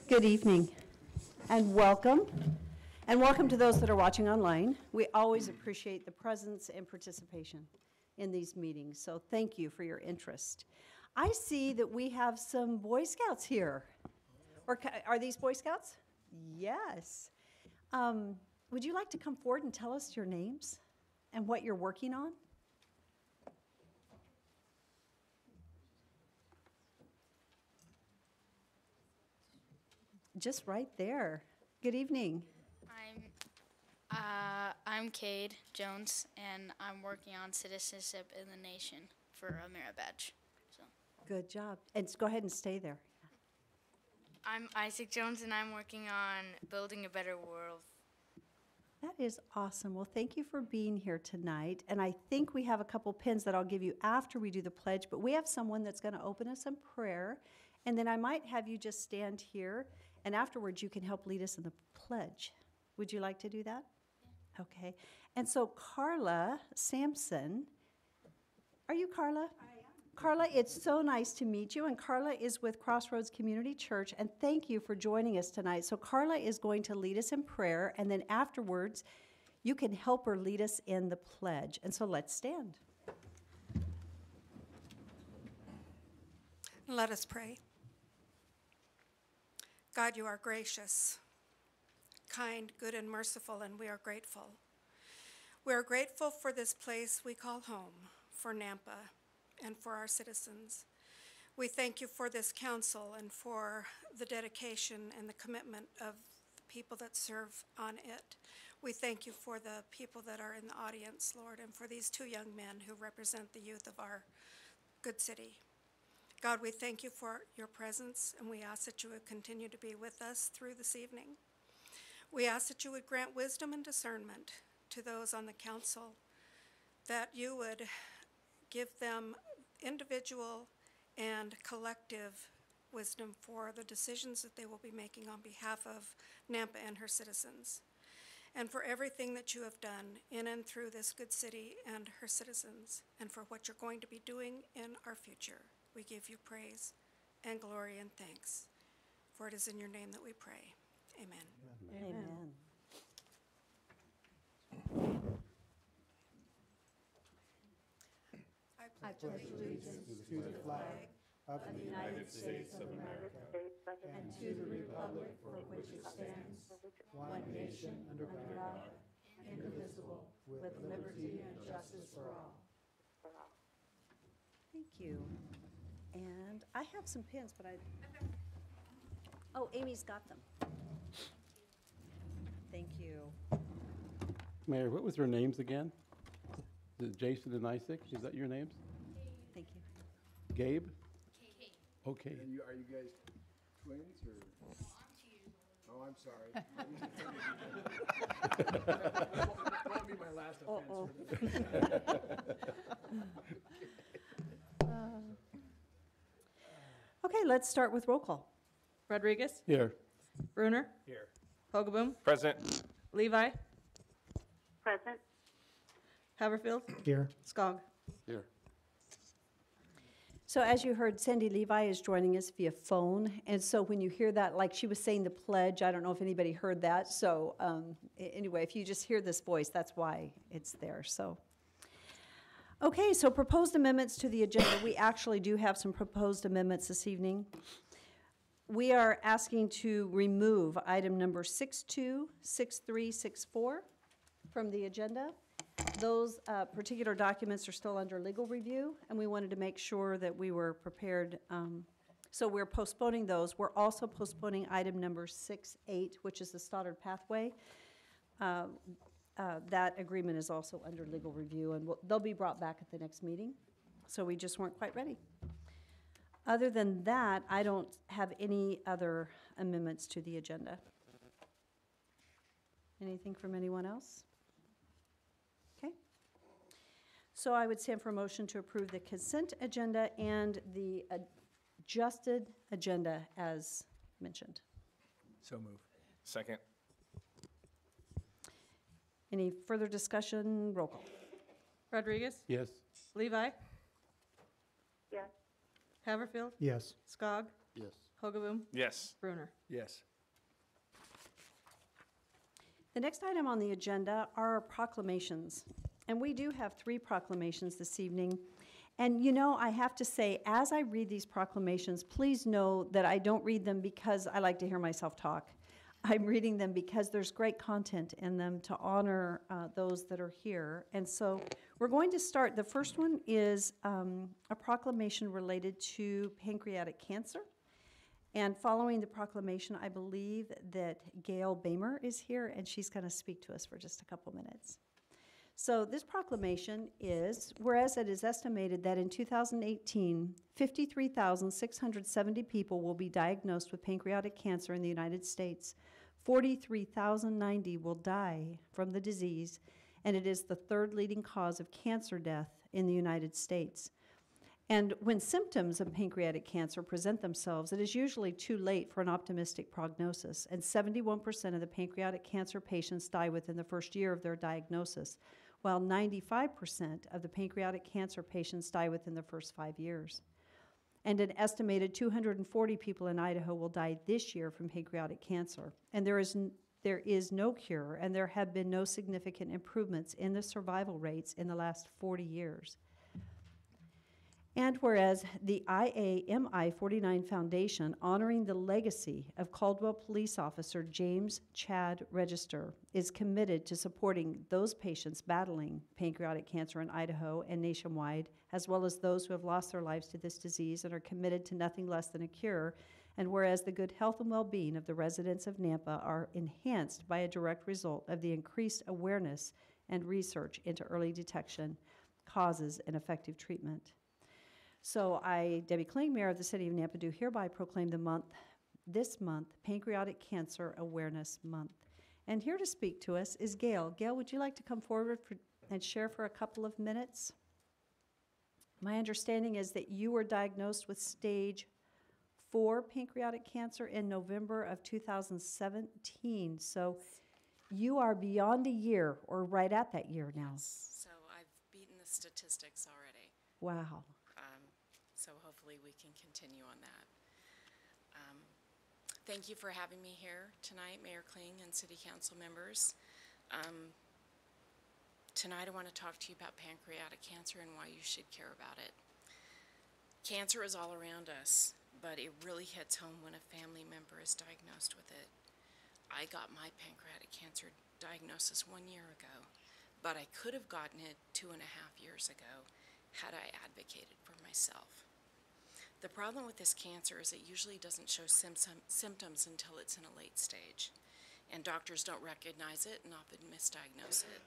Good evening and welcome. And welcome to those that are watching online. We always appreciate the presence and participation in these meetings, so thank you for your interest. I see that we have some Boy Scouts here. Or are these Boy Scouts? Yes. Would you like to come forward and tell us your names and what you're working on? Just right there. Good evening. I'm Cade Jones, and I'm working on citizenship in the nation for a merit badge. So. Good job. And go ahead and stay there. I'm Isaac Jones, and I'm working on building a better world. That is awesome. Well, thank you for being here tonight. And I think we have a couple pins that I'll give you after we do the pledge, but we have someone that's going to open us in prayer. And then I might have you just stand here, and afterwards you can help lead us in the pledge. Would you like to do that? Yeah. Okay. And so Carla Sampson, are you Carla? I am. Carla, it's so nice to meet you. And Carla is with Crossroads Community Church, and thank you for joining us tonight. So Carla is going to lead us in prayer, and then afterwards you can help her lead us in the pledge. And so let's stand. Let us pray. God, you are gracious, kind, good, and merciful, and we are grateful. We are grateful for this place we call home, for Nampa, and for our citizens. We thank you for this council and for the dedication and the commitment of the people that serve on it. We thank you for the people that are in the audience, Lord, and for these two young men who represent the youth of our good city. God, we thank you for your presence, and we ask that you would continue to be with us through this evening. We ask that you would grant wisdom and discernment to those on the council, that you would give them individual and collective wisdom for the decisions that they will be making on behalf of Nampa and her citizens, and for everything that you have done in and through this good city and her citizens, and for what you're going to be doing in our future. We give you praise and glory and thanks, for it is in your name that we pray. Amen. Amen. I pledge allegiance to the flag of the United States of America and to the republic for which it stands, one nation under God, indivisible, with liberty and justice for all. Thank you. And I have some pins, but oh, Amy's got them. Thank you. Mayor, what was their names again? Is it Jason and Isaac? Is that your names? Thank you. Gabe? Kate. Okay. And are you guys twins or? Oh, I'm sorry. That'll be my last offense. Okay, let's start with roll call. Rodriguez? Here. Bruner? Here. Hogaboom? Present. Levi? Present. Haverfield? Here. Skog? Here. So as you heard, Cindy Levi is joining us via phone. And so when you hear that, like she was saying the pledge, I don't know if anybody heard that. So anyway, if you just hear this voice, that's why it's there. So, okay, so proposed amendments to the agenda. We actually do have some proposed amendments this evening. We are asking to remove item number 626364 from the agenda. Those particular documents are still under legal review, and we wanted to make sure that we were prepared. So we're postponing those. We're also postponing item number 68, which is the Stoddard Pathway. That agreement is also under legal review, and they'll be brought back at the next meeting. So we just weren't quite ready. Other than that, I don't have any other amendments to the agenda. Anything from anyone else? Okay. So I would stand for a motion to approve the consent agenda and the adjusted agenda as mentioned. So move. Second. Any further discussion? Roll call. Rodriguez? Yes. Levi? Yes. Haverfield? Yes. Skog? Yes. Hogaboom, Yes. Brunner. Yes. The next item on the agenda are proclamations. And we do have 3 proclamations this evening. And you know, I have to say, as I read these proclamations, please know that I don't read them because I like to hear myself talk. I'm reading them because there's great content in them to honor those that are here. And so we're going to start. The first one is a proclamation related to pancreatic cancer. And following the proclamation, I believe that Gail Bamer is here, and she's going to speak to us for just a couple minutes. So this proclamation is, whereas it is estimated that in 2018, 53,670 people will be diagnosed with pancreatic cancer in the United States, 43,090 will die from the disease, and it is the 3rd leading cause of cancer death in the United States. And when symptoms of pancreatic cancer present themselves, it is usually too late for an optimistic prognosis, and 71% of the pancreatic cancer patients die within the first year of their diagnosis, while 95% of the pancreatic cancer patients die within the first 5 years. And an estimated 240 people in Idaho will die this year from pancreatic cancer. And there is no cure, and there have been no significant improvements in the survival rates in the last 40 years. And whereas the IAMI 49 Foundation, honoring the legacy of Caldwell police officer James Chad Register, is committed to supporting those patients battling pancreatic cancer in Idaho and nationwide, as well as those who have lost their lives to this disease and are committed to nothing less than a cure. And whereas the good health and well-being of the residents of Nampa are enhanced by a direct result of the increased awareness and research into early detection, causes, and effective treatment. So I, Debbie Kling, Mayor of the City of Nampa, do hereby proclaim this month, Pancreatic Cancer Awareness Month. And here to speak to us is Gail. Gail, would you like to come forward and share for a couple of minutes? My understanding is that you were diagnosed with stage 4 pancreatic cancer in November of 2017. So you are beyond a year, or right at that year now. So I've beaten the statistics already. Wow. So hopefully we can continue on that. Thank you for having me here tonight, Mayor Kling and City Council members. Tonight I want to talk to you about pancreatic cancer and why you should care about it. Cancer is all around us, but it really hits home when a family member is diagnosed with it. I got my pancreatic cancer diagnosis 1 year ago, but I could have gotten it 2.5 years ago had I advocated for myself. The problem with this cancer is it usually doesn't show symptoms until it's in a late stage, and doctors don't recognize it and often misdiagnose it.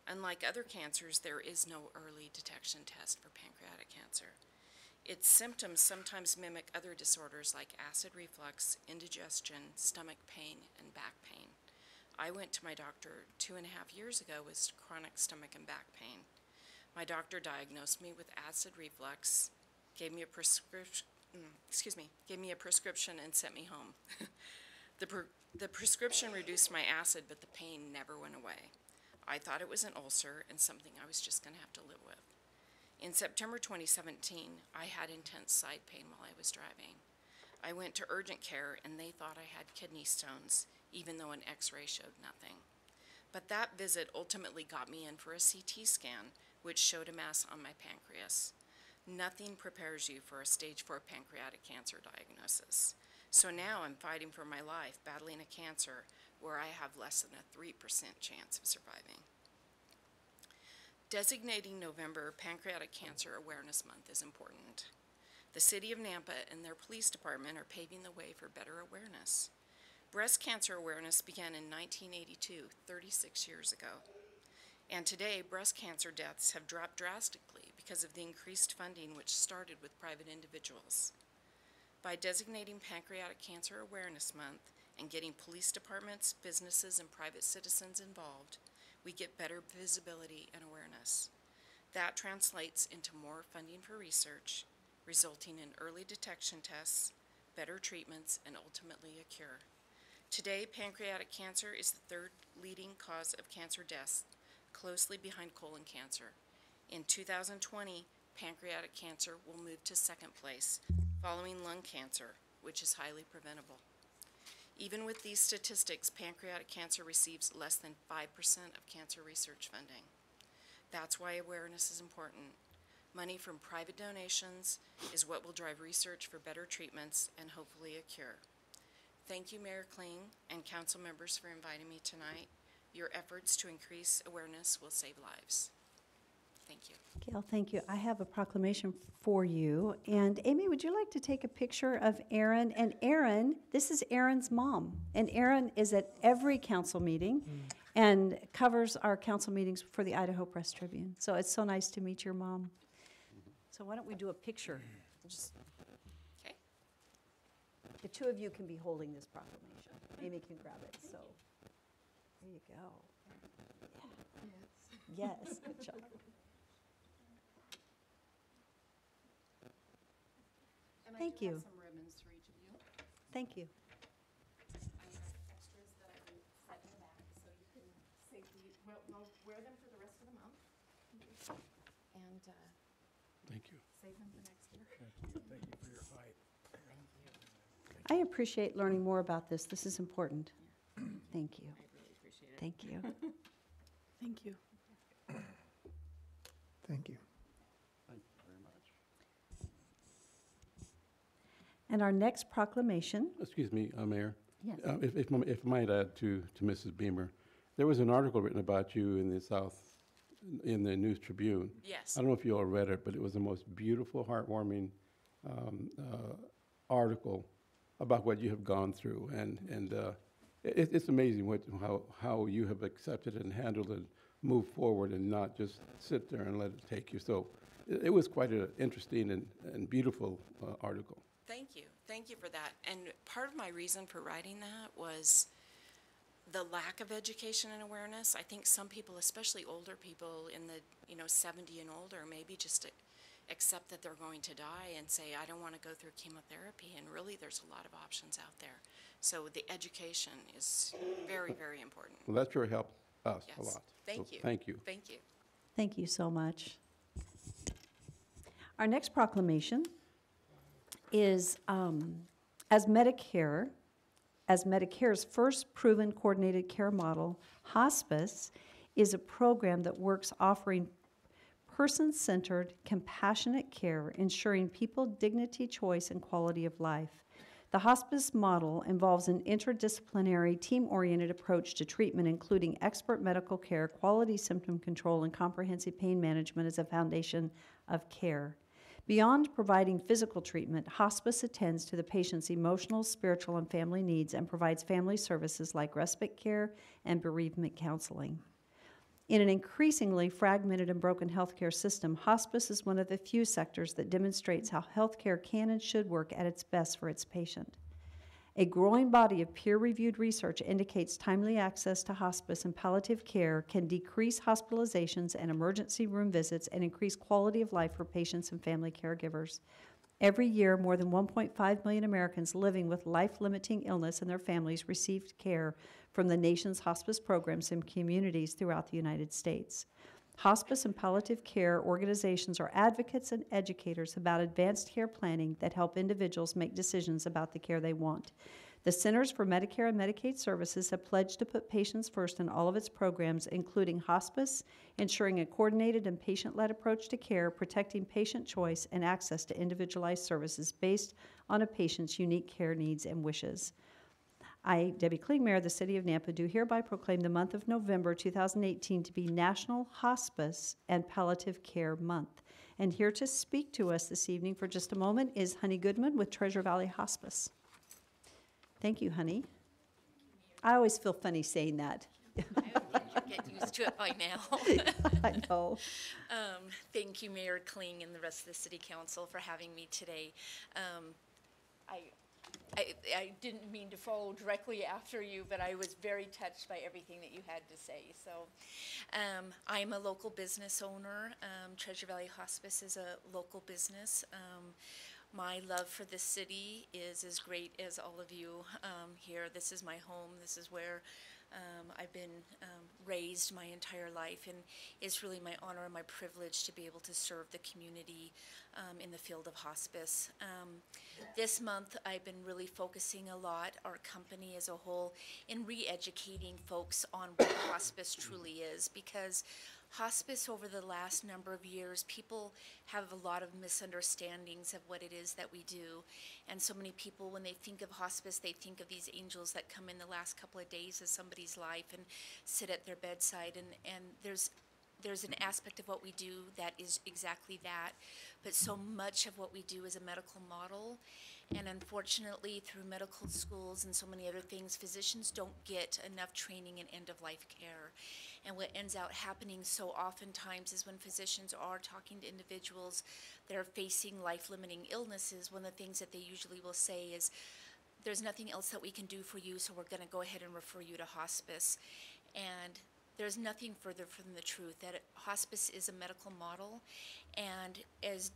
Unlike other cancers, there is no early detection test for pancreatic cancer. Its symptoms sometimes mimic other disorders like acid reflux, indigestion, stomach pain, and back pain. I went to my doctor 2.5 years ago with chronic stomach and back pain. My doctor diagnosed me with acid reflux, gave me a prescription and sent me home. The prescription reduced my acid, but the pain never went away. I thought it was an ulcer and something I was just going to have to live with. In September 2017, I had intense side pain while I was driving. I went to urgent care and they thought I had kidney stones, even though an x-ray showed nothing. But that visit ultimately got me in for a CT scan, which showed a mass on my pancreas. Nothing prepares you for a stage 4 pancreatic cancer diagnosis. So now I'm fighting for my life, battling a cancer where I have less than a 3% chance of surviving. Designating November Pancreatic Cancer Awareness Month is important. The City of Nampa and their police department are paving the way for better awareness. Breast cancer awareness began in 1982, 36 years ago. And today, breast cancer deaths have dropped drastically because of the increased funding which started with private individuals. By designating Pancreatic Cancer Awareness Month and getting police departments, businesses, and private citizens involved, we get better visibility and awareness. That translates into more funding for research, resulting in early detection tests, better treatments, and ultimately a cure. Today, pancreatic cancer is the 3rd leading cause of cancer deaths, closely behind colon cancer. In 2020, pancreatic cancer will move to 2nd place, following lung cancer, which is highly preventable. Even with these statistics, pancreatic cancer receives less than 5% of cancer research funding. That's why awareness is important. Money from private donations is what will drive research for better treatments and hopefully a cure. Thank you, Mayor Kling and council members, for inviting me tonight. Your efforts to increase awareness will save lives. Thank you. Gail, thank you. I have a proclamation for you. And Amy, would you like to take a picture of Erin? And Erin, this is Erin's mom. And Erin is at every council meeting and covers our council meetings for the Idaho Press Tribune. So it's so nice to meet your mom. So why don't we do a picture? Okay. The two of you can be holding this proclamation. Amy can grab it, so there you go. Yeah. Yes, good job. Thank you. Some ribbons for each of you. Thank you. I have extras that I will set in the back so you can safely, well, wear them for the rest of the month. And Thank you. save them for next year. Thank you for your fight. I appreciate learning more about this. This is important. Thank you. I really appreciate it. Thank you. Thank you. Thank you. Thank you very much. And our next proclamation, Excuse me, Mayor. yes, If I might add to Mrs. Beamer, there was an article written about you in the News Tribune. Yes. I don't know if you all read it, but it was the most beautiful, heartwarming article about what you have gone through. And it's amazing how you have accepted and handled and moved forward and not just sit there and let it take you. So it was quite an interesting and beautiful article. Thank you. Thank you for that. And part of my reason for writing that was the lack of education and awareness. I think some people, especially older people in the 70 and older, maybe just accept that they're going to die and say, I don't want to go through chemotherapy. And really, there's a lot of options out there. So the education is very, very important. Well, that sure helped us a Yes. lot. Thank So you. Thank you. Thank you. thank you so much. Our next proclamation is as Medicare's first proven coordinated care model, hospice is a program that works offering person-centered, compassionate care, ensuring people dignity, choice, and quality of life. The hospice model involves an interdisciplinary, team-oriented approach to treatment, including expert medical care, quality symptom control, and comprehensive pain management as a foundation of care. Beyond providing physical treatment, hospice attends to the patient's emotional, spiritual, and family needs and provides family services like respite care and bereavement counseling. In an increasingly fragmented and broken healthcare system, hospice is one of the few sectors that demonstrates how healthcare can and should work at its best for its patient. A growing body of peer-reviewed research indicates timely access to hospice and palliative care can decrease hospitalizations and emergency room visits and increase quality of life for patients and family caregivers. Every year, more than 1.5 million Americans living with life-limiting illness and their families receive care from the nation's hospice programs in communities throughout the United States. Hospice and palliative care organizations are advocates and educators about advanced care planning that help individuals make decisions about the care they want. The Centers for Medicare and Medicaid Services have pledged to put patients first in all of its programs, including hospice, ensuring a coordinated and patient-led approach to care, protecting patient choice, and access to individualized services based on a patient's unique care needs and wishes. I, Debbie Kling, Mayor of the City of Nampa, do hereby proclaim the month of November 2018 to be National Hospice and Palliative Care Month. And here to speak to us this evening for just a moment is Honey Goodman with Treasure Valley Hospice. Thank you, Honey. I always feel funny saying that. Get used to it by now. I know. Thank you, Mayor Kling and the rest of the City Council for having me today. I didn't mean to follow directly after you, but I was very touched by everything that you had to say. So I'm a local business owner. Treasure Valley Hospice is a local business. My love for this city is as great as all of you here. This is my home. This is where I've been raised my entire life, and it's really my honor and my privilege to be able to serve the community in the field of hospice. This month, I've been really focusing a lot, our company as a whole, in re-educating folks on what hospice truly is, because hospice over the last number of years, people have a lot of misunderstandings of what it is that we do. And so many people, when they think of hospice, they think of these angels that come in the last couple of days of somebody's life and sit at their bedside. And there's an aspect of what we do that is exactly that. But so much of what we do is a medical model. And unfortunately, through medical schools and so many other things, physicians don't get enough training in end-of-life care. And what ends out happening so oftentimes is when physicians are talking to individuals that are facing life-limiting illnesses, one of the things that they usually will say is, there's nothing else that we can do for you, so we're going to go ahead and refer you to hospice. And there's nothing further from the truth, that hospice is a medical model. And as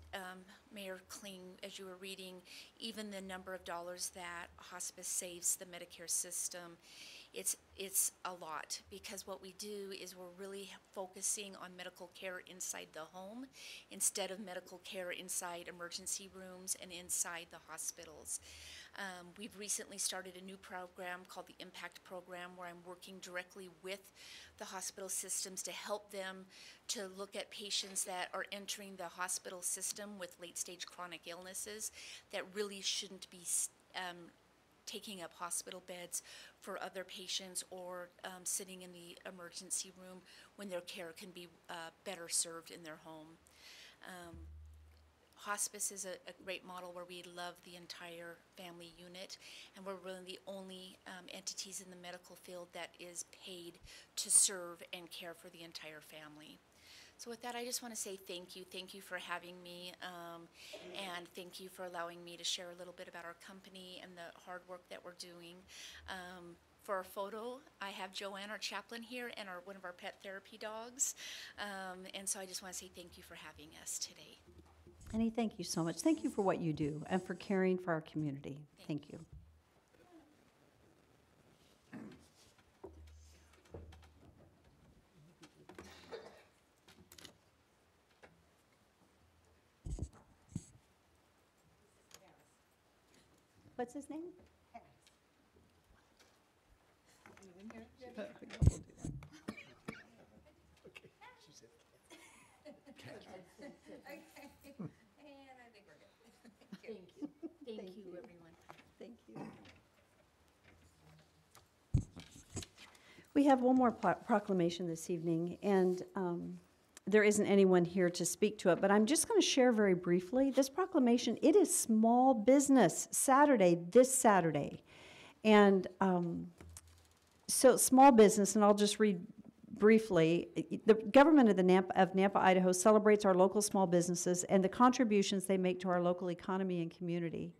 Mayor Kling, as you were reading, even the number of dollars that hospice saves the Medicare system, it's a lot, because what we do is we're really focusing on medical care inside the home instead of medical care inside emergency rooms and inside the hospitals. We've recently started a new program called the Impact Program, where I'm working directly with the hospital systems to help them to look at patients that are entering the hospital system with late-stage chronic illnesses that really shouldn't be taking up hospital beds for other patients, or sitting in the emergency room when their care can be better served in their home. Hospice is a great model where we love the entire family unit, and we're really the only entities in the medical field that is paid to serve and care for the entire family. So with that, I just want to say thank you. Thank you for having me, and thank you for allowing me to share a little bit about our company and the hard work that we're doing. For our photo, I have Joanne, our chaplain here, and one of our pet therapy dogs. And so I just want to say thank you for having us today. Annie, thank you so much. Thank you for what you do and for caring for our community. Thank you. What's his name? Thank you, everyone. Thank you. We have one more proclamation this evening, and there isn't anyone here to speak to it, but I'm just going to share very briefly. This proclamation, it is Small Business Saturday, this Saturday. And so small business, and I'll just read briefly, the government of Nampa, Idaho celebrates our local small businesses and the contributions they make to our local economy and community.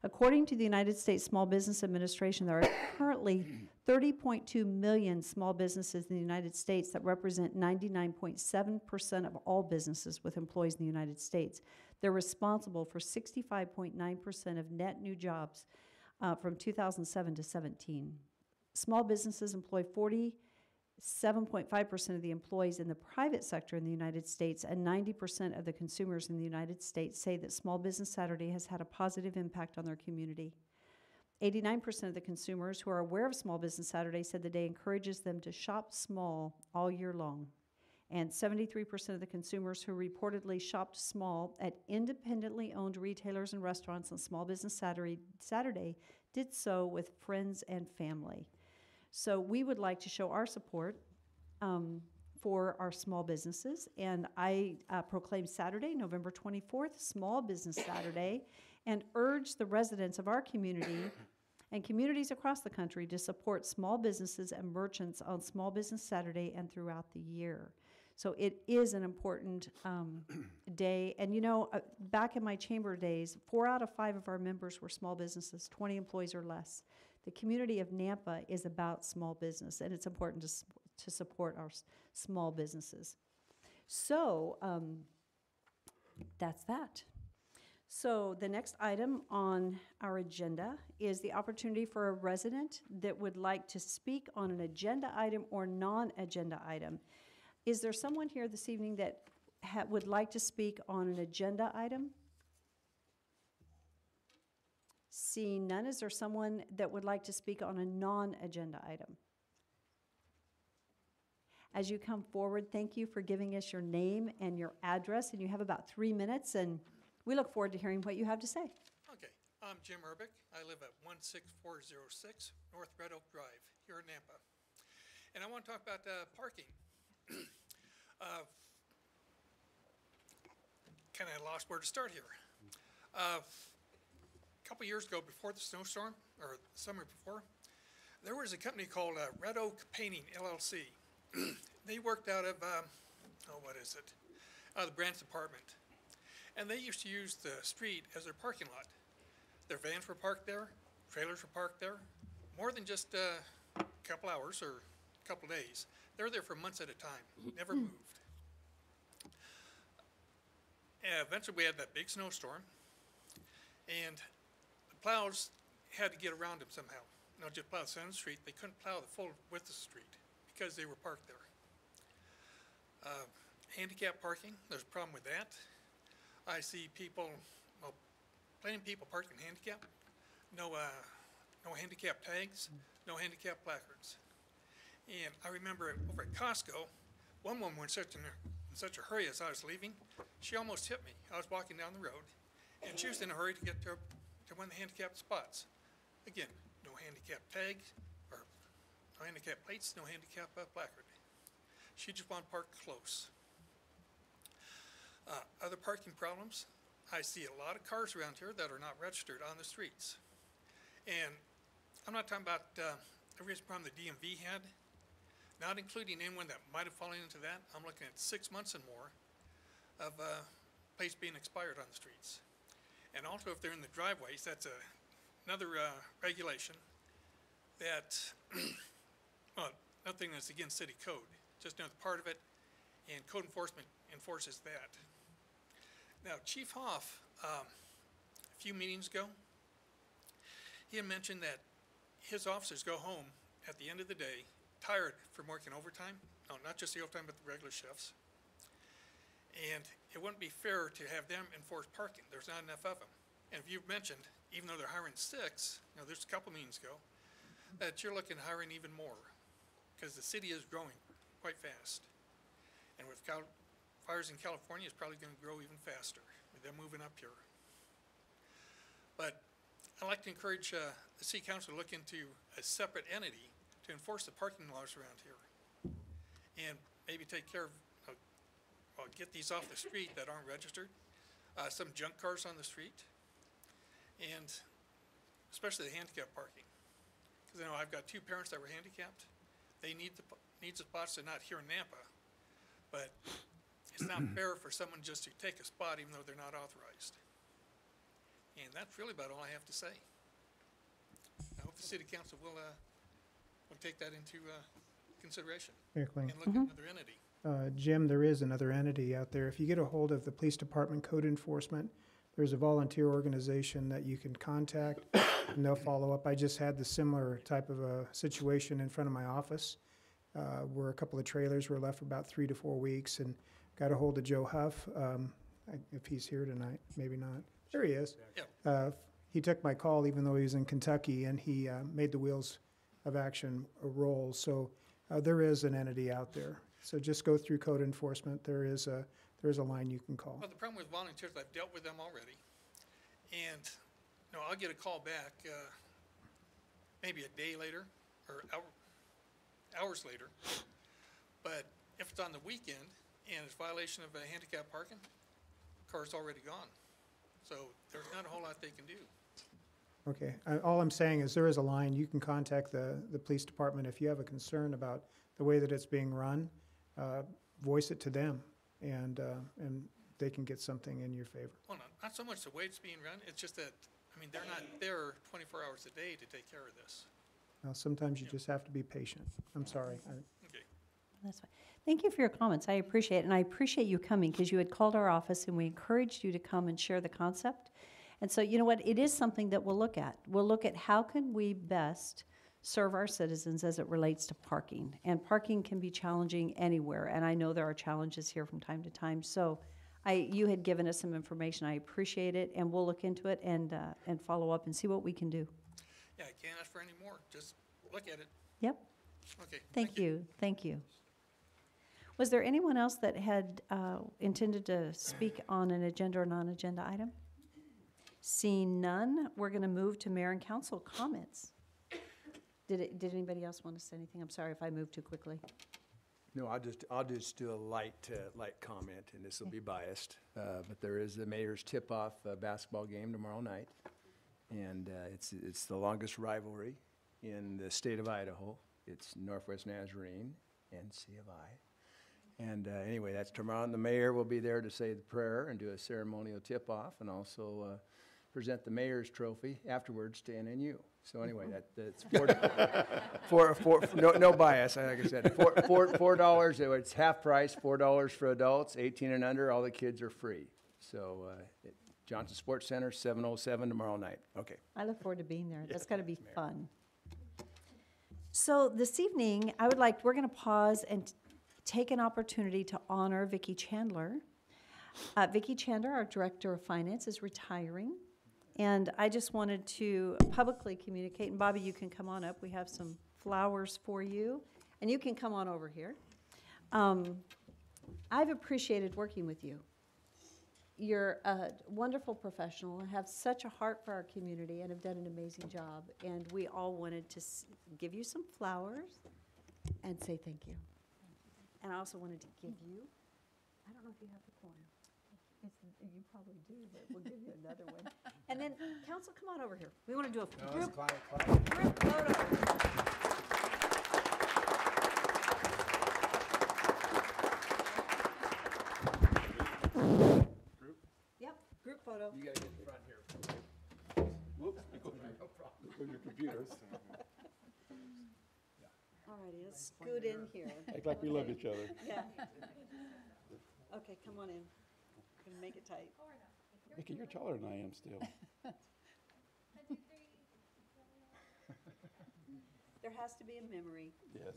According to the United States Small Business Administration, there are currently 30.2 million small businesses in the United States that represent 99.7% of all businesses with employees in the United States. They're responsible for 65.9% of net new jobs from 2007 to 17. Small businesses employ 47.5% of the employees in the private sector in the United States, and 90% of the consumers in the United States say that Small Business Saturday has had a positive impact on their community. 89% of the consumers who are aware of Small Business Saturday said the day encourages them to shop small all year long. And 73% of the consumers who reportedly shopped small at independently owned retailers and restaurants on Small Business Saturday did so with friends and family. So we would like to show our support for our small businesses, and I proclaim Saturday, November 24th, Small Business Saturday, and urge the residents of our community and communities across the country to support small businesses and merchants on Small Business Saturday and throughout the year. So it is an important day. And you know, back in my chamber days, 4 out of 5 of our members were small businesses, 20 employees or less. The community of Nampa is about small business, and it's important to support our small businesses. So that's that. So the next item on our agenda is the opportunity for a resident that would like to speak on an agenda item or non-agenda item. Is there someone here this evening that would like to speak on an agenda item? Seeing none, is there someone that would like to speak on a non-agenda item? As you come forward, thank you for giving us your name and your address, and you have about 3 minutes, and we look forward to hearing what you have to say. Okay, I'm Jim Urbick. I live at 16406 North Red Oak Drive here in Nampa. And I want to talk about parking. Kind of lost where to start here. A couple years ago, before the snowstorm, or the summer before, there was a company called Red Oak Painting, LLC. They worked out of, out of the Brant's apartment. And they used to use the street as their parking lot. Their vans were parked there, trailers were parked there, more than just a couple hours or a couple days. They were there for months at a time, never moved. And eventually we had that big snowstorm, and the plows had to get around them somehow. Not just plow the center of the street, they couldn't plow the full width of the street because they were parked there. Handicap parking, there's a problem with that. I see people, well, plenty of people parking handicap. No handicap tags, no handicap placards. And I remember over at Costco, one woman was in such a hurry as I was leaving, she almost hit me. I was walking down the road, and she was in a hurry to get to one of the handicapped spots. Again, no handicap tags, or no handicap plates, no handicap placard. She just wanted to park close. Other parking problems, I see a lot of cars around here that are not registered on the streets. And I'm not talking about the recent problem the DMV had, not including anyone that might have fallen into that. I'm looking at 6 months and more of plates being expired on the streets. And also if they're in the driveways, that's another regulation that, well, nothing that's against city code, just another part of it, and code enforcement enforces that. Now, Chief Hoff, a few meetings ago, he had mentioned that his officers go home at the end of the day tired from working overtime. No, not just the overtime, but the regular shifts. And it wouldn't be fair to have them enforce parking. There's not enough of them. And if you've mentioned, even though they're hiring 6, there's a couple meetings ago, that you're looking at hiring even more because the city is growing quite fast. And with fires in California, it's probably going to grow even faster with them moving up here. But I'd like to encourage the city council to look into a separate entity to enforce the parking laws around here. And maybe take care of, well, get these off the street that aren't registered. Some junk cars on the street. And especially the handicap parking. Because I know I've got 2 parents that were handicapped. They need the spots. They're not here in Nampa. But it's not fair for someone just to take a spot even though they're not authorized. And that's really about all I have to say. I hope the city council will take that into consideration Mayor Kling. and look at another entity. Jim, there is another entity out there. If you get a hold of the police department code enforcement, there's a volunteer organization that you can contact and they'll follow up. I just had the similar type of a situation in front of my office where a couple of trailers were left for about 3 to 4 weeks, and got a hold of Joe Huff. If he's here tonight, maybe not. There he is. He took my call even though he was in Kentucky, and he made the wheels of action roll. So there is an entity out there. So just go through code enforcement. There is a line you can call. Well, the problem with volunteers, I've dealt with them already. And I'll get a call back maybe a day later or hours later. But if it's on the weekend and it's violation of handicap parking, the car's already gone. So there's not a whole lot they can do. Okay. All I'm saying is there is a line. You can contact the police department if you have a concern about the way that it's being run. Voice it to them, and they can get something in your favor. Well, not so much the way it's being run. It's just that, they're not there 24 hours a day to take care of this. Sometimes you just have to be patient. I'm sorry. Okay. That's fine. Thank you for your comments. I appreciate it. And I appreciate you coming because you had called our office and we encouraged you to come and share the concept. And so, you know what? It is something that we'll look at. We'll look at how can we best serve our citizens as it relates to parking. And parking can be challenging anywhere. And I know there are challenges here from time to time. So you had given us some information. I appreciate it. And we'll look into it and follow up and see what we can do. Yeah, I can't ask for any more. Just look at it. Yep. Okay. Thank you. Thank you. Was there anyone else that had intended to speak on an agenda or non-agenda item? Seeing none, we're going to move to mayor and council comments. Did anybody else want to say anything? I'm sorry if I moved too quickly. No, I'll just do a light comment, and this will be biased. But there is the mayor's tip-off basketball game tomorrow night, and it's the longest rivalry in the state of Idaho. It's Northwest Nazarene and C of I. And anyway, that's tomorrow, and the mayor will be there to say the prayer and do a ceremonial tip-off, and also present the mayor's trophy afterwards to NNU. So anyway, that's no bias. Like I said, $4. It's half price. $4 for adults, 18 and under. All the kids are free. So Johnson Sports Center, 7:07 tomorrow night. Okay. I look forward to being there. That's got to be fun. So this evening, we're going to pause and take an opportunity to honor Vicki Chandler. Vicki Chandler, our Director of Finance, is retiring. And I just wanted to publicly communicate, and Bobby, you can come on up. We have some flowers for you, and you can come on over here. I've appreciated working with you. You're a wonderful professional and have such a heart for our community and have done an amazing job. And we all wanted to give you some flowers and say thank you. And I also wanted to give you, I don't know if you have the coin. You probably do, but we'll give you another one. And then, council, come on over here. We want to do a group photo. Yep, group photo. You gotta get in front here. Whoops, no problem. With your computers. All righty, let's scoot in here. Act like we love each other. Yeah. Okay, come on in. Gonna make it tight. Vicki, you're taller than I am still. There has to be a memory. Yes.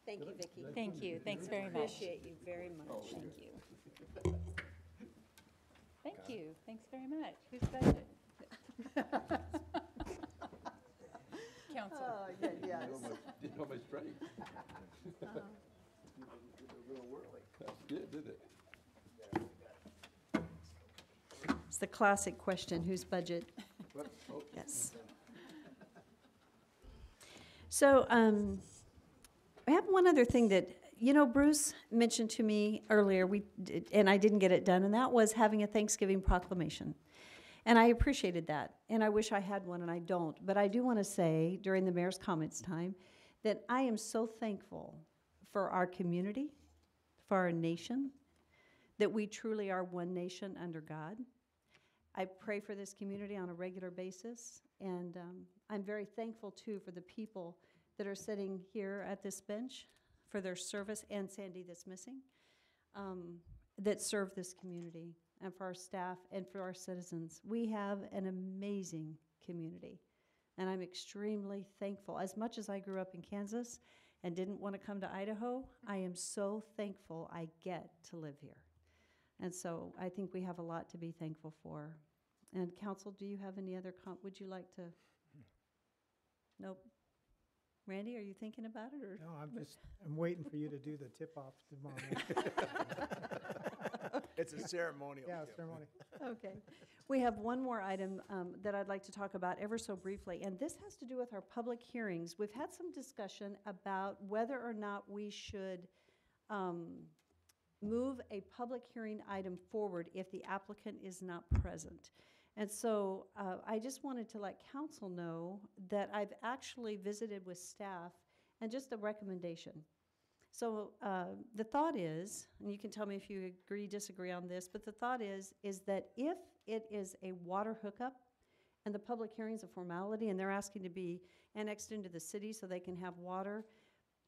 Thank you, Vicki. Thank you. Thanks very much. Appreciate you very much. Thank you. Thank you. Thanks very much. Who's budget? Council. Oh, yeah, yes. Didn't know my strength. That's good, didn't it? It's the classic question, whose budget? Yes. So I have one other thing that, Bruce mentioned to me earlier, and I didn't get it done, and that was having a Thanksgiving proclamation. And I appreciated that, and I wish I had one, and I don't. But I do want to say, during the mayor's comments time, that I am so thankful for our community, for our nation, that we truly are one nation under God. I pray for this community on a regular basis, and I'm very thankful, too, for the people that are sitting here at this bench, for their service, and Sandy that's missing, that serve this community, and for our staff, and for our citizens. We have an amazing community, and I'm extremely thankful. As much as I grew up in Kansas and didn't want to come to Idaho, I am so thankful I get to live here. And so I think we have a lot to be thankful for. And council, do you have any other would you like to? Nope. Randy, are you thinking about it, or? No, I'm waiting for you to do the tip-off tomorrow. It's a ceremonial. Yeah, tip. ceremony. Okay. We have one more item that I'd like to talk about ever so briefly, and this has to do with our public hearings. We've had some discussion about whether or not we should move a public hearing item forward if the applicant is not present. And so I just wanted to let council know that I've actually visited with staff, and just a recommendation. So the thought is, and you can tell me if you agree, disagree on this, but the thought is that if it is a water hookup and the public hearing is a formality and they're asking to be annexed into the city so they can have water,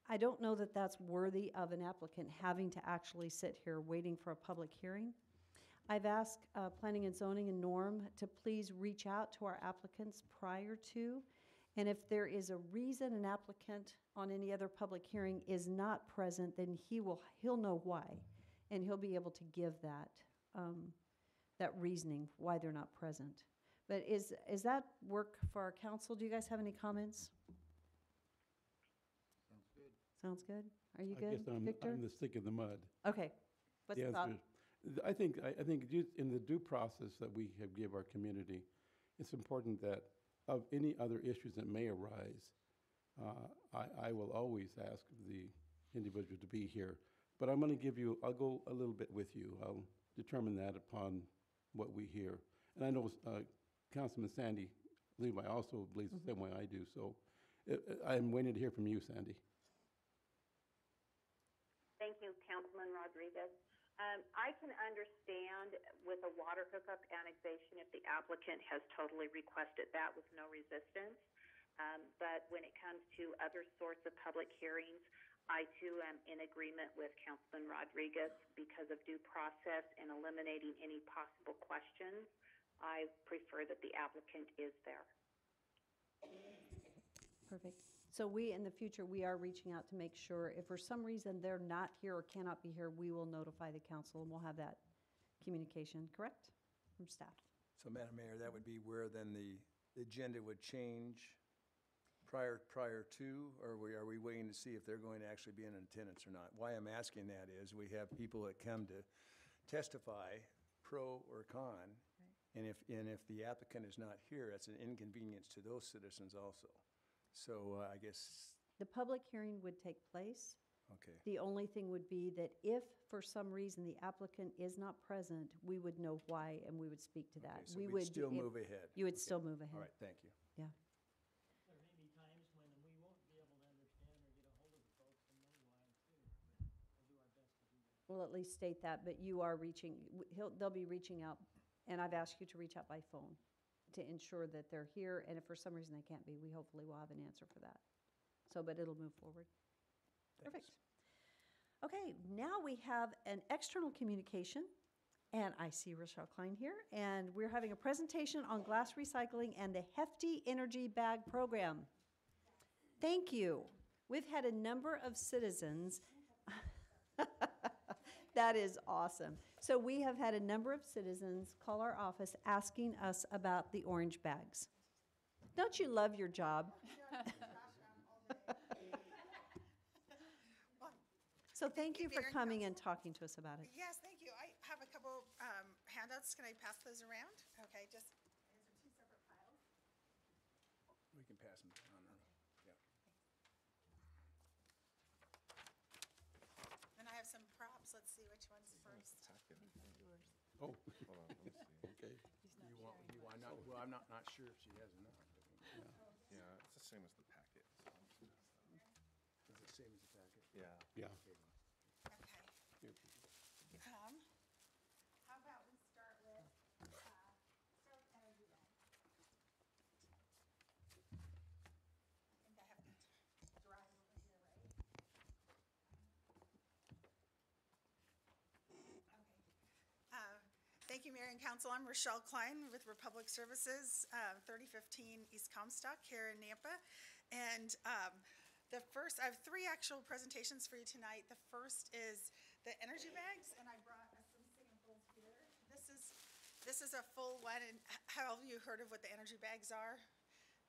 I don't know that that's worthy of an applicant having to actually sit here waiting for a public hearing. I've asked Planning and Zoning and Norm to please reach out to our applicants prior to, and if there is a reason an applicant on any other public hearing is not present, then he'll know why, and he'll be able to give that, that reasoning why they're not present. But is that work for our council? Do you guys have any comments? Sounds good. Are you I good, guess Victor? I'm the stick in the mud. Okay. What's the thought? answer is- I think in the due process that we have give our community, it's important that of any other issues that may arise, I will always ask the individual to be here. But I'm going to I'll go a little bit with you. I'll determine that upon what we hear. And I know Councilman Sandy Levi also believes the same way I do. So I'm waiting to hear from you, Sandy. Thank you, Councilman Rodriguez. I can understand with a water hookup annexation if the applicant has totally requested that with no resistance. But when it comes to other sorts of public hearings, I too am in agreement with Councilman Rodriguez because of due process and eliminating any possible questions. I prefer that the applicant is there. Perfect. So in the future, we are reaching out to make sure if for some reason they're not here or cannot be here, we will notify the council and we'll have that communication, correct? From staff. So, Madam Mayor, that would be where then the agenda would change prior to, or are we waiting to see if they're going to actually be in attendance or not? Why I'm asking that is we have people that come to testify, pro or con, and if the applicant is not here, that's an inconvenience to those citizens also. So I guess, The public hearing would take place. okay, The only thing would be that if for some reason the applicant is not present, we would know why and we would speak to that. okay, so We we'd would still if- move ahead. You would Okay. still move ahead. All right, thank you. Yeah. There may be times when we won't be able to understand or get a hold of the folks and know why too, but we'll do our best to do that. We'll at least state that, but you are they'll be reaching out, and I've asked you to reach out by phone to ensure that they're here, and if for some reason they can't be, we hopefully will have an answer for that. So, but it'll move forward. Thanks. Perfect. Okay, now we have an external communication, and I see Rochelle Klein here, and we're having a presentation on glass recycling and the Hefty Energy Bag Program. Thank you. We've had a number of citizens. That is awesome. So we have had a number of citizens call our office asking us about the orange bags. Don't you love your job? So thank you for coming and talking to us about it. Yes, thank you. I have a couple handouts. Can I pass those around? Okay, just, these are two separate piles. We can pass them on. Yeah. And I have some props. Let's see which one's first. Oh, Hold on, let me see. okay. You want not, well, I'm not sure if she has or not. Yeah, it's the same as the packet. So I'm just gonna- Is it the same as the packet? Yeah. Yeah. Okay. How about we start with energy bag. I think I have to drive over here, right? Okay. Thank you, Mayor and Council. I'm Rochelle Klein with Republic Services, 3015 East Comstock here in Nampa. And the first, I have three actual presentations for you tonight. The first is the energy bags, and I brought some samples here. This is a full one, and have you heard of what the energy bags are?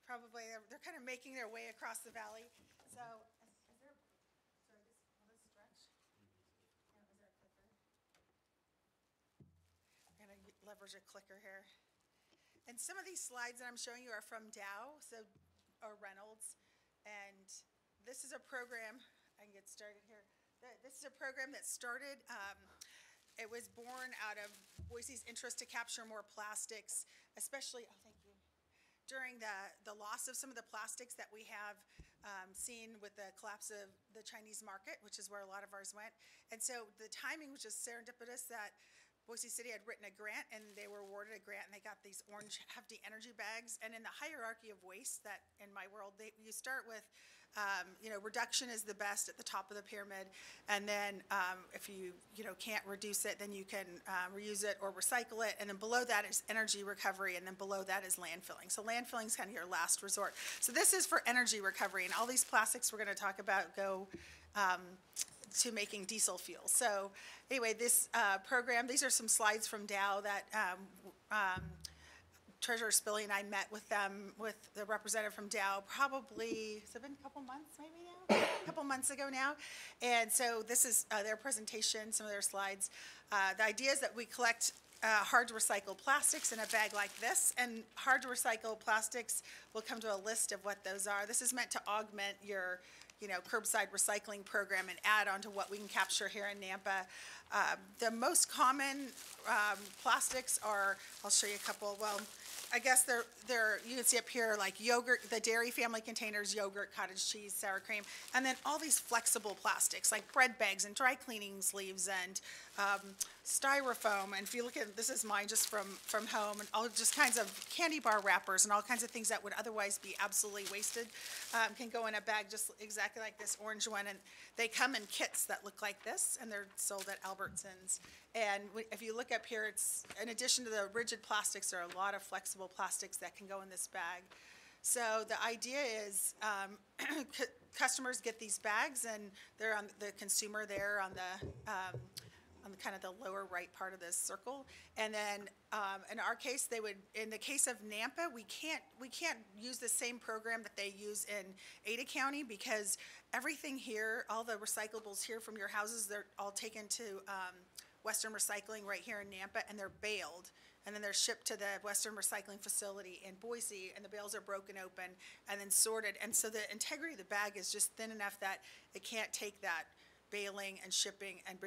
Probably, they're kind of making their way across the valley. So, is there, sorry, will this stretch? Yeah, is there a clicker? I'm gonna leverage a clicker here. And some of these slides that I'm showing you are from Dow, or Reynolds. And this is a program, I can get started here. This is a program that started, it was born out of Boise's interest to capture more plastics, especially, oh, thank you, during the loss of some of the plastics that we have seen with the collapse of the Chinese market, which is where a lot of ours went. And so the timing was just serendipitous that Boise City had written a grant, and they were awarded a grant, and they got these orange hefty energy bags. And in the hierarchy of waste that, in my world, you start with reduction is the best at the top of the pyramid. And then if you can't reduce it, then you can reuse it or recycle it. And then below that is energy recovery, and then below that is landfilling. So landfilling is kind of your last resort. So this is for energy recovery, and all these plastics we're going to talk about go to making diesel fuel. So anyway, this program, these are some slides from Dow that Treasurer Spilly and I met with them, with the representative from Dow, probably, has it been a couple months maybe now? A couple months ago now. And so this is their presentation, some of their slides. The idea is that we collect hard to recycle plastics in a bag like this, and hard to recycle plastics will come to a list of what those are. This is meant to augment your curbside recycling program and add on to what we can capture here in Nampa. The most common plastics are, I'll show you a couple. Well, I guess they're you can see up here like yogurt, the dairy family containers, yogurt, cottage cheese, sour cream, and then all these flexible plastics like bread bags and dry cleaning sleeves and styrofoam. And if you look at, this is mine just from home, and all just kinds of candy bar wrappers and all kinds of things that would otherwise be absolutely wasted can go in a bag just exactly like this orange one. And they come in kits that look like this, and they're sold at Albertsons. And if you look up here, it's, in addition to the rigid plastics, there are a lot of flexible plastics that can go in this bag. So the idea is customers get these bags, and they're on the consumer there on the kind of the lower right part of this circle. And then in our case, they would, in the case of Nampa, we can't use the same program that they use in Ada County, because everything here, all the recyclables here from your houses, they're all taken to Western Recycling right here in Nampa, and they're baled. And then they're shipped to the Western Recycling facility in Boise, and the bales are broken open and then sorted. And so the integrity of the bag is just thin enough that it can't take that baling and shipping and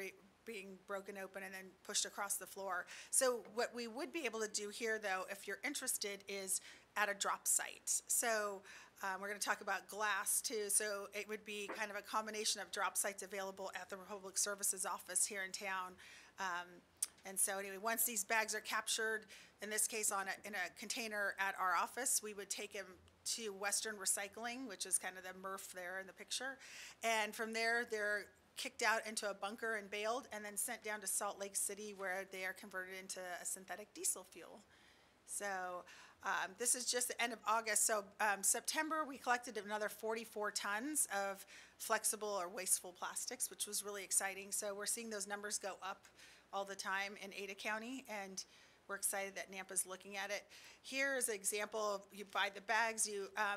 being broken open and then pushed across the floor. So what we would be able to do here, though, if you're interested, is at a drop site. So we're going to talk about glass, too. So it would be kind of a combination of drop sites available at the Public Services office here in town. And so anyway, once these bags are captured, in this case in a container at our office, we would take them to Western Recycling, which is kind of the MRF there in the picture. And from there, they're kicked out into a bunker and baled, and then sent down to Salt Lake City, where they are converted into a synthetic diesel fuel. So this is just the end of August. So September, we collected another 44 tons of flexible or wasteful plastics, which was really exciting. So we're seeing those numbers go up all the time in Ada County, and we're excited that Nampa's looking at it. Here is an example of, you buy the bags,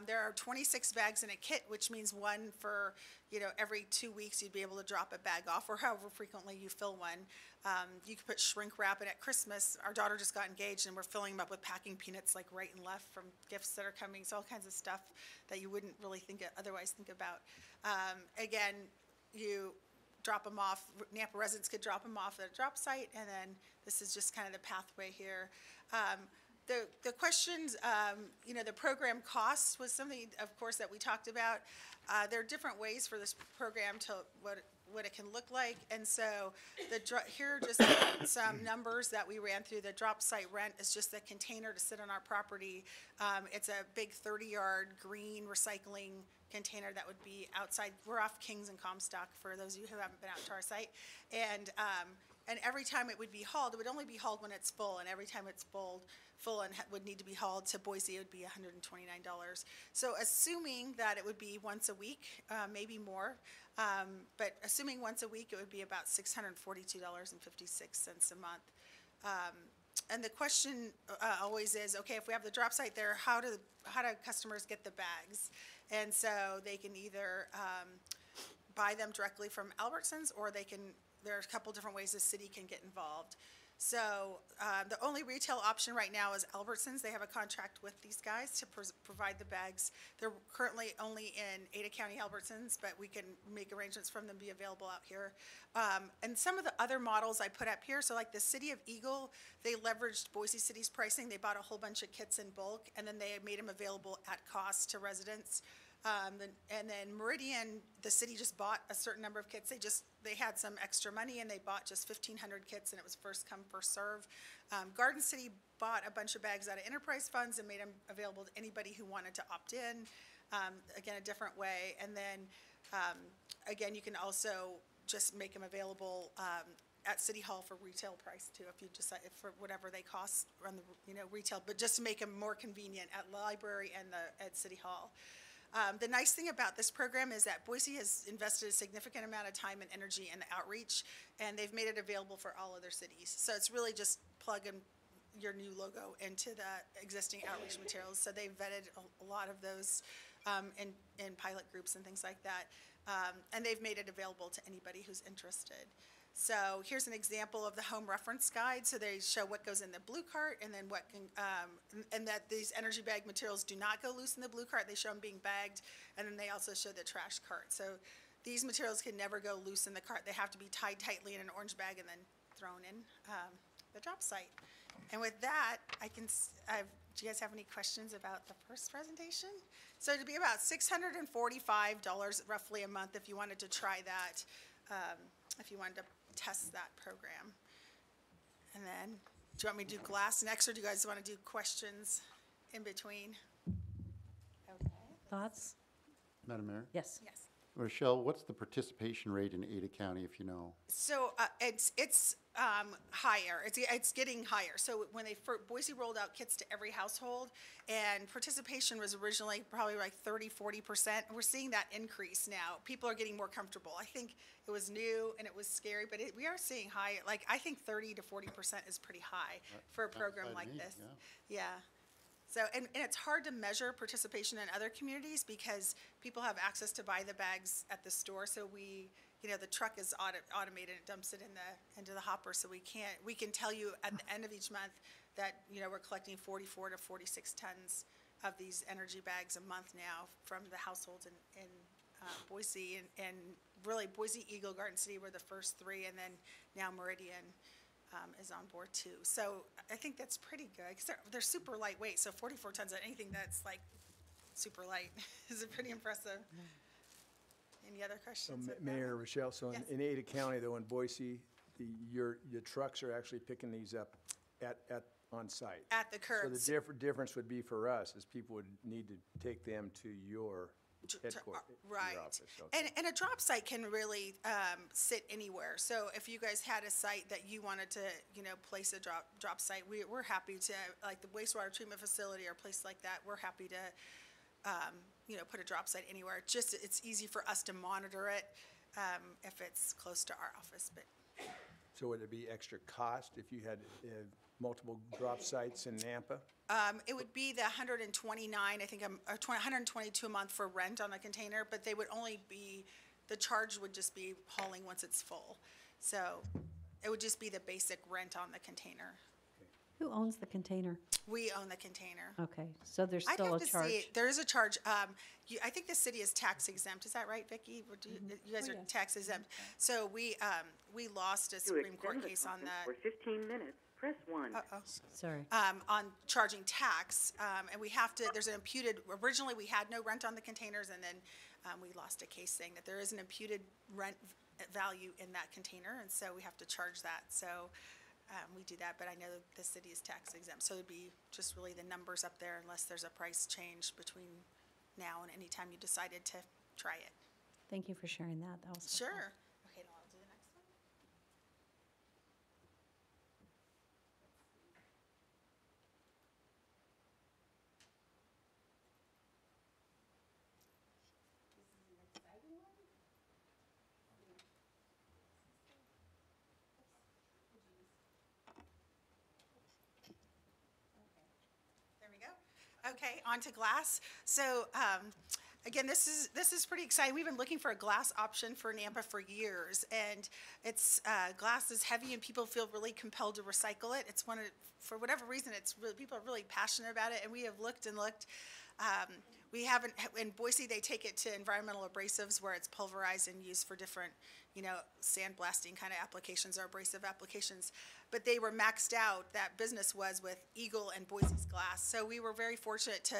there are 26 bags in a kit, which means one for, every 2 weeks you'd be able to drop a bag off, or however frequently you fill one. You could put shrink wrap in at Christmas. Our daughter just got engaged, and we're filling them up with packing peanuts like right and left from gifts that are coming. So all kinds of stuff that you wouldn't really otherwise think about. Again, you drop them off. Nampa residents could drop them off at a drop site, and then this is just kind of the pathway here. The questions, the program costs was something, of course, that we talked about. There are different ways for this program to what it can look like, and so here are just some numbers that we ran through. The drop site rent is just the container to sit on our property. It's a big 30-yard green recycling container that would be outside. We're off Kings and Comstock, for those of you who haven't been out to our site. And every time it would be hauled, it would only be hauled when it's full, and every time it's full and would need to be hauled to Boise, it would be $129. So assuming that it would be once a week, maybe more, but assuming once a week, it would be about $642.56 a month. And the question always is, okay, if we have the drop site there, how do customers get the bags? And so they can either buy them directly from Albertsons, or there are a couple different ways the city can get involved. So the only retail option right now is Albertsons. They have a contract with these guys to provide the bags. They're currently only in Ada County Albertsons, but we can make arrangements for them to be available out here. And some of the other models I put up here, so like the City of Eagle, they leveraged Boise City's pricing. They bought a whole bunch of kits in bulk, and then they made them available at cost to residents. And then Meridian, the city just bought a certain number of kits. They had some extra money, and they bought just 1,500 kits, and it was first come, first serve. Garden City bought a bunch of bags out of enterprise funds and made them available to anybody who wanted to opt in. again, a different way. And then, again, you can also just make them available at City Hall for retail price too, if you decide, for whatever they cost on the, retail, but just to make them more convenient at library and at City Hall. The nice thing about this program is that Boise has invested a significant amount of time and energy in outreach, and they've made it available for all other cities. So it's really just plug in your new logo into the existing outreach materials. So they've vetted a lot of those in pilot groups and things like that. And they've made it available to anybody who's interested. So here's an example of the home reference guide. So they show what goes in the blue cart, and then what can, and that these energy bag materials do not go loose in the blue cart. They show them being bagged, and then they also show the trash cart. So these materials can never go loose in the cart. They have to be tied tightly in an orange bag and then thrown in the drop site. And with that, do you guys have any questions about the first presentation? So it'd be about $645 roughly a month if you wanted to try that, if you wanted to test that program. And then, do you want me to do glass next, or do you guys want to do questions in between? Okay. Thoughts? Madam Mayor? Yes. Yes. Rochelle, what's the participation rate in Ada County, if you know? So it's higher. It's getting higher. So when Boise rolled out kits to every household, and participation was originally probably like 30–40%. We're seeing that increase now. People are getting more comfortable. I think it was new and it was scary, but we are seeing high. Like, I think 30–40% is pretty high for a program like this. Yeah. So, and it's hard to measure participation in other communities because people have access to buy the bags at the store. So the truck is automated, it dumps it into the hopper. So we can tell you at the end of each month that, we're collecting 44 to 46 tons of these energy bags a month now from the households in Boise, and really Boise, Eagle, Garden City were the first three, and then now Meridian is on board too. So I think that's pretty good because they're super lightweight. So 44 tons of anything that's like super light is pretty impressive. Any other questions? So Mayor, Rochelle, so Yes. in Ada County though, in Boise, your trucks are actually picking these up on site. At the curbs. So the difference would be for us is people would need to take them to your headquarters, Right. your office. Okay. And a drop site can really sit anywhere. So if you guys had a site that you wanted to, place a drop site, we're happy to, like the wastewater treatment facility or a place like that, we're happy to, put a drop site anywhere. It's easy for us to monitor it if it's close to our office. But So would it be extra cost if you had multiple drop sites in Nampa? it would be the 129, I think, or 122 a month for rent on a container, but they would only be, the charge would just be hauling once it's full. So it would just be the basic rent on the container. Who owns the container? We own the container. Okay, so there's I'd still have a to charge. see, there is a charge. I think the city is tax exempt. Is that right, Vicki? Or you guys Oh, are yeah. tax exempt. So we lost a Supreme Court case on that. For 15 minutes, press 1. Uh-oh. Sorry. On charging tax, and we have to, there's an imputed, originally we had no rent on the containers, and then we lost a case saying that there is an imputed rent value in that container, and so we have to charge that. So we do that, but I know the city is tax exempt, so it'd be just really the numbers up there unless there's a price change between now and any time you decided to try it. Thank you for sharing that. That was helpful. Sure. Okay, now I'll do the next one. This is an exciting one. There we go. Okay, on to glass. So again, this is pretty exciting. We've been looking for a glass option for Nampa for years, and it's glass is heavy, and people feel really compelled to recycle it. It's for whatever reason, people are really passionate about it, and we have looked and looked. We haven't, in Boise, they take it to environmental abrasives where it's pulverized and used for different, sandblasting kind of applications or abrasive applications. But they were maxed out, that business was, with Eagle and Boise's glass. So we were very fortunate to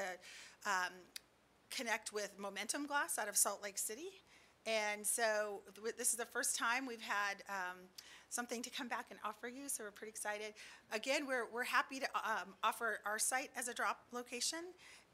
connect with Momentum Glass out of Salt Lake City. And so this is the first time we've had something to come back and offer you, so we're pretty excited. Again, we're happy to offer our site as a drop location,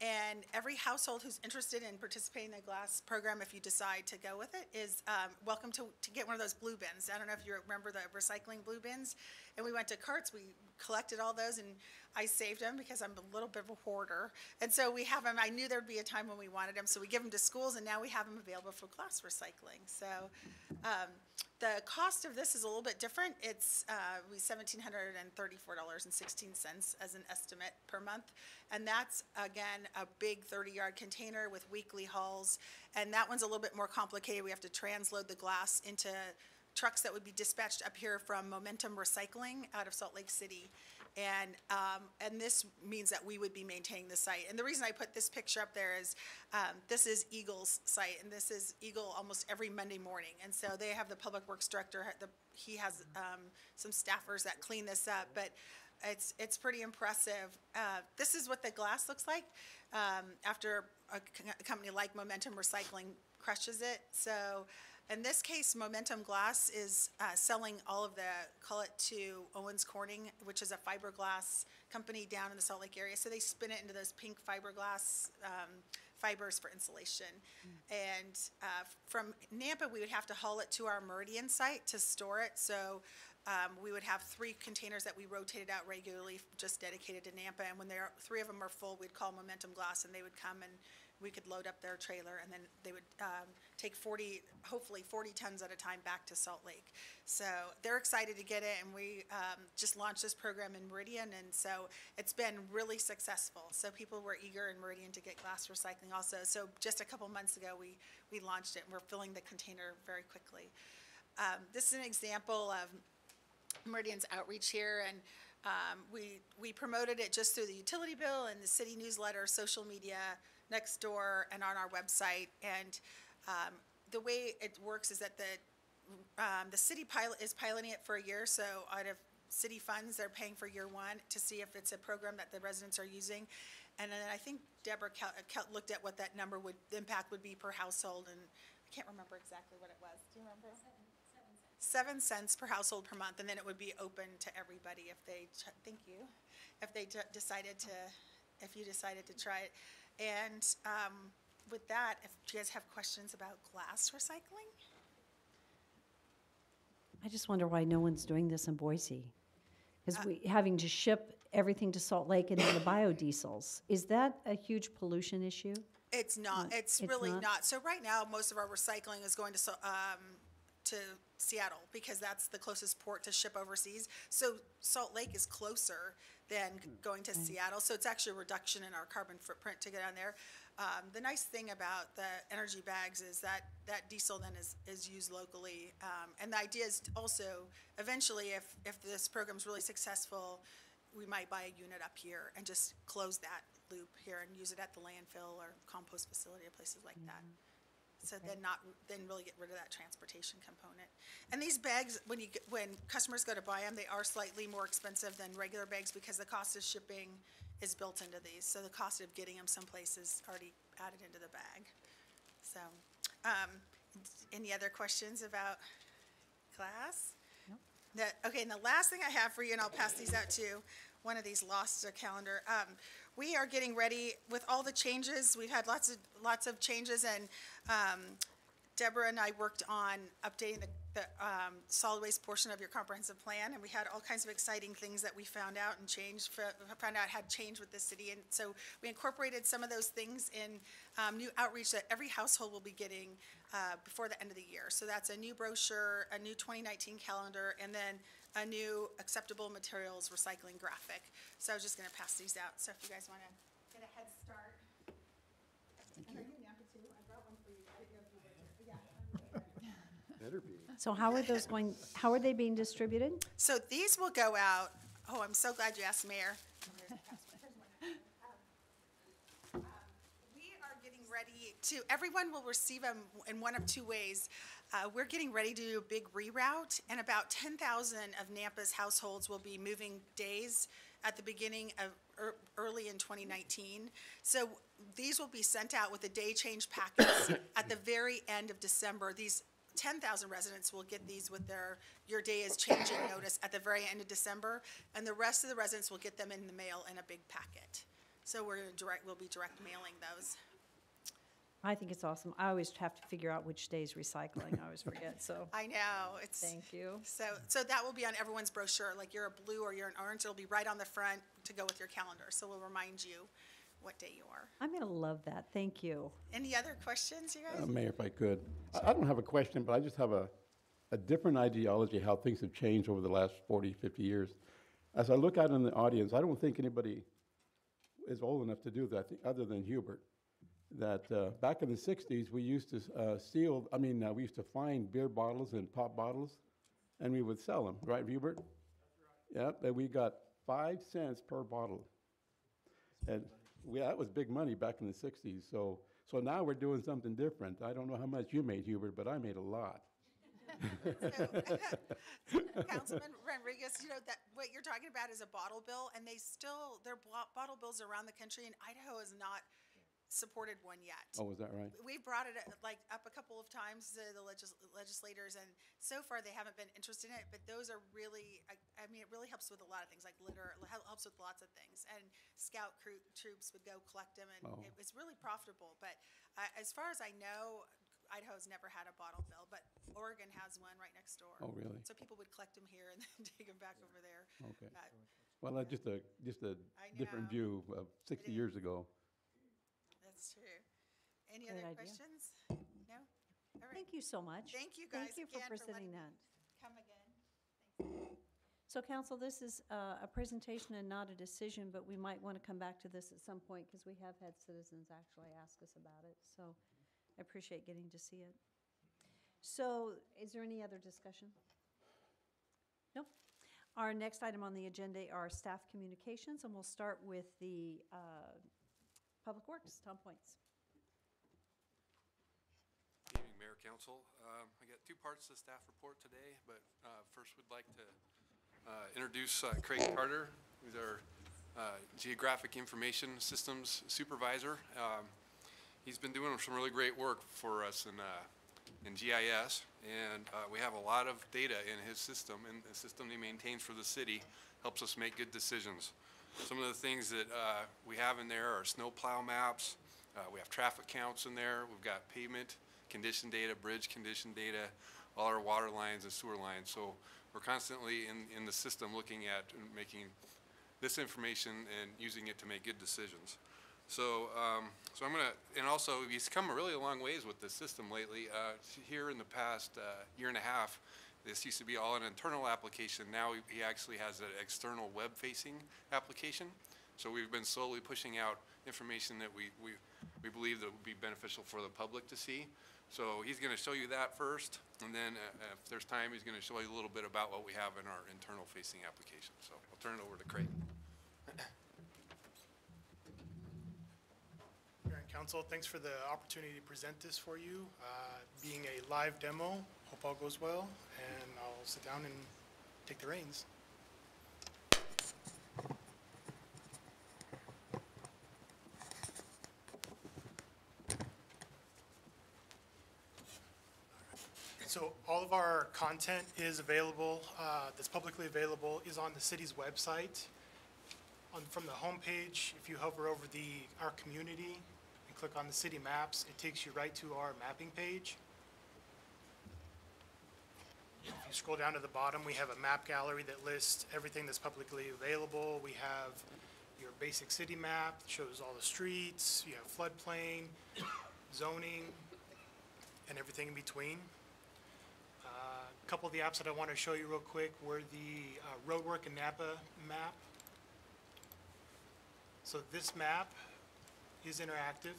and every household who's interested in participating in the glass program, if you decide to go with it, is welcome to get one of those blue bins. I don't know if you remember the recycling blue bins, and we went to carts, we collected all those, and I saved them because I'm a little bit of a hoarder, and so we have them. I knew there'd be a time when we wanted them, so we give them to schools, and now we have them available for glass recycling. So the cost of this is a little bit different. It's $1,734.16 as an estimate per month. And that's, again, a big 30-yard container with weekly hauls. And that one's a little bit more complicated. We have to transload the glass into trucks that would be dispatched up here from Momentum Recycling out of Salt Lake City. And this means that we would be maintaining the site. And the reason I put this picture up there is this is Eagle's site, and this is Eagle almost every Monday morning. And so they have the public works director. He has some staffers that clean this up, but it's pretty impressive. This is what the glass looks like after a company like Momentum Recycling crushes it. So in this case, Momentum Glass is selling all of call it to Owens Corning, which is a fiberglass company down in the Salt Lake area. So they spin it into those pink fiberglass fibers for insulation. And from Nampa, we would have to haul it to our Meridian site to store it. So we would have 3 containers that we rotated out regularly, just dedicated to Nampa. And when 3 of them are full, we'd call Momentum Glass, and they would come and we could load up their trailer, and then they would take hopefully 40 tons at a time back to Salt Lake. So they're excited to get it, and we just launched this program in Meridian, and so it's been really successful. So people were eager in Meridian to get glass recycling also. So just a couple months ago, we launched it, and we're filling the container very quickly. This is an example of Meridian's outreach here, and we promoted it just through the utility bill and the city newsletter, social media, next door, and on our website. And the way it works is that the city is piloting it for a year, so out of city funds, they're paying for year 1 to see if it's a program that the residents are using. And then I think Deborah looked at what that impact would be per household, and I can't remember exactly what it was. Do you remember? 7 cents per household per month, and then it would be open to everybody if they, if you decided to try it. And with that, if you guys have questions about glass recycling? I just wonder why no one's doing this in Boise. Because having to ship everything to Salt Lake and then the biodiesels. Is that a huge pollution issue? It's not. It's really not. So right now, most of our recycling is going to Seattle because that's the closest port to ship overseas. So Salt Lake is closer than going to Seattle. So it's actually a reduction in our carbon footprint to get on there. The nice thing about the energy bags is that diesel then is used locally. And the idea is also eventually if this program's really successful, we might buy a unit up here and just close that loop here and use it at the landfill or compost facility or places like that. So then really get rid of that transportation component. And these bags, when customers go to buy them, they are slightly more expensive than regular bags because the cost of shipping is built into these. So the cost of getting them someplace is already added into the bag. So, any other questions about glass? Nope. Okay, and the last thing I have for you, and I'll pass these out to one of these lost a calendar. We are getting ready with all the changes. We've had lots of changes, and Deborah and I worked on updating the solid waste portion of your comprehensive plan, and we had all kinds of exciting things that we found out had changed with the city, and so we incorporated some of those things in new outreach that every household will be getting before the end of the year. So that's a new brochure, a new 2019 calendar, and then a new acceptable materials recycling graphic. So I was just going to pass these out. So if you guys want to get a head start. Thank you. I brought one for you. I didn't know if you were here. Yeah. Better be. So how are they being distributed? So these will go out. Oh, I'm so glad you asked, Mayor. We are getting ready everyone will receive them in one of 2 ways. We're getting ready to do a big reroute, and about 10,000 of Nampa's households will be moving days at the beginning of early in 2019. So these will be sent out with the day change packets at the very end of December. These 10,000 residents will get these with your day is changing notice at the very end of December, and the rest of the residents will get them in the mail in a big packet. So we'll be direct mailing those. I think it's awesome. I always have to figure out which day is recycling. I always forget, so. I know, it's. Thank you. So that will be on everyone's brochure, like you're a blue or you're an orange, it'll be right on the front to go with your calendar, so we'll remind you what day you are. I'm going to love that. Thank you. Any other questions, you guys? Mayor, if I could. I don't have a question, but I just have a different ideology how things have changed over the last 40, 50 years. As I look out in the audience, I don't think anybody is old enough to do that other than Hubert. That back in the 60s, we used to we used to find beer bottles and pop bottles, and we would sell them, right, Hubert? That's right. Yep, and we got 5 cents per bottle. And that was big money back in the 60s. So now we're doing something different. I don't know how much you made, Hubert, but I made a lot. Councilman Rodriguez, that what you're talking about is a bottle bill, and there are bottle bills around the country, and Idaho has not supported one yet. Oh, is that right? We've brought it up a couple of times to the legislators, and so far they haven't been interested in it, but those are really, it really helps with a lot of things, like litter, it helps with lots of things, and scout troops would go collect them, and it was really profitable, but as far as I know, Idaho's never had a bottle bill, but Oregon has one right next door. Oh, really? So people would collect them here and then take them back over there. Okay. Well, that's just a different view of 60 years ago. That's true. Any other questions? No? All right. Thank you so much. Thank you guys Thank you for again presenting that. Come again. Thanks. So council, this is a presentation and not a decision, but we might want to come back to this at some point because we have had citizens actually ask us about it. So I appreciate getting to see it. So is there any other discussion? Nope. Our next item on the agenda are staff communications, and we'll start with the Public Works. Tom Points. Good evening, Mayor, Council. I got 2 parts to the staff report today, but first we'd like to introduce Craig Carter, who's our Geographic Information Systems Supervisor. He's been doing some really great work for us in GIS, and we have a lot of data in his system, and the system he maintains for the city helps us make good decisions. Some of the things that we have in there are snowplow maps, we have traffic counts in there, we've got pavement condition data, bridge condition data, all our water lines and sewer lines. So we're constantly in the system looking at making this information and using it to make good decisions. So I'm gonna, and also he's come really a long ways with the system lately. Here in the past year and a half, this used to be all an internal application. Now he actually has an external web-facing application. So we've been slowly pushing out information that we believe that would be beneficial for the public to see. So he's going to show you that first, and then if there's time, he's going to show you a little bit about what we have in our internal facing application. So I'll turn it over to Craig. Mayor and Council, thanks for the opportunity to present this for you. Being a live demo, hope all goes well, and I'll sit down and take the reins. So all of our content is available, that's publicly available, is on the city's website. From the homepage, if you hover over our community and click on the city maps, it takes you right to our mapping page. If you scroll down to the bottom, we have a map gallery that lists everything that's publicly available. We have your basic city map that shows all the streets, you have floodplain, zoning, and everything in between. A couple of the apps that I want to show you real quick were the Roadwork and Napa map. So this map is interactive.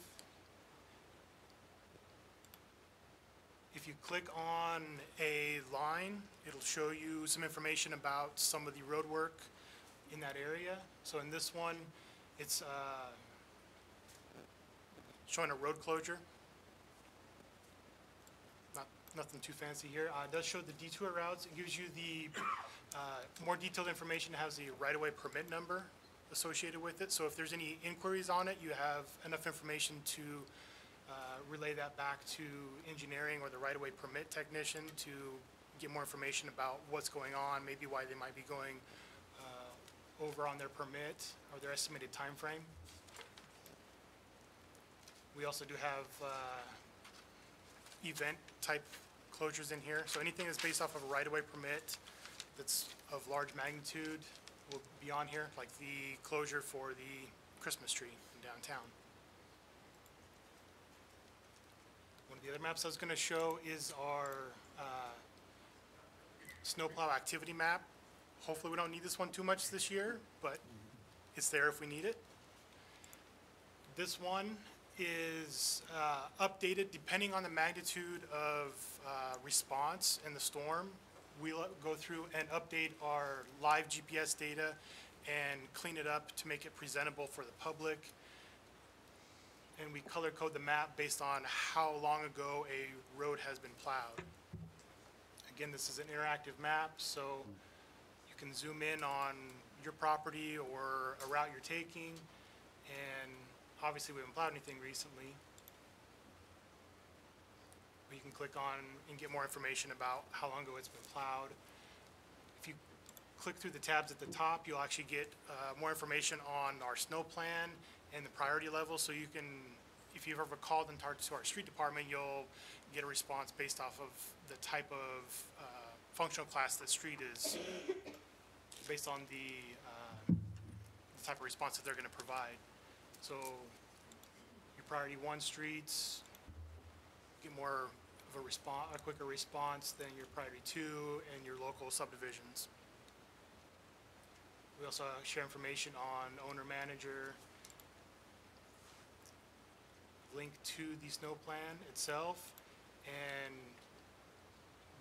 If you click on a line, it'll show you some information about some of the road work in that area. So in this one, it's showing a road closure. Nothing too fancy here. It does show the detour routes. It gives you the more detailed information. It has the right-of-way permit number associated with it. So if there's any inquiries on it, you have enough information to relay that back to engineering or the right-of-way permit technician to get more information about what's going on, maybe why they might be going over on their permit or their estimated time frame. We also do have event-type closures in here. So anything that's based off of a right-of-way permit that's of large magnitude will be on here, like the closure for the Christmas tree in downtown. One of the other maps I was going to show is our snowplow activity map. Hopefully we don't need this one too much this year, but it's there if we need it. This one is updated depending on the magnitude of response in the storm. We'll go through and update our live GPS data and clean it up to make it presentable for the public. And we color code the map based on how long ago a road has been plowed. Again, this is an interactive map, so you can zoom in on your property or a route you're taking, and obviously we haven't plowed anything recently. But you can click on and get more information about how long ago it's been plowed. If you click through the tabs at the top, you'll actually get more information on our snow plan and the priority level, so you can, if you've ever called and talked to our street department, you'll get a response based off of the type of functional class the street is, based on the type of response that they're going to provide. So your priority 1 streets get more of a quicker response than your priority 2 and your local subdivisions. We also share information on owner manager, link to the snow plan itself, and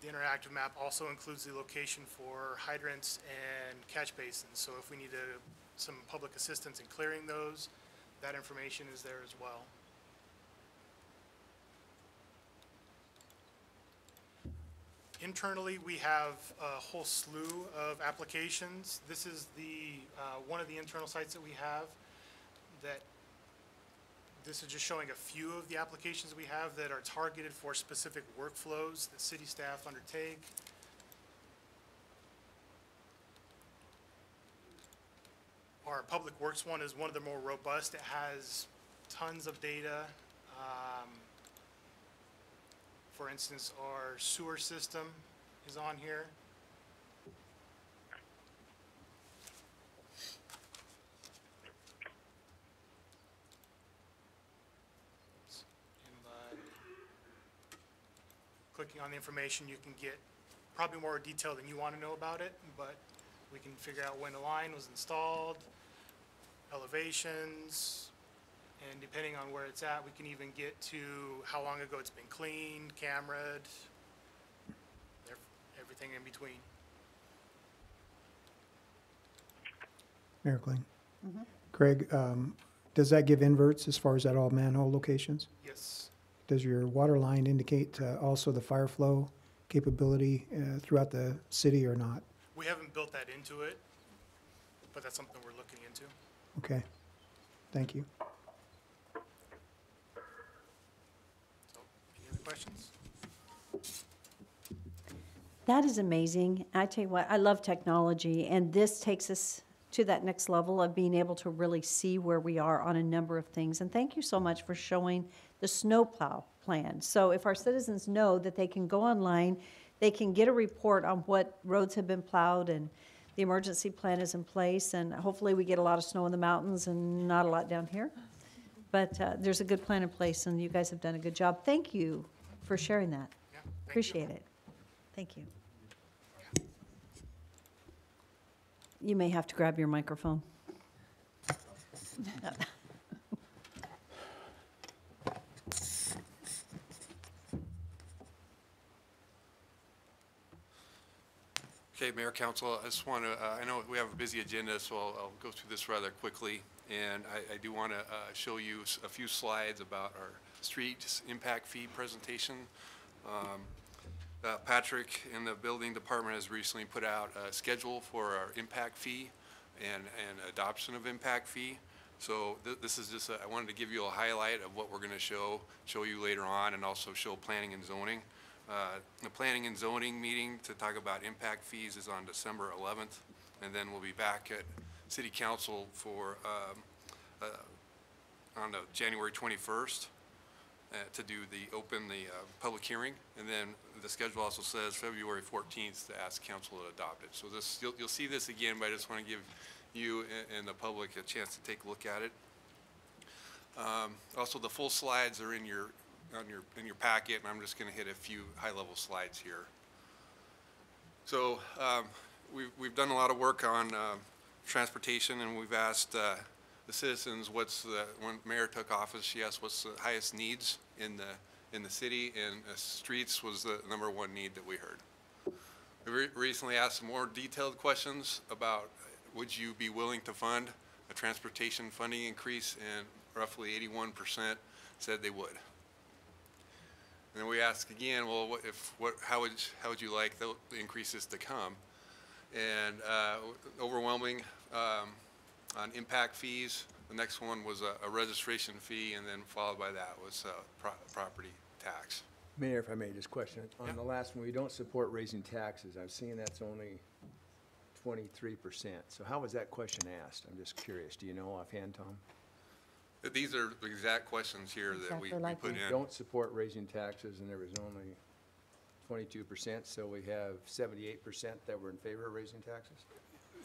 the interactive map also includes the location for hydrants and catch basins. So if we need some public assistance in clearing those, that information is there as well. Internally, we have a whole slew of applications. This is the one of the internal sites that we have. This is just showing a few of the applications we have that are targeted for specific workflows that city staff undertake. Our Public Works one is one of the more robust. It has tons of data. For instance, our sewer system is on here. Clicking on the information, you can get probably more detail than you want to know about it, but we can figure out when the line was installed, elevations, and depending on where it's at, we can even get to how long ago it's been cleaned, camera'd, everything in between. Mayor Kling. Craig, does that give inverts as far as at all manhole locations? Yes. Does your water line indicate also the fire flow capability throughout the city or not? We haven't built that into it, but that's something we're looking into. Okay, thank you. So, any other questions? That is amazing. I tell you what, I love technology, and this takes us to that next level of being able to really see where we are on a number of things. And thank you so much for showing the snowplow plan. So if our citizens know that they can go online, they can get a report on what roads have been plowed, and the emergency plan is in place, and hopefully we get a lot of snow in the mountains and not a lot down here. But there's a good plan in place, and you guys have done a good job. Thank you for sharing that. Yeah, Appreciate it. Thank you. You may have to grab your microphone. Okay, Mayor, Council, I just want to, I know we have a busy agenda, so I'll go through this rather quickly. And I do want to show you a few slides about our street impact fee presentation. Patrick in the building department has recently put out a schedule for our impact fee and adoption of impact fee. So this is just, I wanted to give you a highlight of what we're going to show you later on, and also show planning and zoning. The planning and zoning meeting to talk about impact fees is on December 11th, and then we'll be back at City Council for on January 21st to do open the public hearing, and then the schedule also says February 14th to ask council to adopt it. So this, you'll see this again, but I just want to give you and the public a chance to take a look at it. Also, the full slides are in your packet, and I'm just going to hit a few high-level slides here. So we've done a lot of work on transportation, and we've asked the citizens when Mayor took office, she asked what's the highest needs in the city, and streets was the #1 need that we heard. We recently asked some more detailed questions about would you be willing to fund a transportation funding increase, and roughly 81% said they would. And then we asked again, well, how would you like the increases to come? And overwhelming on impact fees. The next one was a registration fee, and then followed by that was property tax. Mayor, if I may just question, on the last one, we don't support raising taxes. I'm seeing that's only 23%. So how was that question asked? I'm just curious. Do you know offhand, Tom? These are the exact questions here that we put in. Don't support raising taxes, and there was only 22%, so we have 78% that were in favor of raising taxes?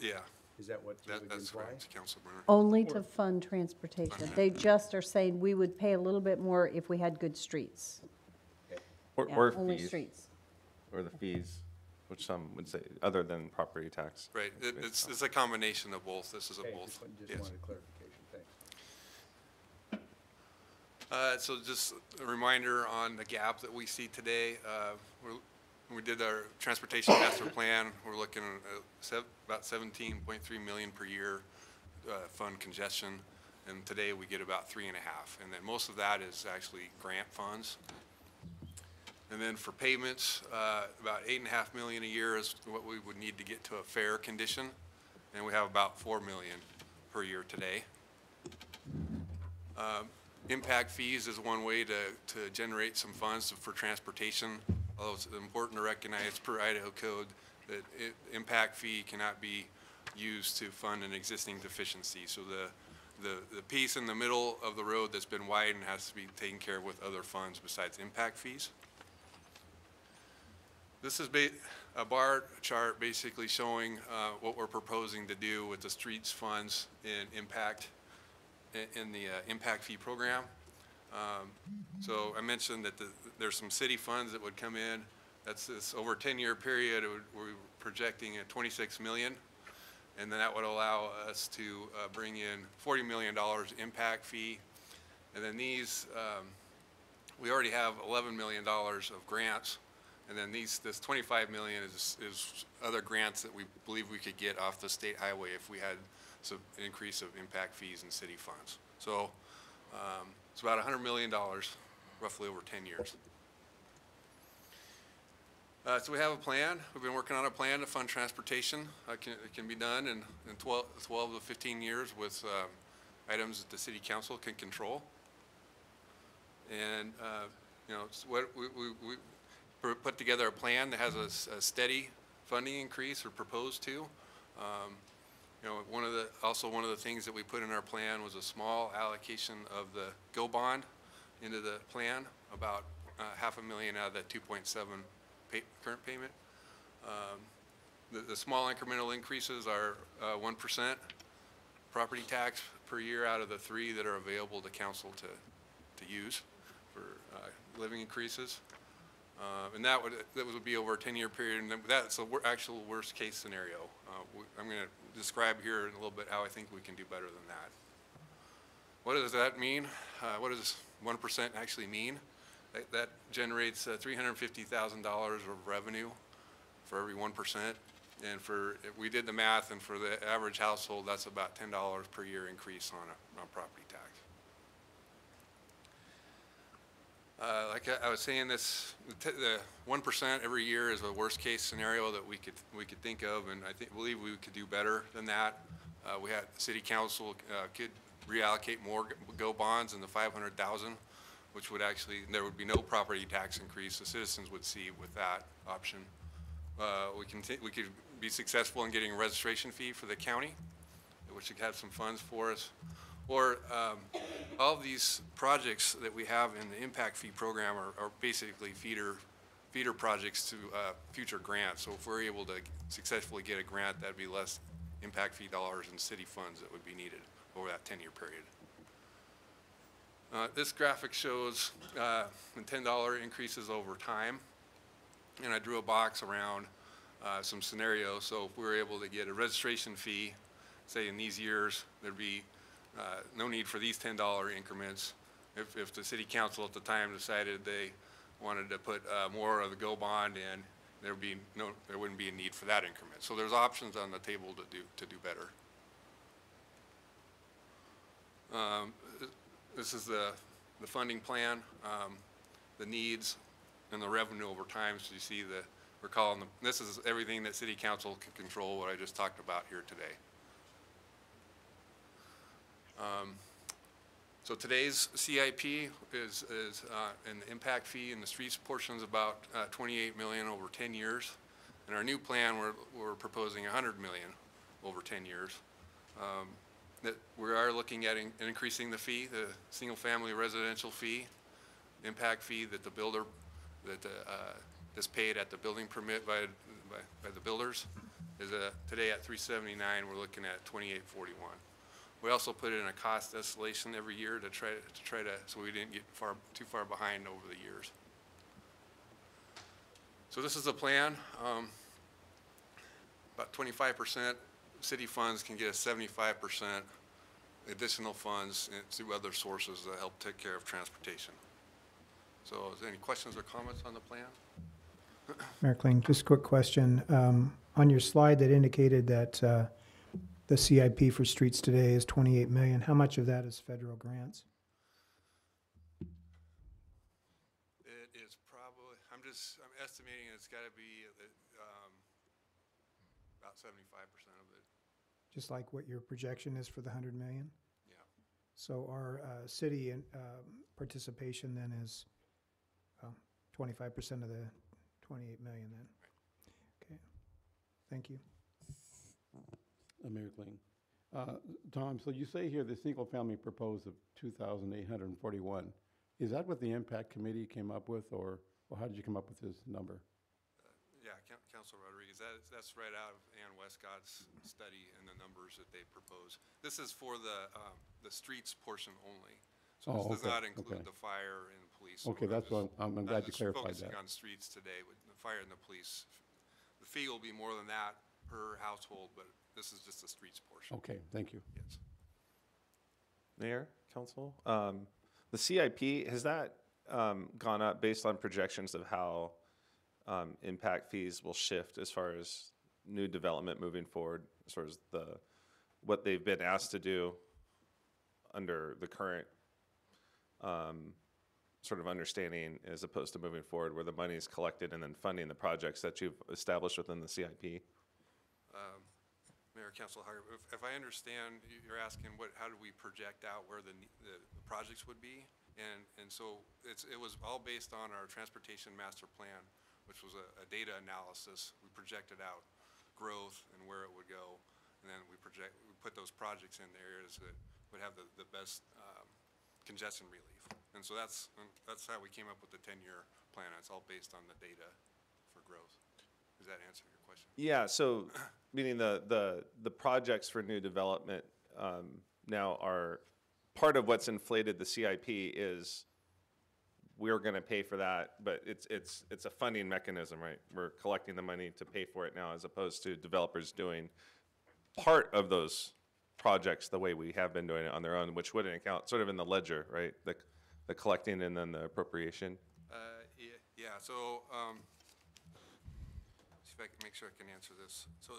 Yeah. Is that what you would imply? That's correct, Councilman. Only to fund transportation. They just are saying we would pay a little bit more if we had good streets. Or Yeah, or only fees. streets. Or the fees, which some would say, other than property tax. Right, it's a combination of both. This is a both. Just Yes. wanted clarification, thanks. So just a reminder on the gap that we see today. We did our transportation master plan. We're looking at about 17.3 million per year fund congestion, and today we get about 3.5. And then most of that is actually grant funds. And then for payments, about 8.5 million a year is what we would need to get to a fair condition, and we have about 4 million per year today. Impact fees is one way to generate some funds for transportation, although it's important to recognize per Idaho code that impact fee cannot be used to fund an existing deficiency. So the piece in the middle of the road that's been widened has to be taken care of with other funds besides impact fees. This is a bar chart basically showing what we're proposing to do with the streets funds in the impact fee program. So I mentioned that there's some city funds that would come in. That's over a 10-year period. We're projecting at 26 million, and then that would allow us to bring in $40 million impact fee. And then these, we already have $11 million of grants, and then this 25 million is other grants that we believe we could get off the state highway if we had some increase of impact fees and city funds. So it's about $100 million, roughly over 10 years. So we have a plan. We've been working on a plan to fund transportation. It can be done in 12 to 15 years with items that the city council can control. And what we put together a plan that has a steady funding increase, or proposed to. One of the things that we put in our plan was a small allocation of the GO bond into the plan, about $500,000 out of that 2.7 current payment. The small incremental increases are 1% property tax per year out of the 3 that are available to council to use for living increases. And that would be over a 10-year period, and that's the actual worst case scenario. I'm going to describe here in a little bit how I think we can do better than that. What does that mean? What does 1% actually mean? That generates $350,000 of revenue for every 1%. And we did the math, and for the average household, that's about $10 per year increase on property tax. Like I was saying, the 1% every year is a worst case scenario that we could think of, and I believe we could do better than that. We had city council could reallocate more GO bonds in the 500,000, which would actually, there would be no property tax increase. The citizens would see with that option. We could be successful in getting a registration fee for the county, which would have some funds for us. Or all of these projects that we have in the impact fee program are basically feeder projects to future grants. So if we're able to successfully get a grant, that'd be less impact fee dollars and city funds that would be needed over that 10-year period. This graphic shows the $10 increases over time, and I drew a box around some scenarios. So if we were able to get a registration fee, say in these years, there'd be no need for these $10 increments. If the city council at the time decided they wanted to put more of the GO bond in, there wouldn't be a need for that increment. So there's options on the table to do better. This is the funding plan, the needs, and the revenue over time. So you see this is everything that city council can control, what I just talked about here today. So today's CIP is and the impact fee in the streets portion is about 28 million over 10 years. In our new plan, we're proposing 100 million over 10 years. That we are looking at increasing the fee, the single-family residential fee, impact fee that the builder is paid at the building permit by the builders is today at 379. We're looking at 2841. We also put in a cost escalation every year to try to so we didn't get too far behind over the years. So this is the plan. About 25% city funds can get a 75% additional funds through other sources that help take care of transportation. So is there any questions or comments on the plan? Mayor Kling, just a quick question. On your slide that indicated that the CIP for streets today is 28 million, how much of that is federal grants? It is probably, I'm estimating it's got to be about 75% of it. Just like what your projection is for the 100 million? Yeah. So our city participation then is 25% of the 28 million then? Right. Okay. Thank you. Mayor Kling. Tom, so you say here the single family proposed of 2,841. Is that what the impact committee came up with, or how did you come up with this number? Yeah, Councilor Rodriguez, that's right out of Ann Westcott's study and the numbers that they propose. This is for the streets portion only. So this does not include the fire and police. Okay, that's what I'm glad you clarified that. Focusing on streets today with the fire and the police. The fee will be more than that per household, but this is just the streets portion. Okay, thank you. Yes. Mayor, council, the CIP, has that gone up based on projections of how impact fees will shift as far as new development moving forward, as far as what they've been asked to do under the current sort of understanding, as opposed to moving forward where the money is collected and then funding the projects that you've established within the CIP? Mayor, Council Hager, if I understand, you're asking how do we project out where the projects would be? And so it was all based on our transportation master plan, which was a data analysis. We projected out growth and where it would go, and then we put those projects in the areas that would have the best congestion relief. And so that's how we came up with the 10-year plan. It's all based on the data for growth. Does that answer your question? Yeah, so meaning the projects for new development now are part of what's inflated the CIP is we're going to pay for that, but it's a funding mechanism, right? We're collecting the money to pay for it now, as opposed to developers doing part of those projects the way we have been doing it on their own, which wouldn't account sort of in the ledger, right? The collecting and then the appropriation. Yeah. So see if I can make sure I can answer this. So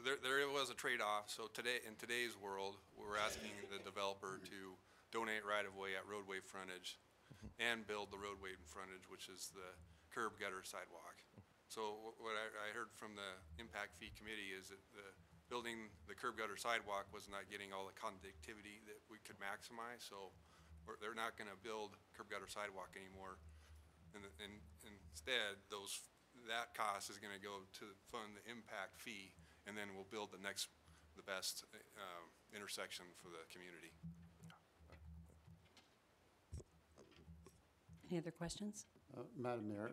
there was a trade-off. So in today's world, we're asking the developer to donate right-of-way at roadway frontage and build the roadway frontage, which is the curb, gutter, sidewalk. So what I heard from the impact fee committee is that the building the curb gutter sidewalk was not getting all the conductivity that we could maximize, so they're not gonna build curb gutter sidewalk anymore. And instead, that cost is gonna go to fund the impact fee, and then we'll build the best intersection for the community. Any other questions? Madam Mayor,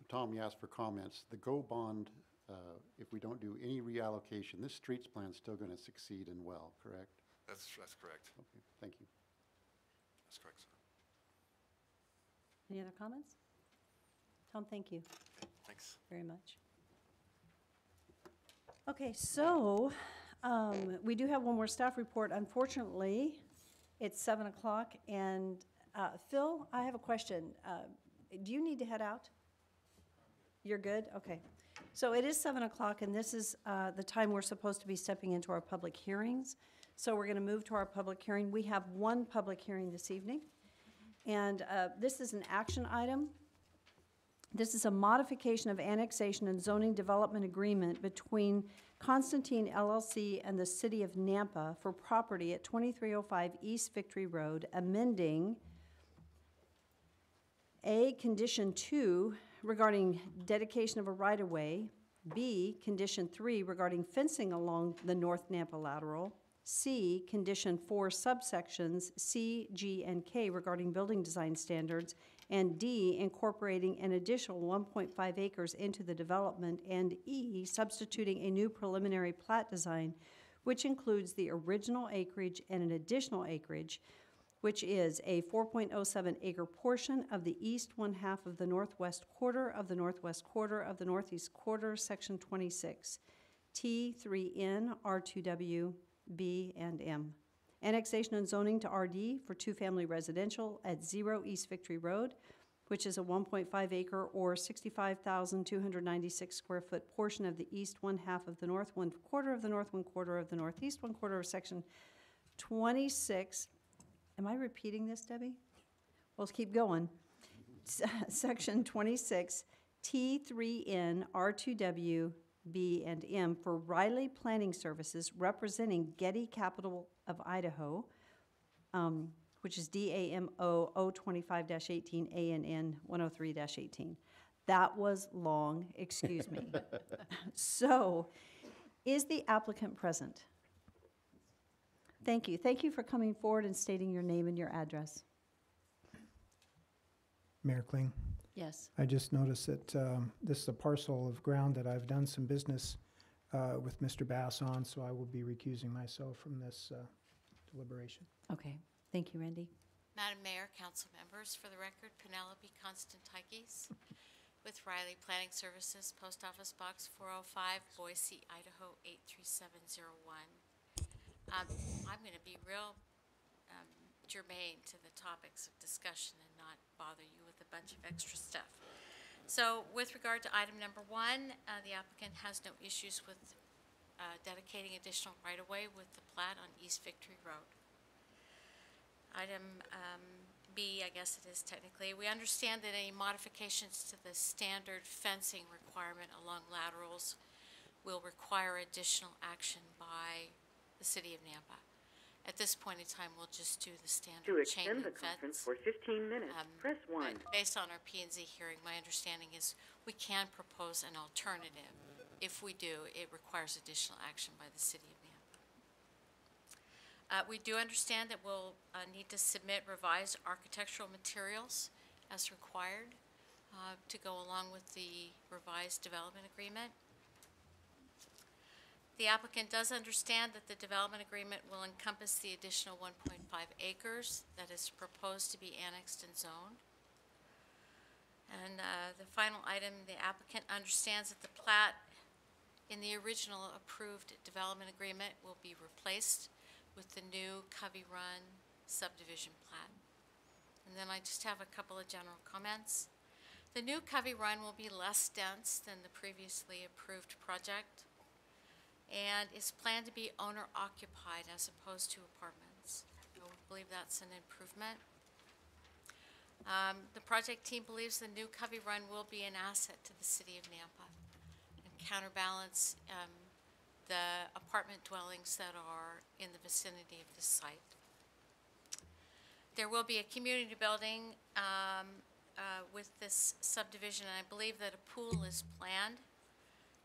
Tom, you asked for comments. The GO bond, if we don't do any reallocation, this streets plan is still going to succeed and well, correct? That's correct. Okay, thank you. That's correct, sir. Any other comments? Tom, thank you Thanks. very much. Okay, so we do have one more staff report. Unfortunately, it's 7 o'clock, and Phil, I have a question. Do you need to head out? You're good? Okay. So it is 7 o'clock, and this is the time we're supposed to be stepping into our public hearings. So we're going to move to our public hearing. We have one public hearing this evening, and this is an action item. This is a modification of annexation and zoning development agreement between Constantine LLC and the City of Nampa for property at 2305 East Victory Road, amending A, Condition 2 regarding dedication of a right-of-way, B, Condition 3 regarding fencing along the North Nampa lateral, C, Condition 4 subsections C, G, and K regarding building design standards, and D, incorporating an additional 1.5 acres into the development, and E, substituting a new preliminary plat design, which includes the original acreage and an additional acreage, which is a 4.07 acre portion of the east one half of the northwest quarter of the northwest quarter of the northeast quarter, section 26, T3N, R2W, B, and M. Annexation and zoning to RD for two-family residential at 0 East Victory Road, which is a 1.5 acre or 65,296 square foot portion of the east one half of the north one quarter of the north one quarter of the northeast one quarter of section 26. Am I repeating this, Debbie? Well, let's keep going. Section 26, T3N, R2W, B, and M for Riley Planning Services representing Getty Capital of Idaho, which is DAMO 025-18 ANN 103-18. That was long, excuse me. So, is the applicant present? Thank you. Thank you for coming forward and stating your name and your address. Mayor Kling, Yes. I just noticed that this is a parcel of ground that I've done some business with Mr. Bass on, so I will be recusing myself from this deliberation. Okay. Thank you, Randy. Madam Mayor, council members, for the record, Penelope Constantikis with Riley Planning Services, Post Office Box 405, Boise, Idaho 83701. I'm going to be real germane to the topics of discussion and not bother you with a bunch of extra stuff. So with regard to item number 1, the applicant has no issues with dedicating additional right-of-way with the plat on East Victory Road. Item B, I guess it is technically, we understand that any modifications to the standard fencing requirement along laterals will require additional action by the City of Nampa. At this point in time, we'll just do the standard chain link fence. To extend the conference for 15 minutes, press 1. Based on our P&Z hearing, my understanding is we can propose an alternative. If we do, it requires additional action by the City of Nampa. We do understand that we'll need to submit revised architectural materials as required to go along with the revised development agreement. The applicant does understand that the development agreement will encompass the additional 1.5 acres that is proposed to be annexed and zoned. And the final item, the applicant understands that the plat in the original approved development agreement will be replaced with the new Covey Run subdivision plat. And then I just have a couple of general comments. The new Covey Run will be less dense than the previously approved project, and is planned to be owner-occupied as opposed to apartments. I believe that's an improvement. The project team believes the new Covey Run will be an asset to the City of Nampa and counterbalance the apartment dwellings that are in the vicinity of this site. There will be a community building with this subdivision, and I believe that a pool is planned.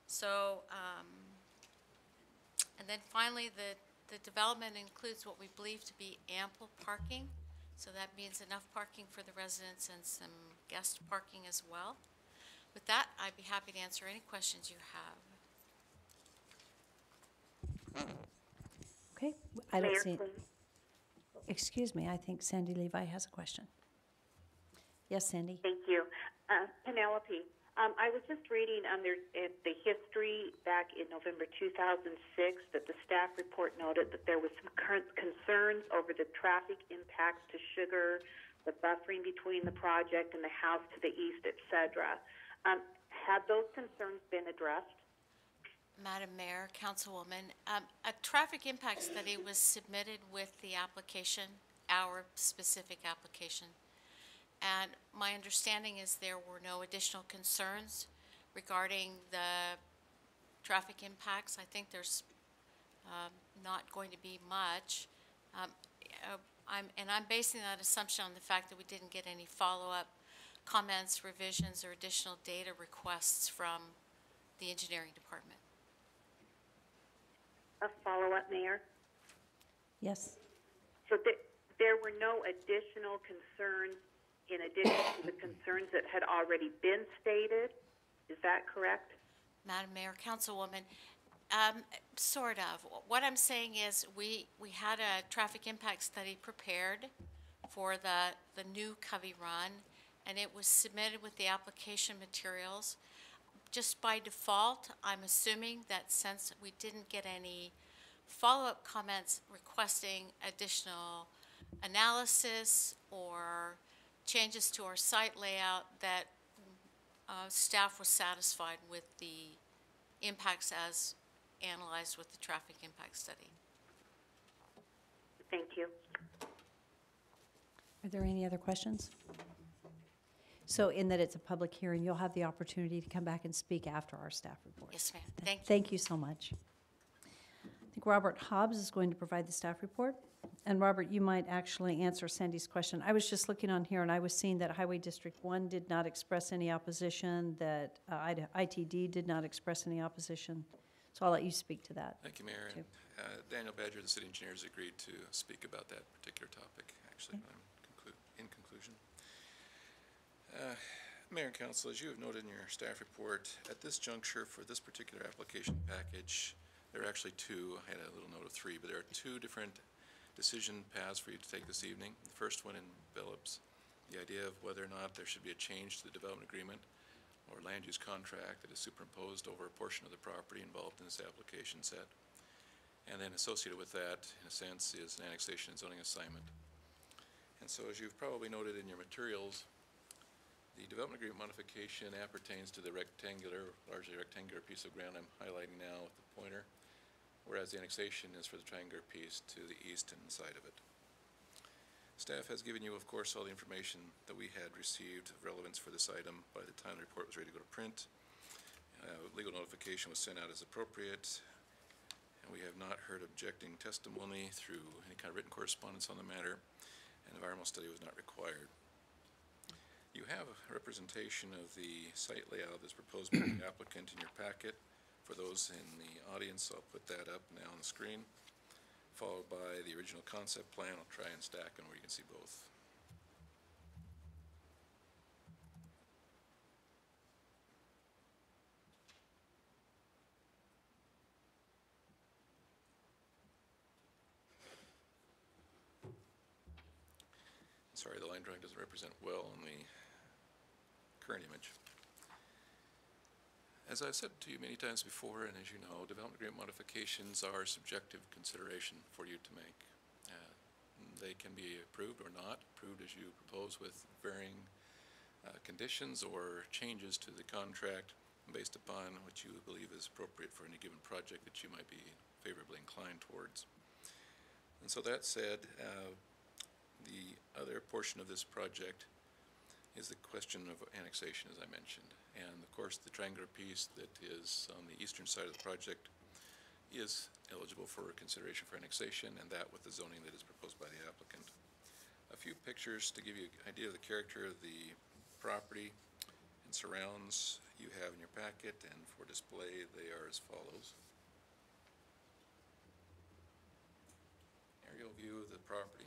So, and then finally, the development includes what we believe to be ample parking. So that means enough parking for the residents and some guest parking as well. With that, I'd be happy to answer any questions you have. Okay, I don't Mayor, see, please. excuse me, I think Sandy Levi has a question. Yes, Sandy? Thank you. Penelope, I was just reading under the history back in November 2006 that the staff report noted that there was some current concerns over the traffic impacts to Sugar, the buffering between the project and the house to the east, et cetera. Have those concerns been addressed? Madam Mayor, Councilwoman, a traffic impact study was submitted with the application, our specific application. And my understanding is there were no additional concerns regarding the traffic impacts. I think there's not going to be much. I'm basing that assumption on the fact that we didn't get any follow-up comments, revisions, or additional data requests from the engineering department. A follow-up, Mayor? Yes. So there were no additional concerns in addition to the concerns that had already been stated? Is that correct? Madam Mayor, Councilwoman, sort of. What I'm saying is we had a traffic impact study prepared for the new Covey Run, and it was submitted with the application materials. Just by default, I'm assuming that since we didn't get any follow-up comments requesting additional analysis or changes to our site layout, that staff was satisfied with the impacts as analyzed with the traffic impact study. Thank you. Are there any other questions? So in that it's a public hearing, you'll have the opportunity to come back and speak after our staff report. Yes, ma'am. Thank you. Thank you so much. I think Robert Hobbs is going to provide the staff report. And Robert, you might actually answer Sandy's question. I was just looking on here and I was seeing that Highway District 1 did not express any opposition, that ITD did not express any opposition. So I'll let you speak to that. Thank you, Mayor. too. And, Daniel Badger, the city engineer, has agreed to speak about that particular topic, actually, in conclusion. Mayor and Council, as you have noted in your staff report, at this juncture for this particular application package, there are actually two. I had a little note of three, but there are two different decision paths for you to take this evening. The first one envelops the idea of whether or not there should be a change to the development agreement or land use contract that is superimposed over a portion of the property involved in this application set. And then associated with that, in a sense, is an annexation and zoning assignment. And so as you've probably noted in your materials, the development agreement modification appertains to the rectangular, largely rectangular piece of ground I'm highlighting now with the pointer, whereas the annexation is for the triangular piece to the east and side of it. Staff has given you, of course, all the information that we had received of relevance for this item by the time the report was ready to go to print. Legal notification was sent out as appropriate, and we have not heard objecting testimony through any kind of written correspondence on the matter, and environmental study was not required. You have a representation of the site layout that's proposed by the applicant in your packet. For those in the audience, I'll put that up now on the screen, followed by the original concept plan. I'll try and stack them where you can see both. Sorry, the line drawing doesn't represent well on the current image. As I've said to you many times before, and as you know, development agreement modifications are a subjective consideration for you to make. They can be approved or not, approved as you propose with varying conditions or changes to the contract based upon what you believe is appropriate for any given project that you might be favorably inclined towards. And so that said, the other portion of this project is the question of annexation, as I mentioned. And of course, the triangular piece that is on the eastern side of the project is eligible for consideration for annexation, and that with the zoning that is proposed by the applicant. A few pictures to give you an idea of the character of the property and surrounds you have in your packet, and for display they are as follows. Aerial view of the property.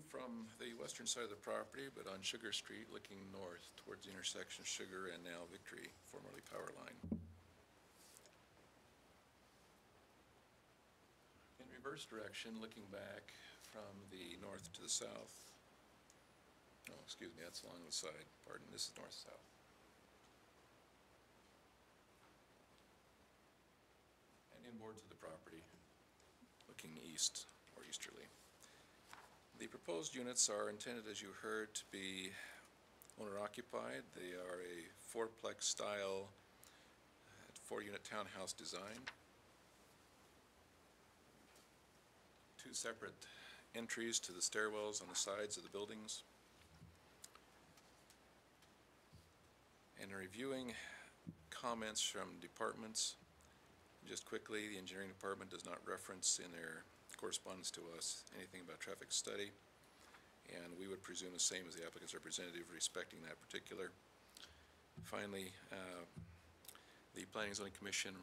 From the western side of the property, but on Sugar Street, looking north towards the intersection of Sugar and now Victory, formerly Power Line. In reverse direction, looking back from the north to the south. Oh, excuse me, that's along the side. Pardon, this is north-south. And inboard to the property, looking east or easterly. The proposed units are intended, as you heard, to be owner-occupied. They are a fourplex style, 4-unit townhouse design. 2 separate entries to the stairwells on the sides of the buildings. And in reviewing comments from departments, just quickly, the engineering department does not reference in their correspondence to us anything about traffic study, and we would presume the same as the applicant's representative respecting that particular. Finally, the Planning and Zoning Commission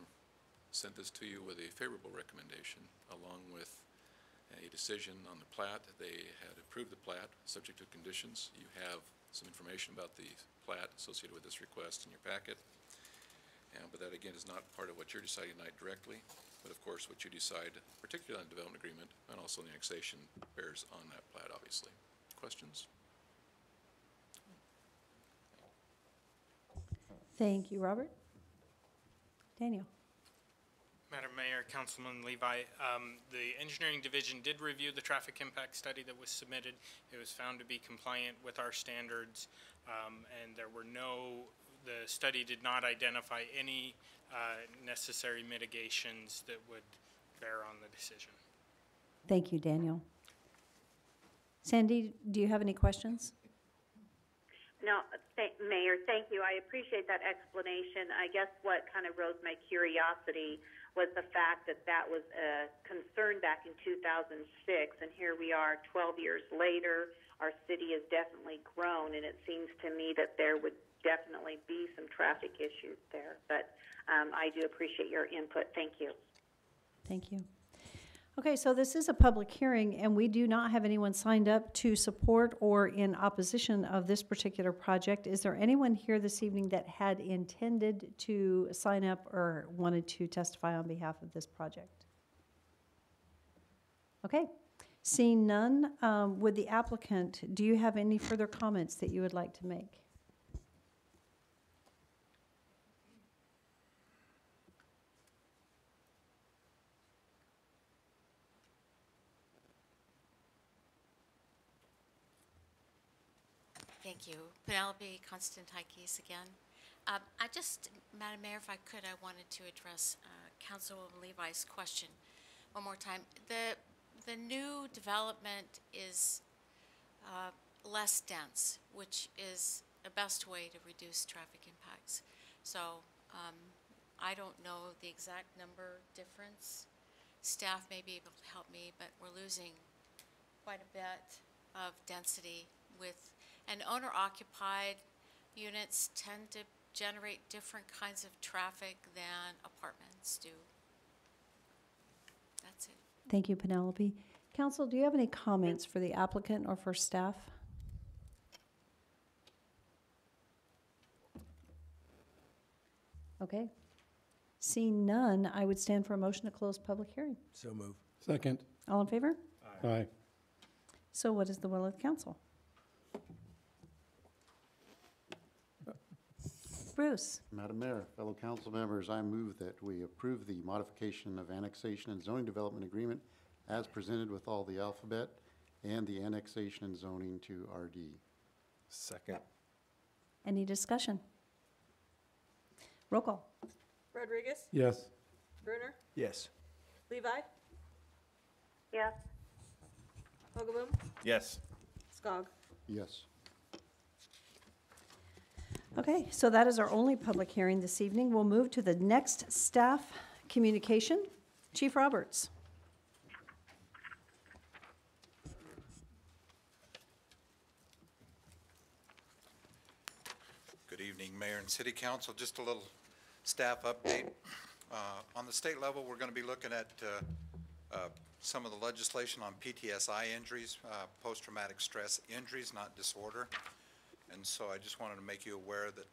sent this to you with a favorable recommendation along with a decision on the plat. They had approved the plat subject to conditions. You have some information about the plat associated with this request in your packet, but that again is not part of what you're deciding tonight directly. But of course, what you decide, particularly on the development agreement and also the annexation, bears on that plat, obviously. Questions? Thank you, Robert. Daniel. Madam Mayor, Councilman Levi, the engineering division did review the traffic impact study that was submitted. It was found to be compliant with our standards, and the study did not identify any necessary mitigations that would bear on the decision. Thank you, Daniel. Sandy, do you have any questions? No, Mayor, thank you. I appreciate that explanation. I guess what kind of rose my curiosity was the fact that that was a concern back in 2006, and here we are 12 years later. Our city has definitely grown, and it seems to me that there would definitely be some traffic issues there. But I do appreciate your input. Thank you. Thank you. Okay, so this is a public hearing, and we do not have anyone signed up to support or in opposition of this particular project. Is there anyone here this evening that had intended to sign up or wanted to testify on behalf of this project? Okay, seeing none, would the applicant, do you have any further comments that you would like to make? Thank you. Penelope Constantikis again. Madam Mayor, if I could, I wanted to address Councilwoman Levi's question one more time. The new development is less dense, which is the best way to reduce traffic impacts. So I don't know the exact number difference. Staff may be able to help me, but we're losing quite a bit of density with, and owner-occupied units tend to generate different kinds of traffic than apartments do. That's it. Thank you, Penelope. Council, do you have any comments for the applicant or for staff? Okay. Seeing none, I would stand for a motion to close public hearing. So move. Second. All in favor? Aye. So what is the will of the council? Bruce. Madam Mayor, fellow council members, I move that we approve the modification of annexation and zoning development agreement as presented with all the alphabet and the annexation and zoning to RD. Second. Any discussion? Roll call. Rodriguez? Yes. Bruner? Yes. Levi? Yes. Hogaboom? Yes. Skog? Yes. Okay, so that is our only public hearing this evening. We'll move to the next staff communication. Chief Roberts. Good evening, Mayor and City Council. Just a little staff update. On the state level, we're going to be looking at some of the legislation on PTSI injuries, post-traumatic stress injuries, not disorder. And so I just wanted to make you aware that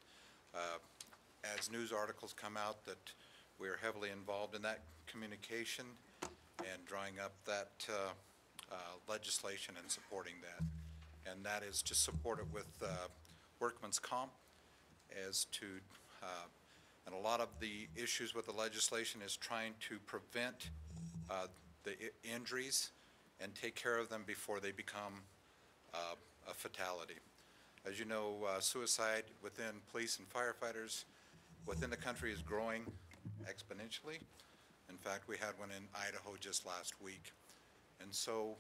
as news articles come out, that we are heavily involved in that communication and drawing up that legislation and supporting that. And that is to support it with workman's comp as to, and a lot of the issues with the legislation is trying to prevent the injuries and take care of them before they become a fatality. As you know, suicide within police and firefighters within the country is growing exponentially. In fact, we had one in Idaho just last week. And so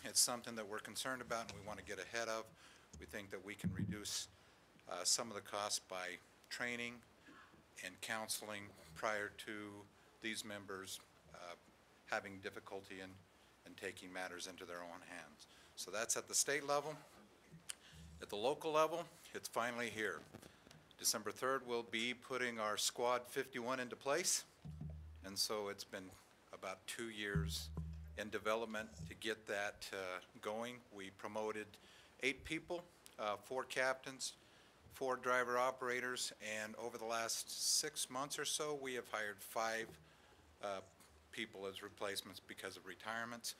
it's something that we're concerned about and we want to get ahead of. We think that we can reduce some of the costs by training and counseling prior to these members having difficulty in taking matters into their own hands. So that's at the state level. At the local level, it's finally here. December 3rd, we'll be putting our Squad 51 into place. And so it's been about 2 years in development to get that going. We promoted 8 people, 4 captains, 4 driver operators, and over the last 6 months or so, we have hired 5 people as replacements because of retirements.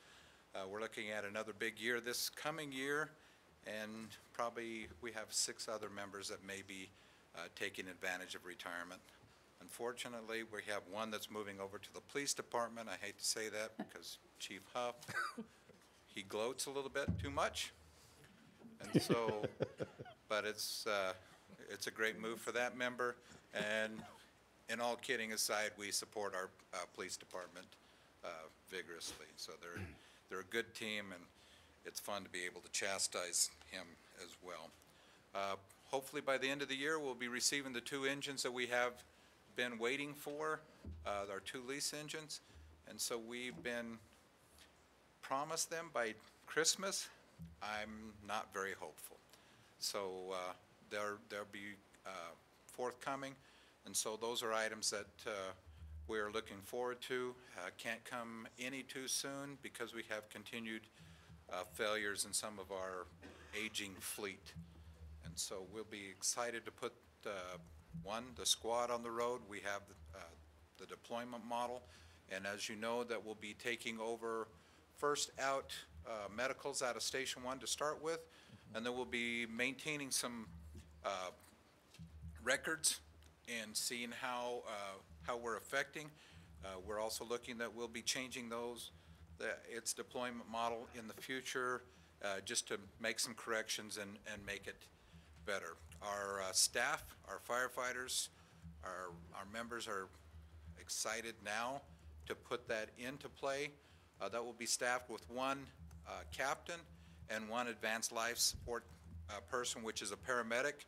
We're looking at another big year this coming year, and probably we have 6 other members that may be taking advantage of retirement. Unfortunately, we have one that's moving over to the police department. I hate to say that because Chief Huff, he gloats a little bit too much. And so, but it's a great move for that member. And in all kidding aside, we support our police department vigorously. So they're a good team, and it's fun to be able to chastise him as well. Hopefully by the end of the year, we'll be receiving the 2 engines that we have been waiting for, our 2 lease engines. And so we've been promised them by Christmas. I'm not very hopeful. So they'll be forthcoming. And so those are items that we're looking forward to. Can't come any too soon because we have continued failures in some of our aging fleet. And so we'll be excited to put the squad on the road. We have the deployment model, and as you know, that we'll be taking over first out medicals out of Station 1 to start with, and then we'll be maintaining some records and seeing how we're affecting. We're also looking that we'll be changing its deployment model in the future just to make some corrections and make it better. Our staff, our firefighters, our members are excited now to put that into play. That will be staffed with 1 captain and 1 advanced life support person, which is a paramedic.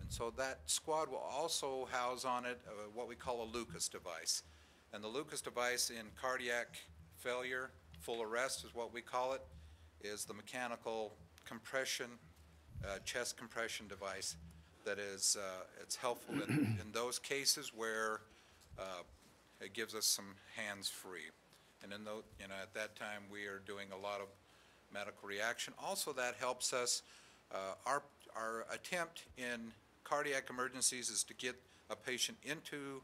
And so that squad will also house on it what we call a Lucas device. And the Lucas device in cardiac failure, full arrest is what we call it, is the mechanical compression, chest compression device that is it's helpful in those cases where it gives us some hands free. And in at that time we are doing a lot of medical reaction. Also, that helps us. Our attempt in cardiac emergencies is to get a patient into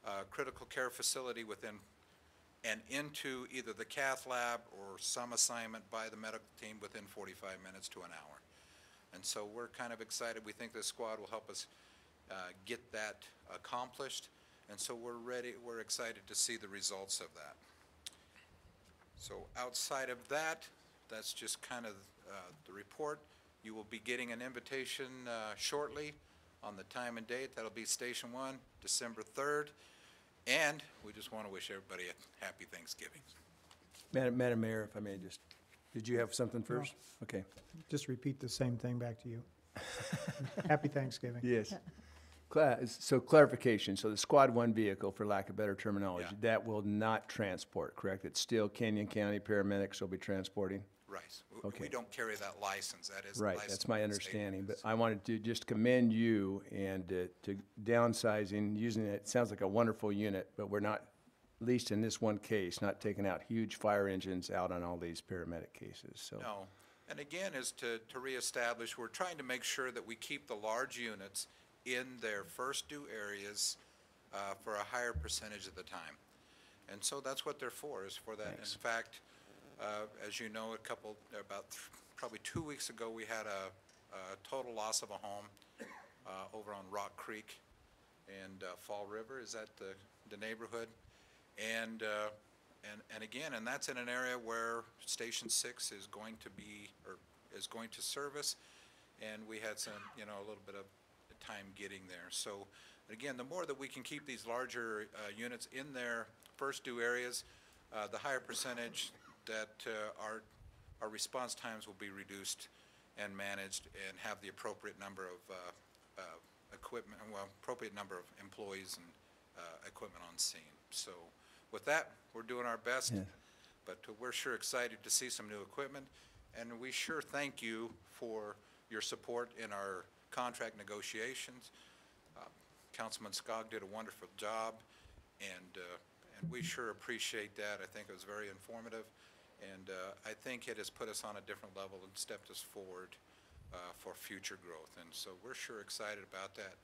a critical care facility and into either the cath lab or some assignment by the medical team within 45 minutes to an hour. And so we're kind of excited. We think this squad will help us get that accomplished. And so we're excited to see the results of that. So outside of that, that's just kind of the report. You will be getting an invitation shortly on the time and date. That'll be Station 1, December 3rd. And we just want to wish everybody a happy Thanksgiving. Madam Mayor, if I may just Did you have something first? Okay. Just repeat the same thing back to you. Happy Thanksgiving. Yes. So clarification, so the Squad 1 vehicle, for lack of better terminology, that will not transport, correct? It's still Canyon County paramedics will be transporting? Right. Okay. We don't carry that license. That is a Right, license that's my from the state. understanding, but I wanted to just commend you and to downsizing, using it, sounds like a wonderful unit, but we're not, at least in this one case, not taking out huge fire engines out on all these paramedic cases, so. No. And again, is to reestablish, we're trying to make sure that we keep the large units in their first due areas for a higher percentage of the time. And so that's what they're for, is for that. Thanks. In fact, as you know, probably 2 weeks ago, we had a total loss of a home over on Rock Creek and Fall River. Is that the neighborhood? And again, and that's in an area where Station 6 is going to be, or is going to service, and we had some, a little bit of time getting there. So, again, the more that we can keep these larger units in their first due areas, the higher percentage that our response times will be reduced and managed and have the appropriate number of equipment, appropriate number of employees and equipment on scene. So with that, we're doing our best, but we're sure excited to see some new equipment, and we sure thank you for your support in our contract negotiations. Councilman Skog did a wonderful job, and we sure appreciate that. I think it was very informative, and I think it has put us on a different level and stepped us forward for future growth. And so we're sure excited about that,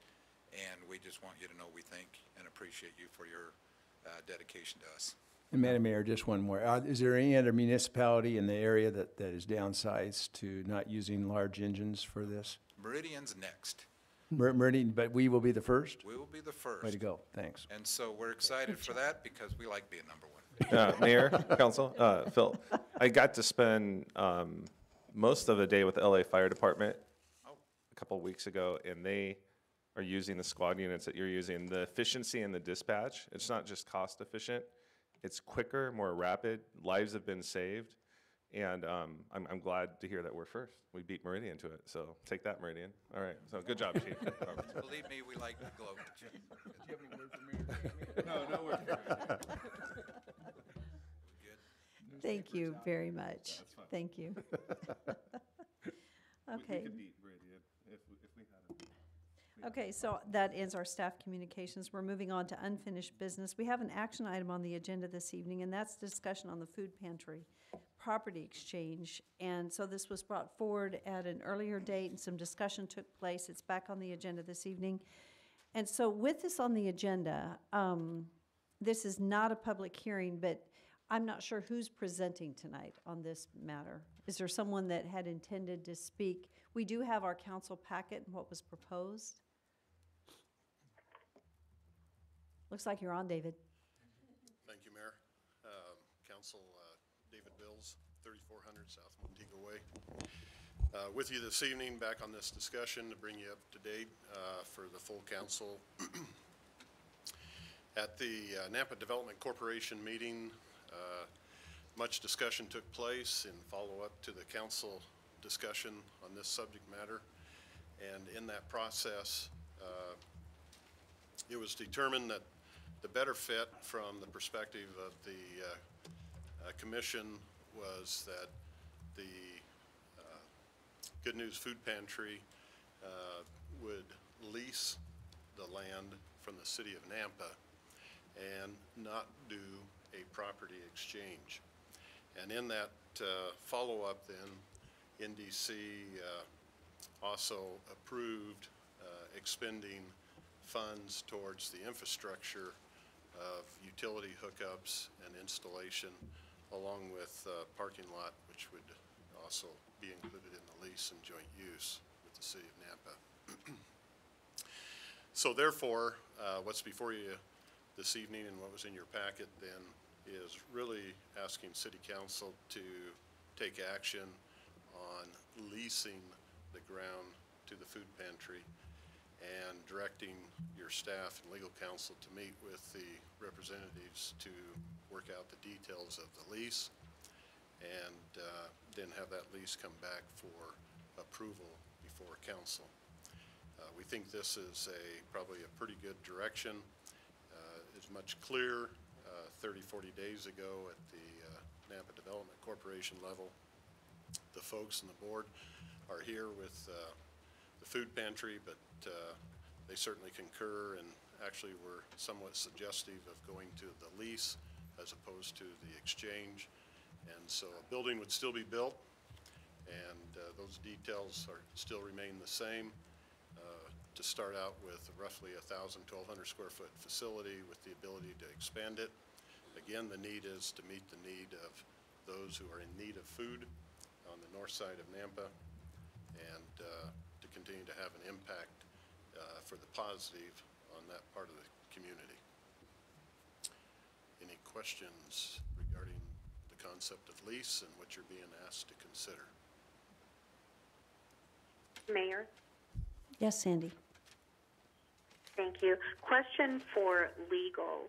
and we just want you to know we thank and appreciate you for your dedication to us. And Madam Mayor, just one more. Is there any other municipality in the area that is downsized to not using large engines for this? Meridian's next. Meridian, but we will be the first? We will be the first. Way to go, thanks. And so we're excited for that because we like being number one. Mayor, Council, Phil, I got to spend most of the day with the LA Fire Department a couple of weeks ago, and they are using the squad units that you're using. The efficiency in the dispatch, it's not just cost efficient, it's quicker, more rapid, lives have been saved, and I'm glad to hear that we're first. We beat Meridian to it, so take that, Meridian. All right, so good job, Chief. Believe me, we like the globe. Do you have any word for Mayor? No word for Thank you very much. Thank you. Okay. We could beat Meridian if we had a. Okay, so that ends our staff communications. We're moving on to unfinished business. We have an action item on the agenda this evening, and that's discussion on the food pantry property exchange. And so this was brought forward at an earlier date, and some discussion took place. It's back on the agenda this evening. And so with this on the agenda, this is not a public hearing, but I'm not sure who's presenting tonight on this matter. Is there someone that had intended to speak? We do have our council packet and what was proposed. Looks like you're on, David. Thank you, Mayor. Council, David Bills, 3400 South Montego Way. With you this evening, back on this discussion to bring you up to date for the full council. At the Nampa Development Corporation meeting, much discussion took place in follow-up to the council discussion on this subject matter. And in that process, it was determined that the better fit from the perspective of the commission was that the Good News Food Pantry would lease the land from the city of Nampa and not do a property exchange. And in that follow-up then, NDC also approved expending funds towards the infrastructure of utility hookups and installation, along with parking lot, which would also be included in the lease and joint use with the city of Nampa. So therefore, what's before you this evening and what was in your packet then is really asking City Council to take action on leasing the ground to the food pantry and directing your staff and legal counsel to meet with the representatives to work out the details of the lease and then have that lease come back for approval before council. We think this is probably a pretty good direction. It's much clearer 30, 40 days ago at the Nampa Development Corporation level. The folks on the board are here with the food pantry, but they certainly concur and actually were somewhat suggestive of going to the lease as opposed to the exchange. And so a building would still be built, and those details still remain the same. To start out with roughly 1,000, 1,200 square foot facility with the ability to expand it. Again, the need is to meet the need of those who are in need of food on the north side of Nampa, and to continue to have an impact for the positive on that part of the community. Any questions regarding the concept of lease and what you're being asked to consider? Mayor? Yes, Sandy. Thank you. Question for legal.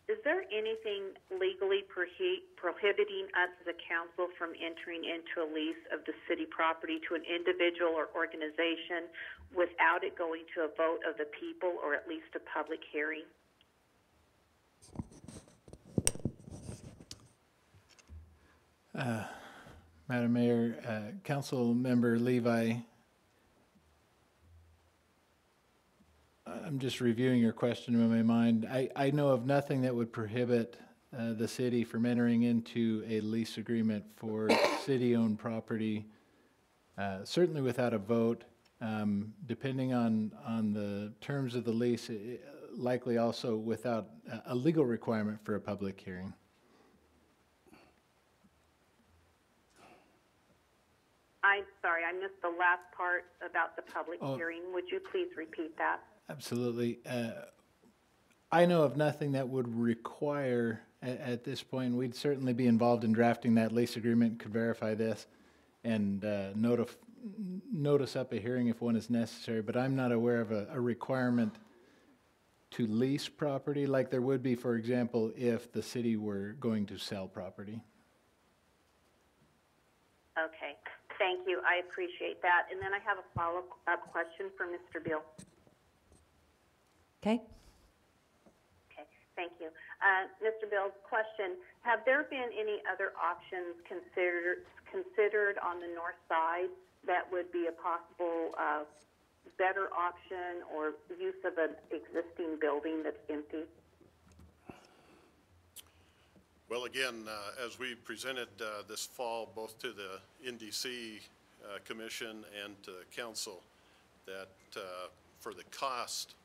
Is there anything legally prohibiting us as a council from entering into a lease of the city property to an individual or organization without it going to a vote of the people or at least a public hearing? Madam Mayor, Council Member Levi, I'm just reviewing your question in my mind. I know of nothing that would prohibit the city from entering into a lease agreement for city-owned property, certainly without a vote. Depending on the terms of the lease, likely also without a legal requirement for a public hearing. I'm sorry, I missed the last part about the public hearing. Would you please repeat that? Absolutely. I know of nothing that would require, at this point, we'd certainly be involved in drafting that lease agreement, could verify this, and notice up a hearing if one is necessary, but I'm not aware of a requirement to lease property like there would be, for example, if the city were going to sell property. Okay, thank you. I appreciate that. And then I have a follow-up question for Mr. Beal. Okay. Okay, thank you. Mr. Bill's question, have there been any other options considered on the north side that would be a possible better option or use of an existing building that's empty? Well, again, as we presented this fall, both to the NDC Commission and to Council, that for the cost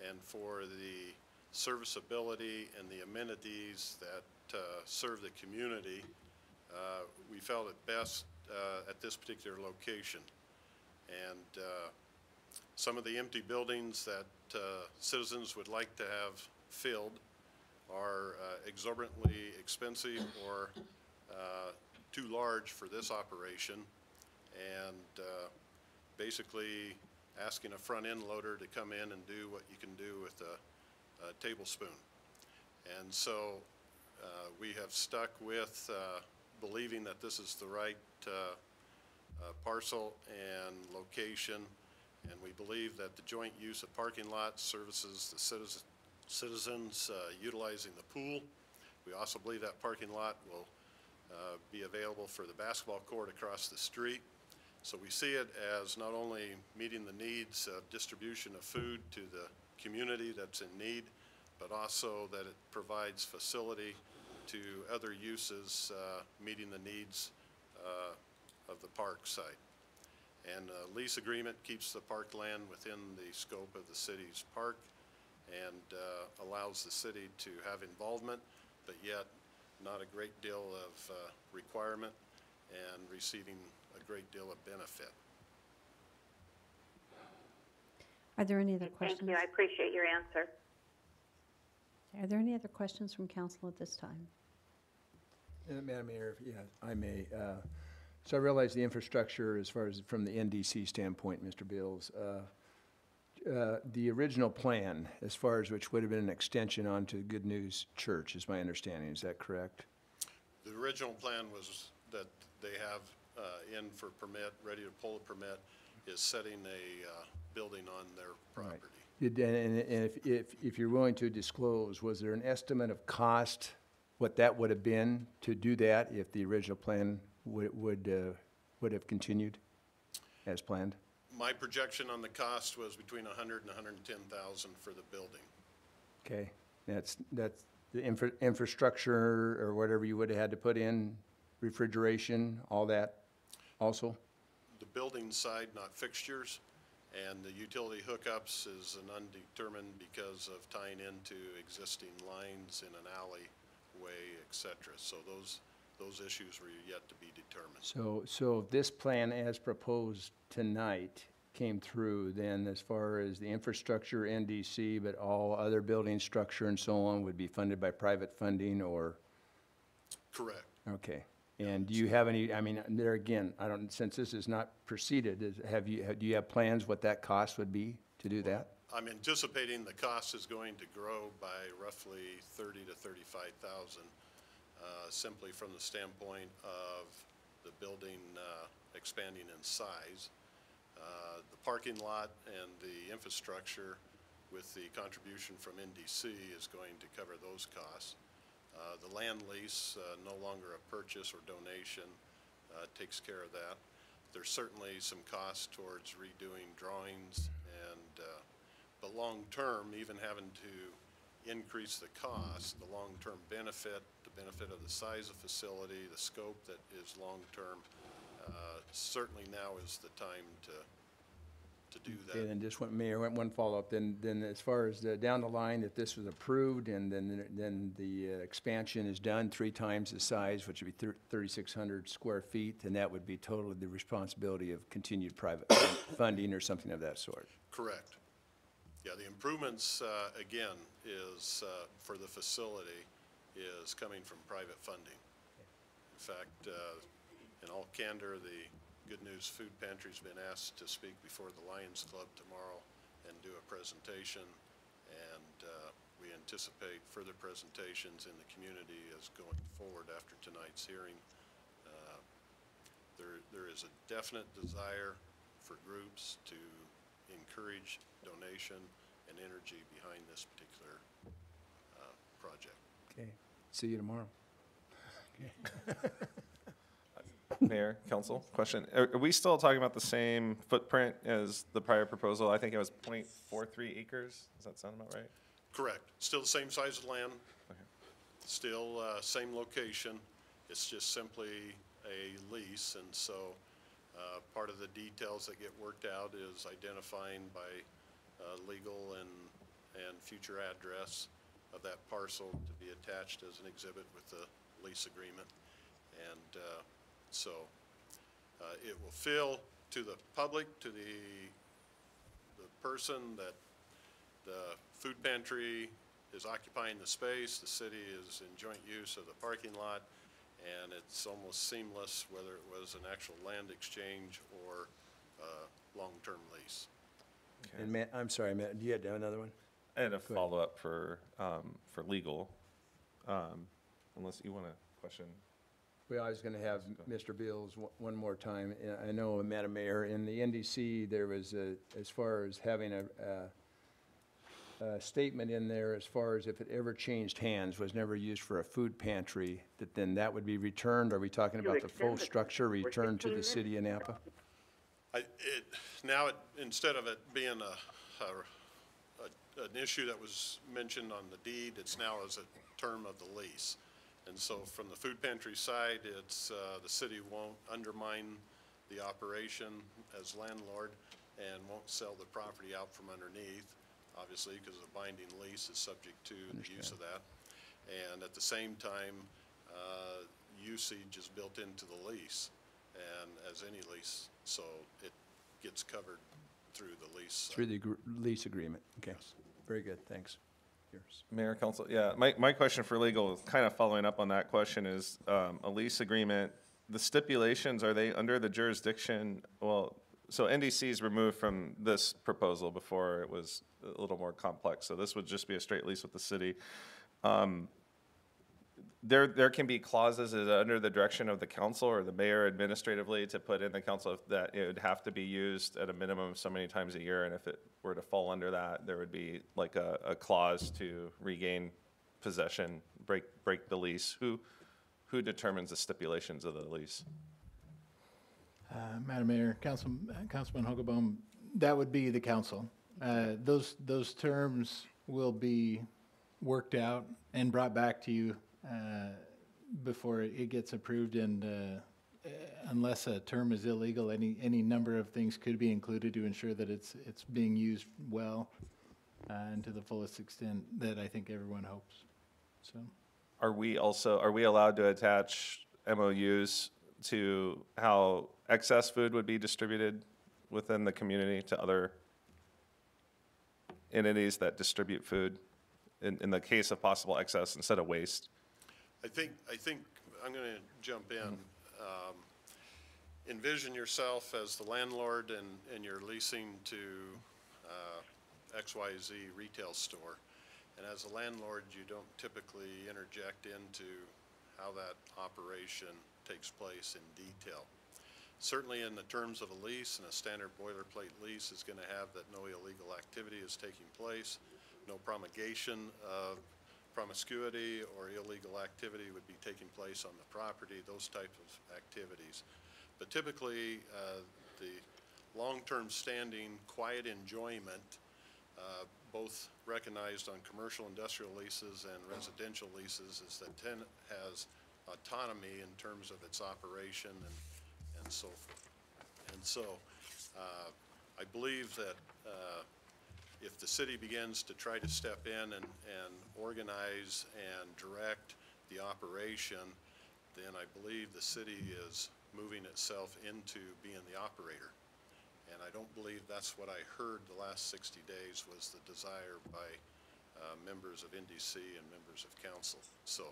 and for the serviceability and the amenities that serve the community, we felt it best at this particular location. And some of the empty buildings that citizens would like to have filled are exorbitantly expensive or too large for this operation, and basically asking a front-end loader to come in and do what you can do with a tablespoon. And so we have stuck with believing that this is the right parcel and location, and we believe that the joint use of parking lots services the citizens utilizing the pool. We also believe that parking lot will be available for the basketball court across the street. So we see it as not only meeting the needs of distribution of food to the community that's in need, but also that it provides facility to other uses meeting the needs of the park site. And a lease agreement keeps the parkland within the scope of the city's park and allows the city to have involvement, but yet not a great deal of requirement and receiving a great deal of benefit. Are there any other questions? Thank you. I appreciate your answer. Are there any other questions from council at this time? Madam Mayor, yeah, I may. So I realize the infrastructure, as far as from the NDC standpoint, Mr. Bills, the original plan, as far as which would have been an extension onto Good News Church, is my understanding. Is that correct? The original plan was that they have in for permit, ready to pull a permit, is setting a building on their property. And if you're willing to disclose, was there an estimate of cost, what that would have been to do that if the original plan would have continued as planned? My projection on the cost was between 100 and 110,000 for the building. Okay, that's the infrastructure or whatever you would have had to put in, refrigeration, all that also? The building side, not fixtures, and the utility hookups is an undetermined because of tying into existing lines in an alleyway, et cetera. So those issues were yet to be determined. So this plan as proposed tonight came through, then as far as the infrastructure, NDC, but all other building structure and so on would be funded by private funding or? Correct. Okay. And do you have any, I mean, there again, since this is not proceeded, do you have plans what that cost would be to do that? I'm anticipating the cost is going to grow by roughly 30 to 35,000, simply from the standpoint of the building expanding in size. The parking lot and the infrastructure with the contribution from NDC is going to cover those costs. The land lease, no longer a purchase or donation, takes care of that. There's certainly some cost towards redoing drawings but long-term, even having to increase the cost, the long-term benefit, the benefit of the size of facility, the scope that is long-term, certainly now is the time to do that. Okay, then just one follow-up, then as far as down the line, if this was approved and then the expansion is done 3 times the size, which would be 3,600 square feet, then that would be totally the responsibility of continued private funding or something of that sort. Correct. Yeah, the improvements, again, is, for the facility, is coming from private funding. In fact, in all candor, the Good News Food Pantry's been asked to speak before the Lions Club tomorrow and do a presentation, and we anticipate further presentations in the community as going forward after tonight's hearing. There is a definite desire for groups to encourage donation and energy behind this particular project. Okay, see you tomorrow. Mayor, council, question. Are we still talking about the same footprint as the prior proposal? I think it was 0.43 acres. Does that sound about right? Correct. Still the same size of land. Okay. Still same location. It's just simply a lease, and so part of the details that get worked out is identifying by legal and future address of that parcel to be attached as an exhibit with the lease agreement. And so it will feel to the public, to the person that the food pantry is occupying the space, the city is in joint use of the parking lot, and it's almost seamless whether it was an actual land exchange or a long-term lease. Okay. And Matt, I'm sorry, Matt, do you have another one? I had a follow-up for legal, unless you want to question. Well, I was going to have Mr. Beals one more time. I know, Madam Mayor, in the NDC, there was as far as having a statement in there as far as if it ever changed hands, was never used for a food pantry, that then that would be returned. Are we talking about the full structure returned to the city of Nampa? Instead of it being an issue that was mentioned on the deed, it's now as a term of the lease. And so from the food pantry side, it's the city won't undermine the operation as landlord and won't sell the property out from underneath, obviously, because the binding lease is subject to the use of that. And at the same time, usage is built into the lease, and as any lease, so it gets covered through the lease. Through the lease agreement. Okay. Yes. Very good. Thanks. Yours. Mayor, council, yeah, my question for legal, kind of following up on that question, is a lease agreement, the stipulations, are they under the jurisdiction? Well, so NDC is removed from this proposal. Before it was a little more complex, so this would just be a straight lease with the city. There can be clauses under the direction of the council or the mayor administratively to put in the council that it would have to be used at a minimum of so many times a year, and if it were to fall under that, there would be like a clause to regain possession, break the lease. Who determines the stipulations of the lease? Madam Mayor, Councilman Hogaboam, that would be the council. Those terms will be worked out and brought back to you before it gets approved, and unless a term is illegal, any number of things could be included to ensure that it's being used well and to the fullest extent that I think everyone hopes. So, Are we allowed to attach MOUs to how excess food would be distributed within the community to other entities that distribute food in the case of possible excess instead of waste? I think I'm going to jump in. Envision yourself as the landlord and you're leasing to XYZ retail store. And as a landlord, you don't typically interject into how that operation takes place in detail. Certainly in the terms of a lease, and a standard boilerplate lease is going to have that no illegal activity is taking place, no promulgation of promiscuity or illegal activity would be taking place on the property, those types of activities. But typically, the long-term standing quiet enjoyment, both recognized on commercial industrial leases and residential leases, is that tenant has autonomy in terms of its operation and so forth. And so I believe that if the city begins to try to step in and organize and direct the operation, then I believe the city is moving itself into being the operator. And I don't believe that's what I heard the last 60 days was the desire by members of NDC and members of council. So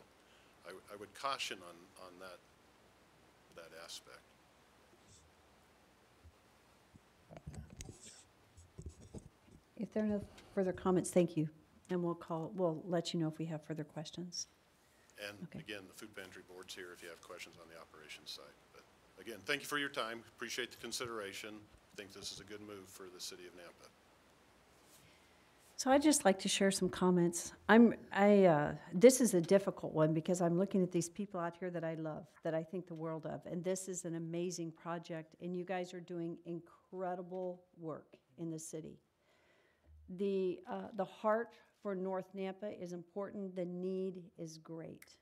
I would caution on that aspect. If there are no further comments, thank you. And we'll let you know if we have further questions. And again, the food pantry board's here if you have questions on the operations side. But again, thank you for your time. Appreciate the consideration. I think this is a good move for the city of Nampa. So I'd just like to share some comments. This is a difficult one because I'm looking at these people out here that I love, that I think the world of, and this is an amazing project, and you guys are doing incredible work in the city. The heart for North Nampa is important. The need is great.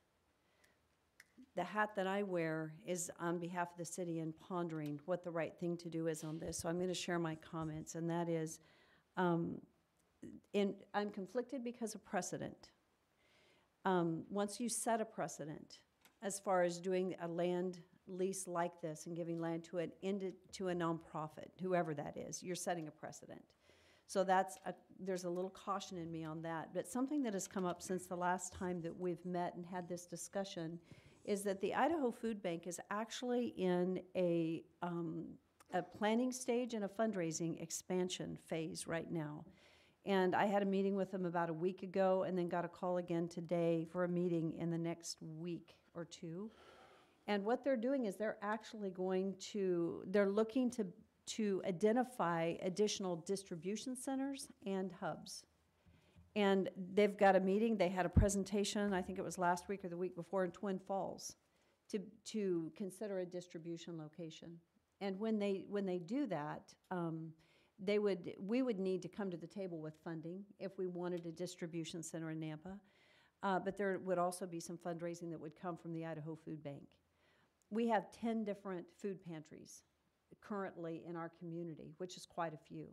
The hat that I wear is on behalf of the city and pondering what the right thing to do is on this. So I'm going to share my comments, and that is, I'm conflicted because of precedent. Once you set a precedent, as far as doing a land lease like this and giving land to a nonprofit, whoever that is, you're setting a precedent. So there's a little caution in me on that. But something that has come up since the last time that we've met and had this discussion is that the Idaho Food Bank is actually in a planning stage and a fundraising expansion phase right now. And I had a meeting with them about a week ago and then got a call again today for a meeting in the next week or two. And what they're doing is they're actually they're looking to identify additional distribution centers and hubs. And they've got a meeting, they had a presentation, I think it was last week or the week before, in Twin Falls to consider a distribution location. And when they do that, we would need to come to the table with funding if we wanted a distribution center in Nampa. But there would also be some fundraising that would come from the Idaho Food Bank. We have 10 different food pantries currently in our community, which is quite a few.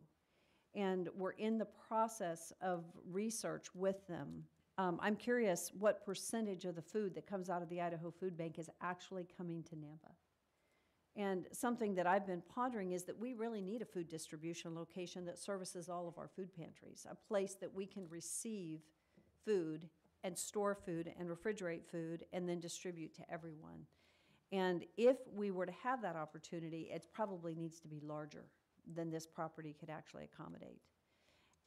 And we're in the process of research with them. I'm curious what percentage of the food that comes out of the Idaho Food Bank is actually coming to Nampa. And something that I've been pondering is that we really need a food distribution location that services all of our food pantries, a place that we can receive food and store food and refrigerate food and then distribute to everyone. And if we were to have that opportunity, it probably needs to be larger than this property could actually accommodate.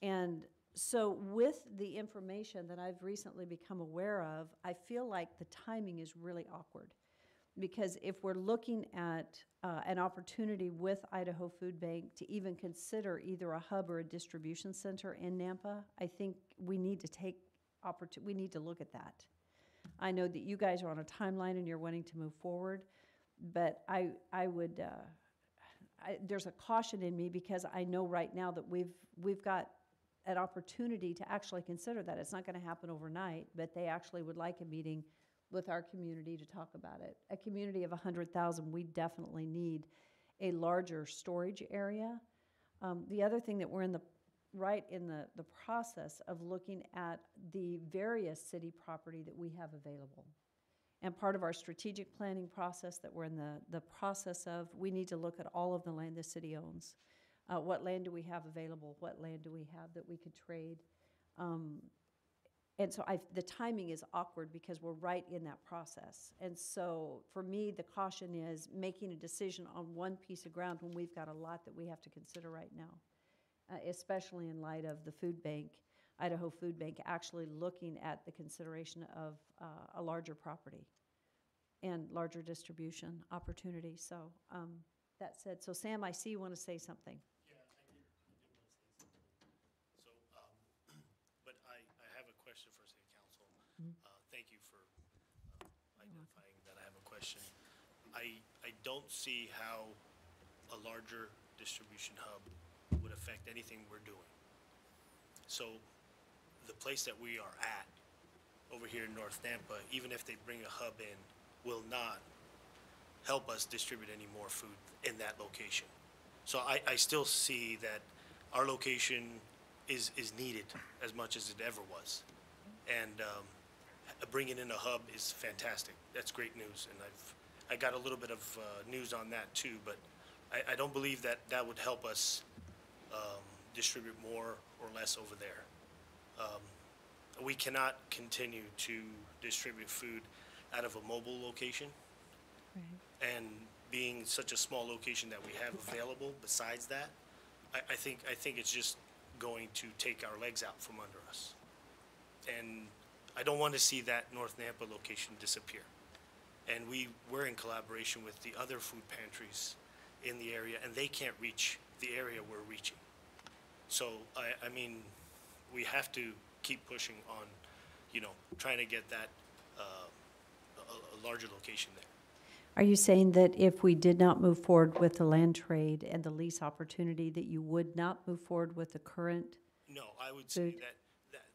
And So with the information that I've recently become aware of, I feel like the timing is really awkward. Because if we're looking at an opportunity with Idaho Food Bank to even consider either a hub or a distribution center in Nampa, I think we need to we need to look at that. I know that you guys are on a timeline and you're wanting to move forward, but I would, there's a caution in me because I know right now that we've got an opportunity to actually consider that. It's not going to happen overnight, but they actually would like a meeting with our community to talk about it. A community of 100,000, we definitely need a larger storage area. The other thing that we're in the process of looking at the various city property that we have available. And part of our strategic planning process that we're in the process of, we need to look at all of the land the city owns. What land do we have available? What land do we have that we could trade? And so the timing is awkward because we're right in that process. And so for me, the caution is making a decision on one piece of ground when we've got a lot that we have to consider right now, especially in light of the food bank, Idaho Food Bank, actually looking at the consideration of a larger property and larger distribution opportunity. So that said, so Sam, I see you want to say something. But I have a question for City Council. Thank you for identifying that I have a question. I don't see how a larger distribution hub would affect anything we're doing. So the place that we are at over here in North Nampa, even if they bring a hub in, will not help us distribute any more food in that location. So I still see that our location is needed as much as it ever was. And bringing in a hub is fantastic. That's great news. And I got a little bit of news on that too, but I don't believe that that would help us distribute more or less over there. We cannot continue to distribute food out of a mobile location. And being such a small location that we have available besides that, I think it's just going to take our legs out from under us. And I don't want to see that North Nampa location disappear. And we're in collaboration with the other food pantries in the area, and they can't reach the area we're reaching. So, I mean, we have to keep pushing on, trying to get that, a larger location there. Are you saying that if we did not move forward with the land trade and the lease opportunity, that you would not move forward with the current? No, I would say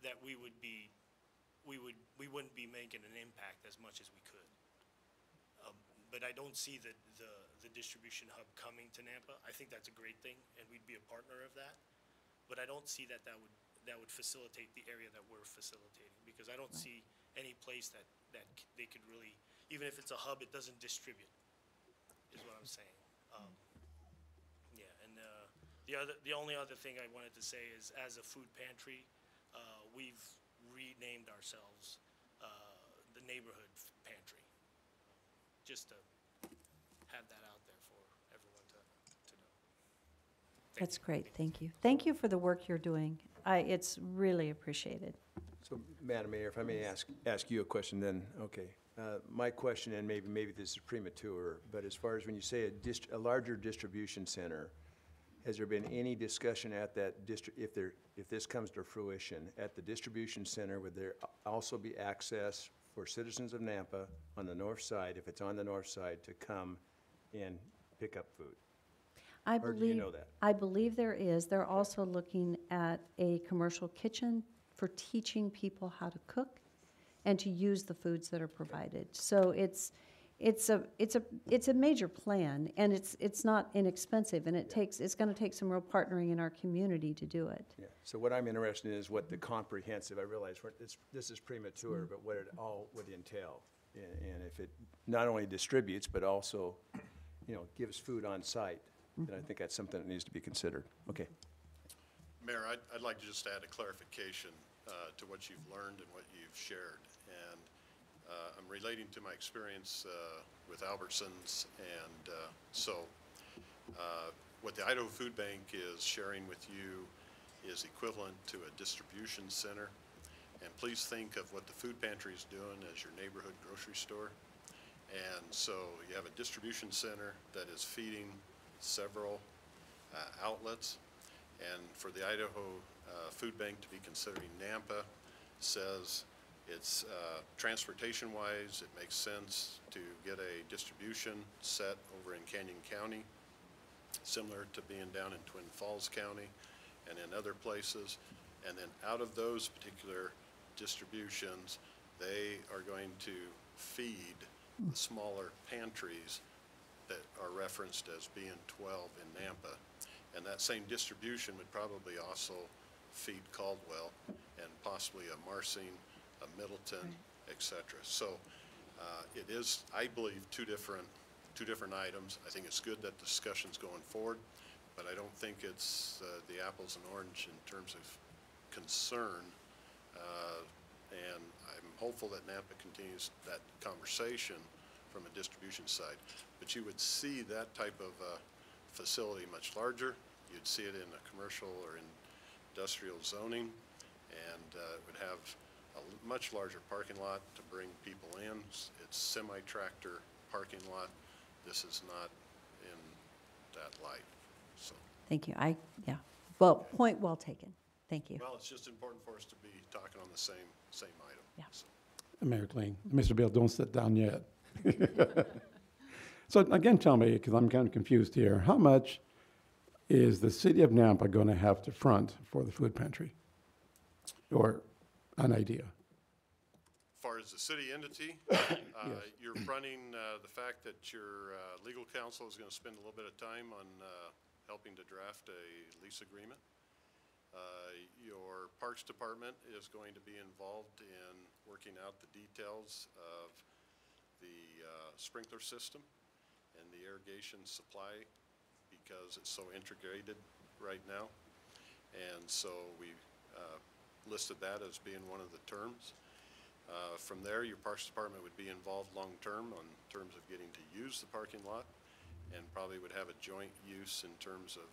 that we wouldn't be making an impact as much as we could. But I don't see the distribution hub coming to Nampa. I think that's a great thing, and we'd be a partner of that. But I don't see that would facilitate the area that we're facilitating, because I don't see any place that they could really, even if it's a hub, it doesn't distribute, is what I'm saying. Yeah, and the only other thing I wanted to say is, as a food pantry, we've renamed ourselves the Neighborhood Pantry, just to have that out there for everyone to know. That's great, thank you. Thank you for the work you're doing. It's really appreciated. So, Madam Mayor, if I may ask you a question then, okay. My question, and maybe this is premature, but as far as when you say a larger distribution center, has there been any discussion at that if this comes to fruition, at the distribution center, would there also be access for citizens of Nampa on the north side, if it's on the north side, to come and pick up food? Or do you know that? I believe there is. They're also looking at a commercial kitchen for teaching people how to cook and to use the foods that are provided. So it's a major plan, and it's not inexpensive, and it's going to take some real partnering in our community to do it. Yeah. So what I'm interested in is what the comprehensive, I realize this is premature, but what it all would entail. And if it not only distributes, but also, gives food on site, then I think that's something that needs to be considered. Okay. Mayor, I'd like to just add a clarification to what you've learned and what you've shared. And I'm relating to my experience with Albertsons, and so what the Idaho Food Bank is sharing with you is equivalent to a distribution center. And please think of what the food pantry is doing as your neighborhood grocery store. And so you have a distribution center that is feeding several outlets. And for the Idaho Food Bank to be considering Nampa says it's transportation-wise, it makes sense to get a distribution set over in Canyon County, similar to being down in Twin Falls County and in other places. And then out of those particular distributions, they are going to feed the smaller pantries that are referenced as being 12 in Nampa. And that same distribution would probably also feed Caldwell and possibly a Marsing, a Middleton, et cetera. So it is, I believe, two different items. I think it's good that the discussion's going forward, but I don't think it's the apples and orange in terms of concern. And I'm hopeful that Nampa continues that conversation from a distribution side. But you would see that type of facility much larger. You'd see it in a commercial or industrial zoning, and it would have a much larger parking lot to bring people in. It's semi-tractor parking lot. This is not in that light, so. Thank you. Yeah. Well, point well taken. Thank you. Well, it's just important for us to be talking on the same item. Yeah. So. Mayor Kling, Mr. Bill, don't sit down yet. So again, tell me, because I'm kind of confused here, how much is the city of Nampa going to have to front for the food pantry? Or an idea? As far as the city entity, you're fronting the fact that your legal counsel is going to spend a little bit of time on helping to draft a lease agreement. Your Parks Department is going to be involved in working out the details of the sprinkler system and the irrigation supply, because it's so integrated right now. And so we listed that as being one of the terms. From there, your Parks Department would be involved long-term on terms of getting to use the parking lot, and probably would have a joint use in terms of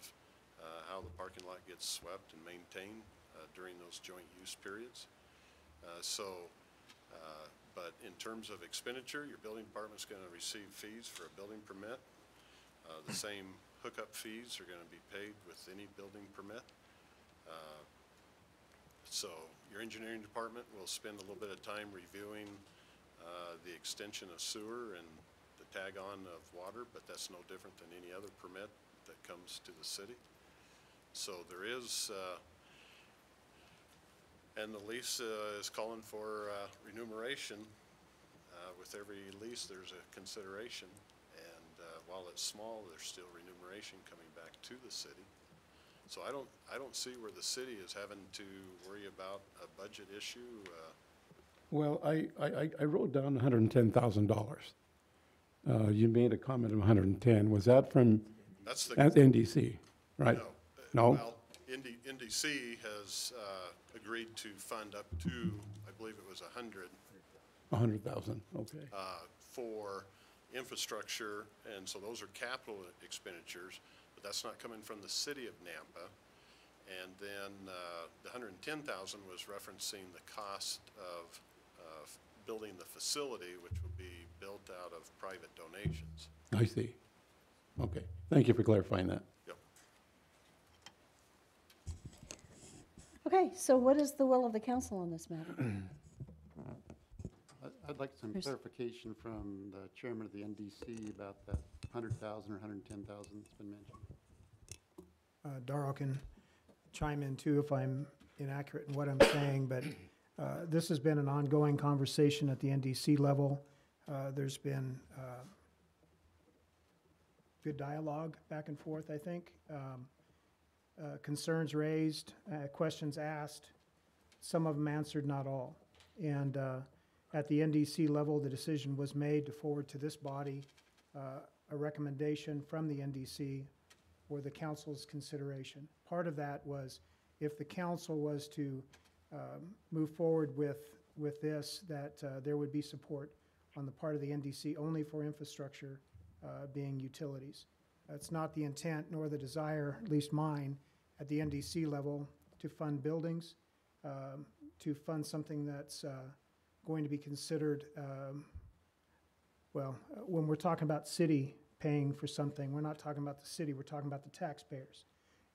how the parking lot gets swept and maintained during those joint use periods. But in terms of expenditure, your building department's going to receive fees for a building permit. The same hookup fees are going to be paid with any building permit. So your engineering department will spend a little bit of time reviewing the extension of sewer and the tag-on of water, but that's no different than any other permit that comes to the city. So there is, and the lease is calling for remuneration. With every lease, there's a consideration, and while it's small, there's still remuneration coming back to the city. So I don't see where the city is having to worry about a budget issue. Well, I wrote down $110,000. You made a comment of 110. Was that from That's the NDC, right? No. Well, NDC has agreed to fund up to, I believe it was 100. 100,000. Okay. For infrastructure, and so those are capital expenditures, but that's not coming from the city of Nampa. And then the 110,000 was referencing the cost of building the facility, which would be built out of private donations. I see. Okay. Thank you for clarifying that. Yep. Okay, so what is the will of the council on this matter? I'd like some clarification from the chairman of the NDC about that 100,000 or 110,000 that's been mentioned. Darrell can chime in too if I'm inaccurate in what I'm saying, but this has been an ongoing conversation at the NDC level. There's been good dialogue back and forth, I think. Concerns raised, questions asked, some of them answered, not all. And at the NDC level, the decision was made to forward to this body a recommendation from the NDC for the council's consideration. Part of that was if the council was to move forward with this, that there would be support on the part of the NDC only for infrastructure being utilities. That's not the intent nor the desire, at least mine, at the NDC level. to fund buildings, to fund something that's going to be considered, when we're talking about city paying for something, we're not talking about the city, we're talking about the taxpayers.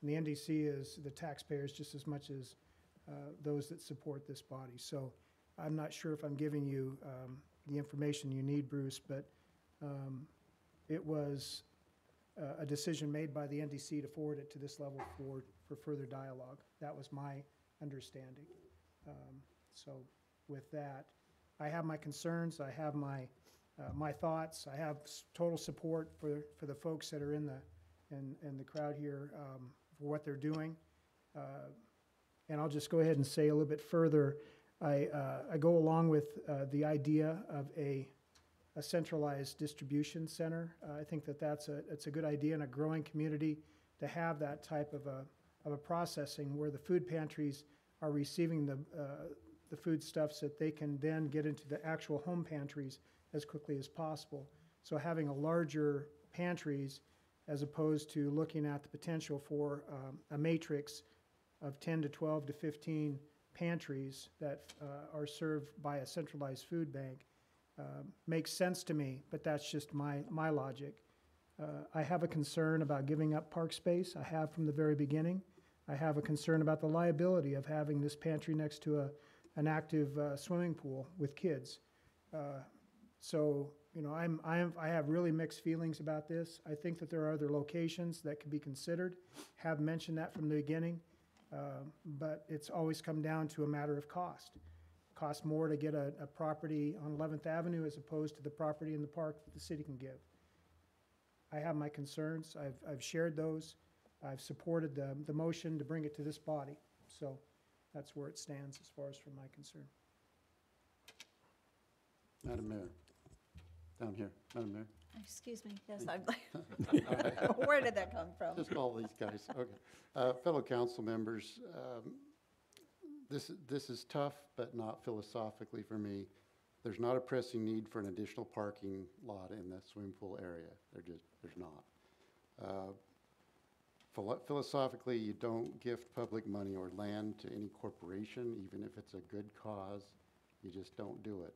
And the NDC is the taxpayers just as much as those that support this body. So I'm not sure if I'm giving you the information you need, Bruce, but it was a decision made by the NDC to forward it to this level for further dialogue. That was my understanding. So with that, I have my concerns, I have my thoughts, I have total support for the folks that are in the crowd here for what they're doing. And I'll just go ahead and say a little bit further. I go along with the idea of a centralized distribution center. I think that's a good idea in a growing community to have that type of a processing where the food pantries are receiving the foodstuffs that they can then get into the actual home pantries as quickly as possible. So having a larger pantries as opposed to looking at the potential for a matrix of 10 to 12 to 15 pantries that are served by a centralized food bank makes sense to me, but that's just my logic. I have a concern about giving up park space. I have from the very beginning. I have a concern about the liability of having this pantry next to an active swimming pool with kids. So, you know, I have really mixed feelings about this. I think that there are other locations that could be considered. Have mentioned that from the beginning, but it's always come down to a matter of cost. It costs more to get a property on 11th Avenue as opposed to the property in the park that the city can give. I have my concerns. I've shared those. I've supported the motion to bring it to this body. So that's where it stands as far as from my concern. Madam Mayor, down here, Madam Mayor. Excuse me, yes, I'm where did that come from? Just all these guys, okay. Fellow council members, this is tough, but not philosophically for me. There's not a pressing need for an additional parking lot in the swimming pool area. There's not. Philosophically, you don't gift public money or land to any corporation, even if it's a good cause. You just don't do it.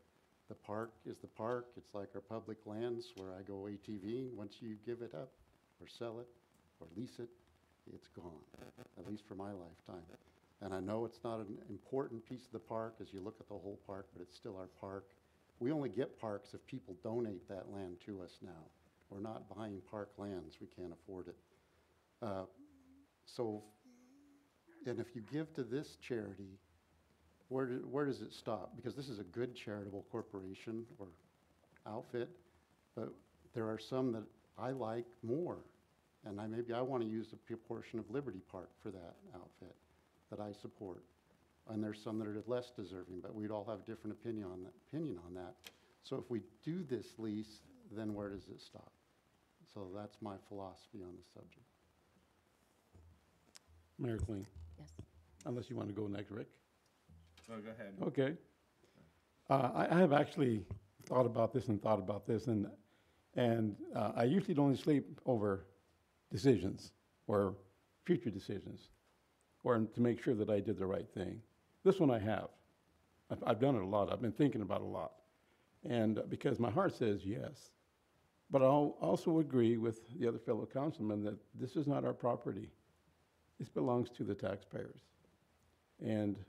The park is the park. It's like our public lands where I go ATVing. Once you give it up or sell it or lease it, it's gone, at least for my lifetime. And I know it's not an important piece of the park as you look at the whole park, but it's still our park. We only get parks if people donate that land to us now. We're not buying park lands. We can't afford it. And if you give to this charity, where does it stop? Because this is a good charitable corporation or outfit, but there are some that I like more. And maybe I want to use a portion of Liberty Park for that outfit that I support. And there's some that are less deserving, but we'd all have a different opinion on that. So if we do this lease, then where does it stop? So that's my philosophy on the subject. Mayor Kling. Yes. Unless you want to go next, Rick. No, go ahead. Okay. I have actually thought about this, and I usually don't sleep over decisions or future decisions, or to make sure that I did the right thing. This one I have. I've done it a lot. I've been thinking about it a lot, and because my heart says yes, but I'll also agree with the other fellow councilman that this is not our property. This belongs to the taxpayers, and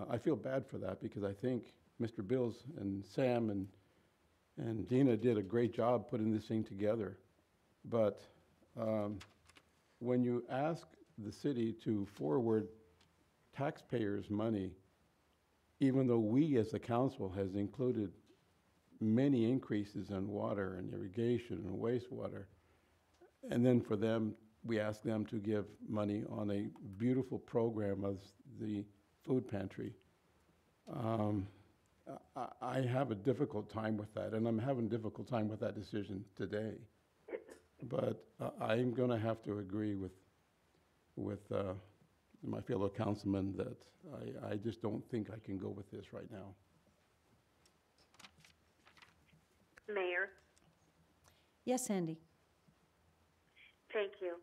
I feel bad for that because I think Mr. Bills and Sam and Dina did a great job putting this thing together. But when you ask the city to forward taxpayers' money, even though we as the council has included many increases in water and irrigation and wastewater, and then for them, we ask them to give money on a beautiful program of the food pantry. I have a difficult time with that, and I'm having a difficult time with that decision today. But I'm going to have to agree with my fellow councilman that I just don't think I can go with this right now. Mayor? Yes, Sandy. Thank you.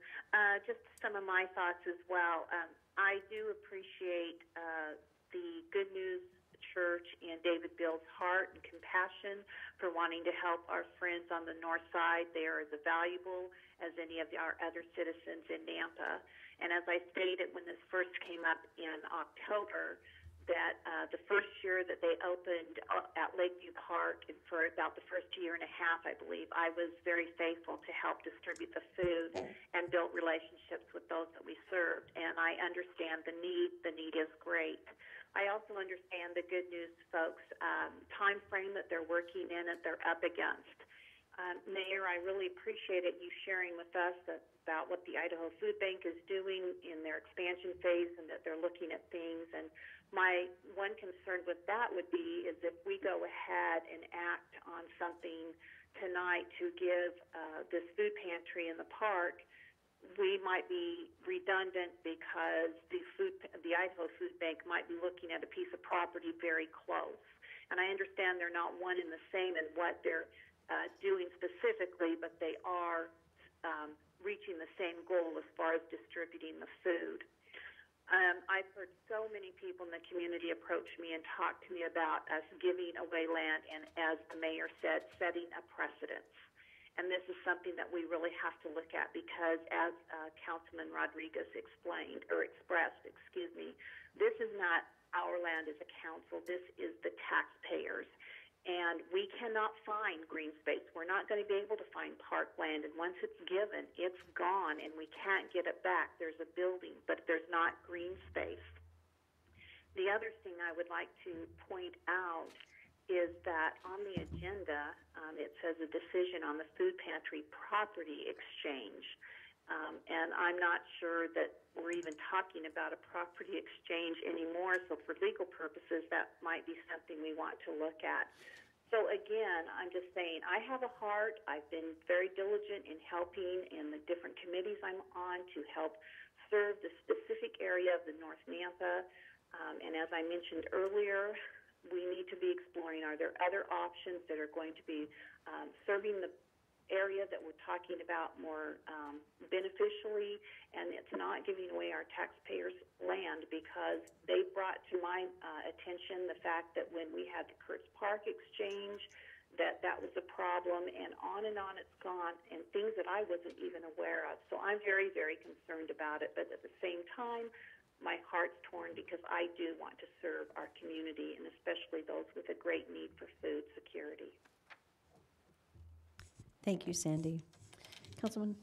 Just some of my thoughts as well. I I do appreciate the Good News Church and David Bill's heart and compassion for wanting to help our friends on the north side. They are as valuable as any of our other citizens in Nampa. And as I stated when this first came up in October, that the first year that they opened at Lakeview Park, and for about the first year and a half, I believe, I was very faithful to help distribute the food and build relationships with those that we served. And I understand the need. The need is great. I also understand the Good News folks' time frame that they're working in and they're up against. Mayor, I really appreciated you sharing with us about what the Idaho Food Bank is doing in their expansion phase and that they're looking at things. And my one concern with that would be is if we go ahead and act on something tonight to give this food pantry in the park, we might be redundant because the Idaho Food Bank might be looking at a piece of property very close. And I understand they're not one and the same in what they're doing specifically, but they are reaching the same goal as far as distributing the food. I've heard so many people in the community approach me and talk to me about us giving away land and, as the mayor said, setting a precedence. And this is something that we really have to look at because, as Councilman Rodriguez explained, or expressed, excuse me, this is not our land as a council. This is the taxpayers. And we cannot find green space. We're not going to be able to find parkland. And once it's given, it's gone, and we can't get it back. There's a building, but there's not green space. The other thing I would like to point out is that on the agenda, it says a decision on the food pantry property exchange. And I'm not sure that we're even talking about a property exchange anymore. So for legal purposes, that might be something we want to look at. So again, I'm just saying, I have a heart. I've been very diligent in helping in the different committees I'm on to help serve the specific area of the North Nampa. And as I mentioned earlier, we need to be exploring, are there other options that are going to be serving the area that we're talking about more beneficially, and it's not giving away our taxpayers' land, because they brought to my attention the fact that when we had the Kurtz Park exchange, that was a problem, and on it's gone, and things that I wasn't even aware of. So I'm very, very concerned about it, but at the same time, my heart's torn because I do want to serve our community, and especially those with a great need for food security. Thank you, Sandy. Councilman?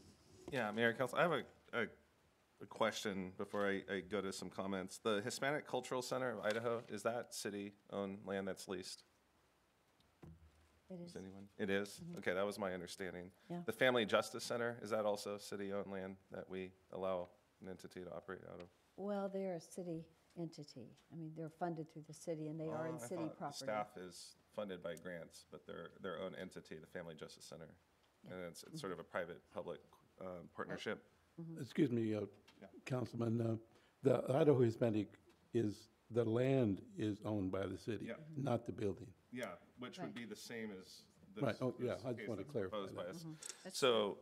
Yeah, Mayor, Council, I have a question before I go to some comments. The Hispanic Cultural Center of Idaho, is that city-owned land that's leased? It is. Does anyone? It is? Okay, that was my understanding. Yeah. The Family Justice Center, is that also city-owned land that we allow an entity to operate out of? Well, they're a city entity. I mean, they're funded through the city, and they are in I city thought property. Staff is funded by grants, but they're their own entity, the Family Justice Center. And it's sort of a private-public partnership. Excuse me, Councilman, the Idaho Hispanic the land is owned by the city, not the building. Yeah, which would be the same as this. Right, oh, yeah, I just case want to that's clarify proposed by that. us. So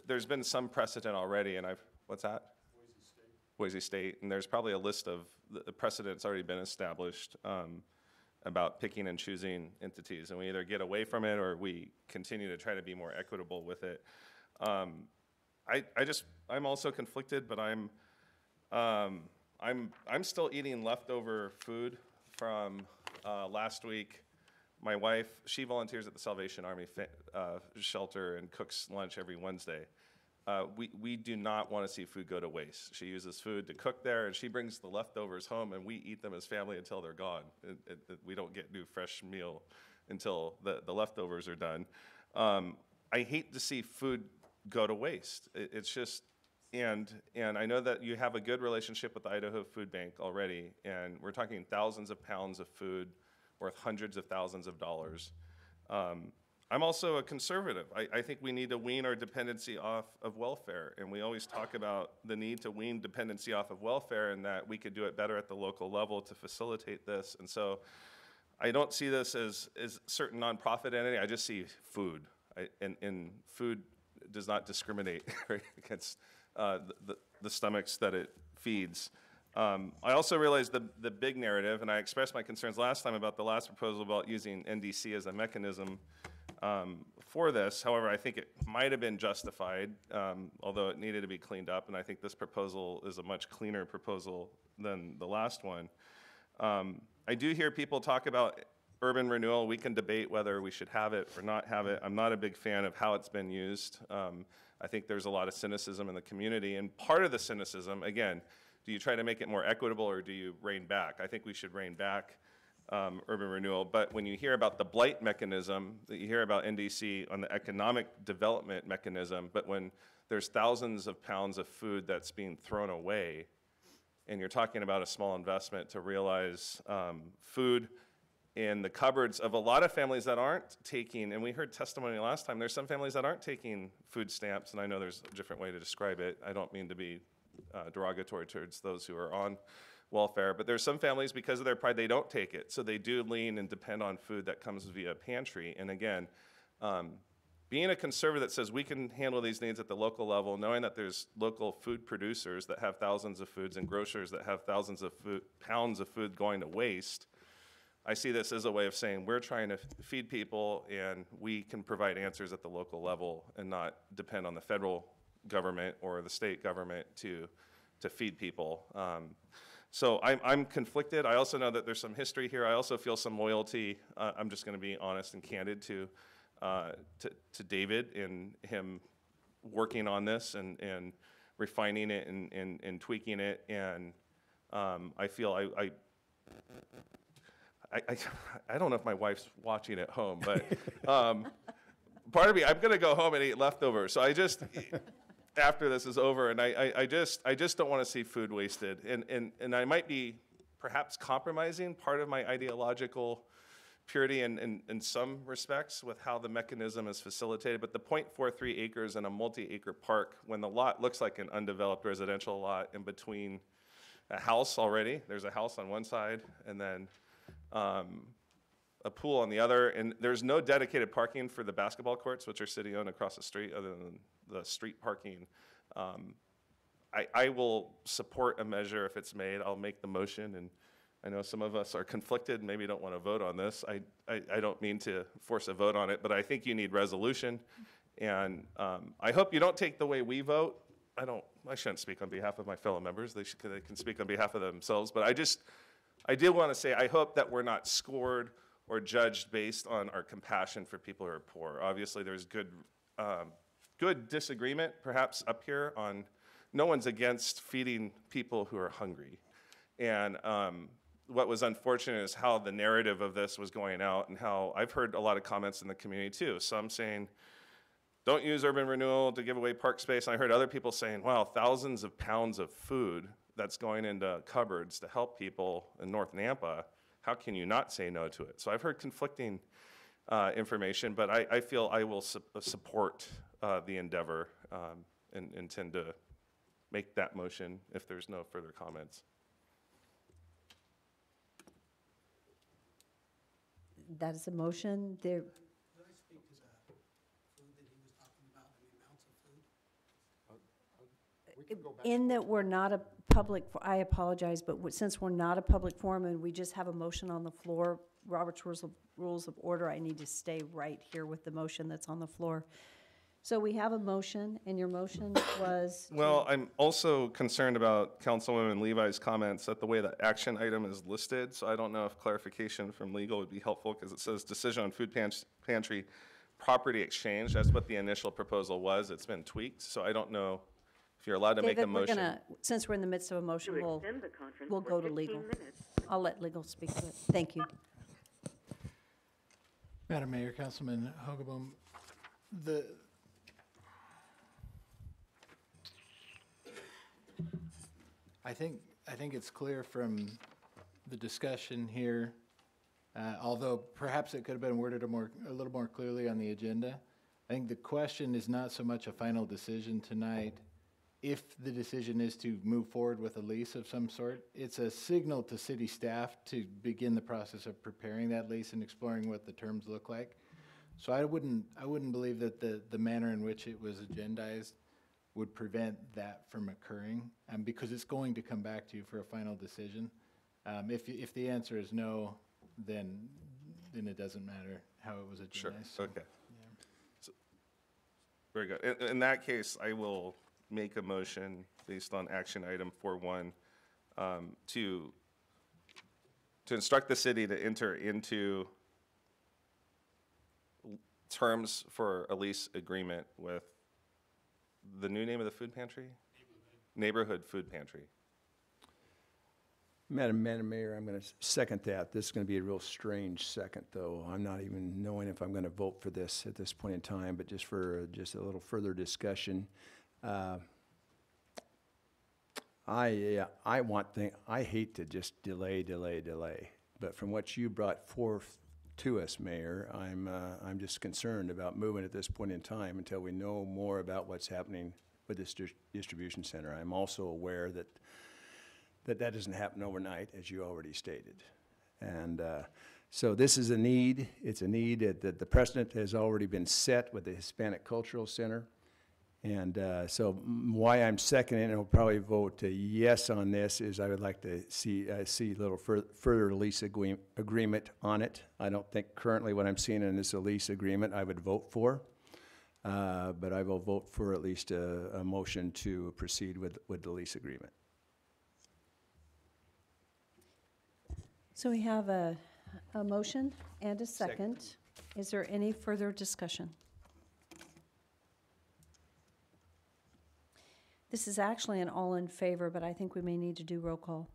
there's been some precedent already, and what's that? Boise State, and there's probably a list of the precedents already been established about picking and choosing entities, and we either get away from it or we continue to try to be more equitable with it. I'm also conflicted, but I'm still eating leftover food from last week. My wife, she volunteers at the Salvation Army shelter and cooks lunch every Wednesday. We do not want to see food go to waste. She uses food to cook there, and she brings the leftovers home, and we eat them as family until they're gone. We don't get new fresh meal until the leftovers are done. I hate to see food go to waste. It's just, and I know that you have a good relationship with the Idaho Food Bank already, and we're talking thousands of pounds of food worth hundreds of thousands of dollars. I'm also a conservative. I think we need to wean our dependency off of welfare, and we always talk about the need to wean dependency off of welfare and that we could do it better at the local level to facilitate this. And so I don't see this as certain nonprofit entity. I just see food, and food does not discriminate against the stomachs that it feeds. I also realize the big narrative, and I expressed my concerns last time about the last proposal about using NDC as a mechanism for this. However, I think it might have been justified, although it needed to be cleaned up, and I think this proposal is a much cleaner proposal than the last one. I do hear people talk about urban renewal. We can debate whether we should have it or not have it. I'm not a big fan of how it's been used. I think there's a lot of cynicism in the community, and part of the cynicism, again, do you try to make it more equitable or do you rein back? I think we should rein back urban renewal, but when you hear about the blight mechanism, that you hear about NDC on the economic development mechanism, but when there's thousands of pounds of food that's being thrown away, and you're talking about a small investment to realize food in the cupboards of a lot of families that aren't taking, and we heard testimony last time, there's some families that aren't taking food stamps, and I know there's a different way to describe it. I don't mean to be derogatory towards those who are on welfare, but there's some families, because of their pride, they don't take it. So they do lean and depend on food that comes via pantry. And again, being a conservative that says we can handle these needs at the local level, knowing that there's local food producers that have thousands of foods and grocers that have thousands of pounds of food going to waste, I see this as a way of saying we're trying to feed people and we can provide answers at the local level and not depend on the federal government or the state government to feed people. So I'm conflicted. I also know that there's some history here. I also feel some loyalty. I'm just going to be honest and candid to David in him working on this and refining it and tweaking it. And I feel I don't know if my wife's watching at home, but part of me, I'm going to go home and eat leftovers. So I just, after this is over, and I just don't want to see food wasted. And I might be perhaps compromising part of my ideological purity in some respects with how the mechanism is facilitated, but the 0.43 acres in a multi-acre park, when the lot looks like an undeveloped residential lot in between a house already, there's a house on one side, and then a pool on the other, and there's no dedicated parking for the basketball courts, which are city-owned across the street, other than the street parking. I will support a measure if it's made. I'll make the motion, and I know some of us are conflicted and maybe don't want to vote on this. I don't mean to force a vote on it, but I think you need resolution, and I hope you don't take the way we vote. I shouldn't speak on behalf of my fellow members. They can speak on behalf of themselves, but I do want to say I hope that we're not scored or judged based on our compassion for people who are poor. Obviously, there's good disagreement perhaps up here on no one's against feeding people who are hungry. And what was unfortunate is how the narrative of this was going out, and how I've heard a lot of comments in the community too. Some saying, don't use urban renewal to give away park space. And I heard other people saying, wow, thousands of pounds of food that's going into cupboards to help people in North Nampa. How can you not say no to it? So I've heard conflicting information, but I feel I will support the endeavor and intend to make that motion if there's no further comments. That is a motion. There. Could I speak to the food that he was talking about and the amounts of food? In that we're not a public, I apologize, but since we're not a public forum and we just have a motion on the floor, Robert's Rules of Order, I need to stay right here with the motion that's on the floor. So we have a motion, and your motion was? Well, I'm also concerned about Councilwoman Levi's comments that the way the action item is listed, so I don't know if clarification from legal would be helpful, because it says decision on food pantry property exchange. That's what the initial proposal was. It's been tweaked, so I don't know if you're allowed to make a motion. Since we're in the midst of a motion, we'll go to legal. I'll let legal speak to it. Thank you. Madam Mayor, Councilman Hogaboom, I think it's clear from the discussion here, although perhaps it could have been worded a little more clearly on the agenda. I think the question is not so much a final decision tonight. If the decision is to move forward with a lease of some sort, it's a signal to city staff to begin the process of preparing that lease and exploring what the terms look like. So I wouldn't believe that the manner in which it was agendized would prevent that from occurring, because it's going to come back to you for a final decision. If the answer is no, then it doesn't matter how it was agendized. Sure, So, okay. So- Very good. In that case, I will make a motion based on action item 4.1 to instruct the city to enter into terms for a lease agreement with the new name of the food pantry? Neighborhood Food Pantry. Madam Mayor, I'm going to second that. This is going to be a real strange second, though. I'm not even knowing if I'm going to vote for this at this point in time, but just for just a little further discussion. I hate to just delay. But from what you brought forth to us, Mayor, I'm just concerned about moving at this point in time until we know more about what's happening with this distribution center. I'm also aware that doesn't happen overnight, as you already stated. And so this is a need. It's a need that the precedent has already been set with the Hispanic Cultural Center. And so why I'm seconding and will probably vote yes on this is I would like to see a little further lease agreement on it. I don't think currently what I'm seeing in this lease agreement I would vote for, but I will vote for at least a motion to proceed with the lease agreement. So we have a motion and a second. Is there any further discussion? This is actually an all in favor, but I think we may need to do roll call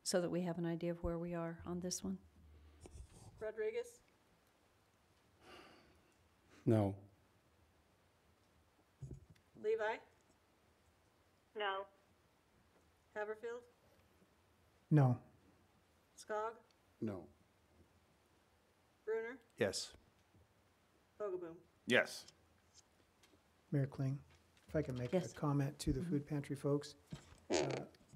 so that we have an idea of where we are on this one. Rodriguez? No. Levi? No. Haverfield? No. Skog? No. Brunner? Yes. Hogaboom? Yes. Mayor Kling, if I can make a Yes. comment to the food pantry folks.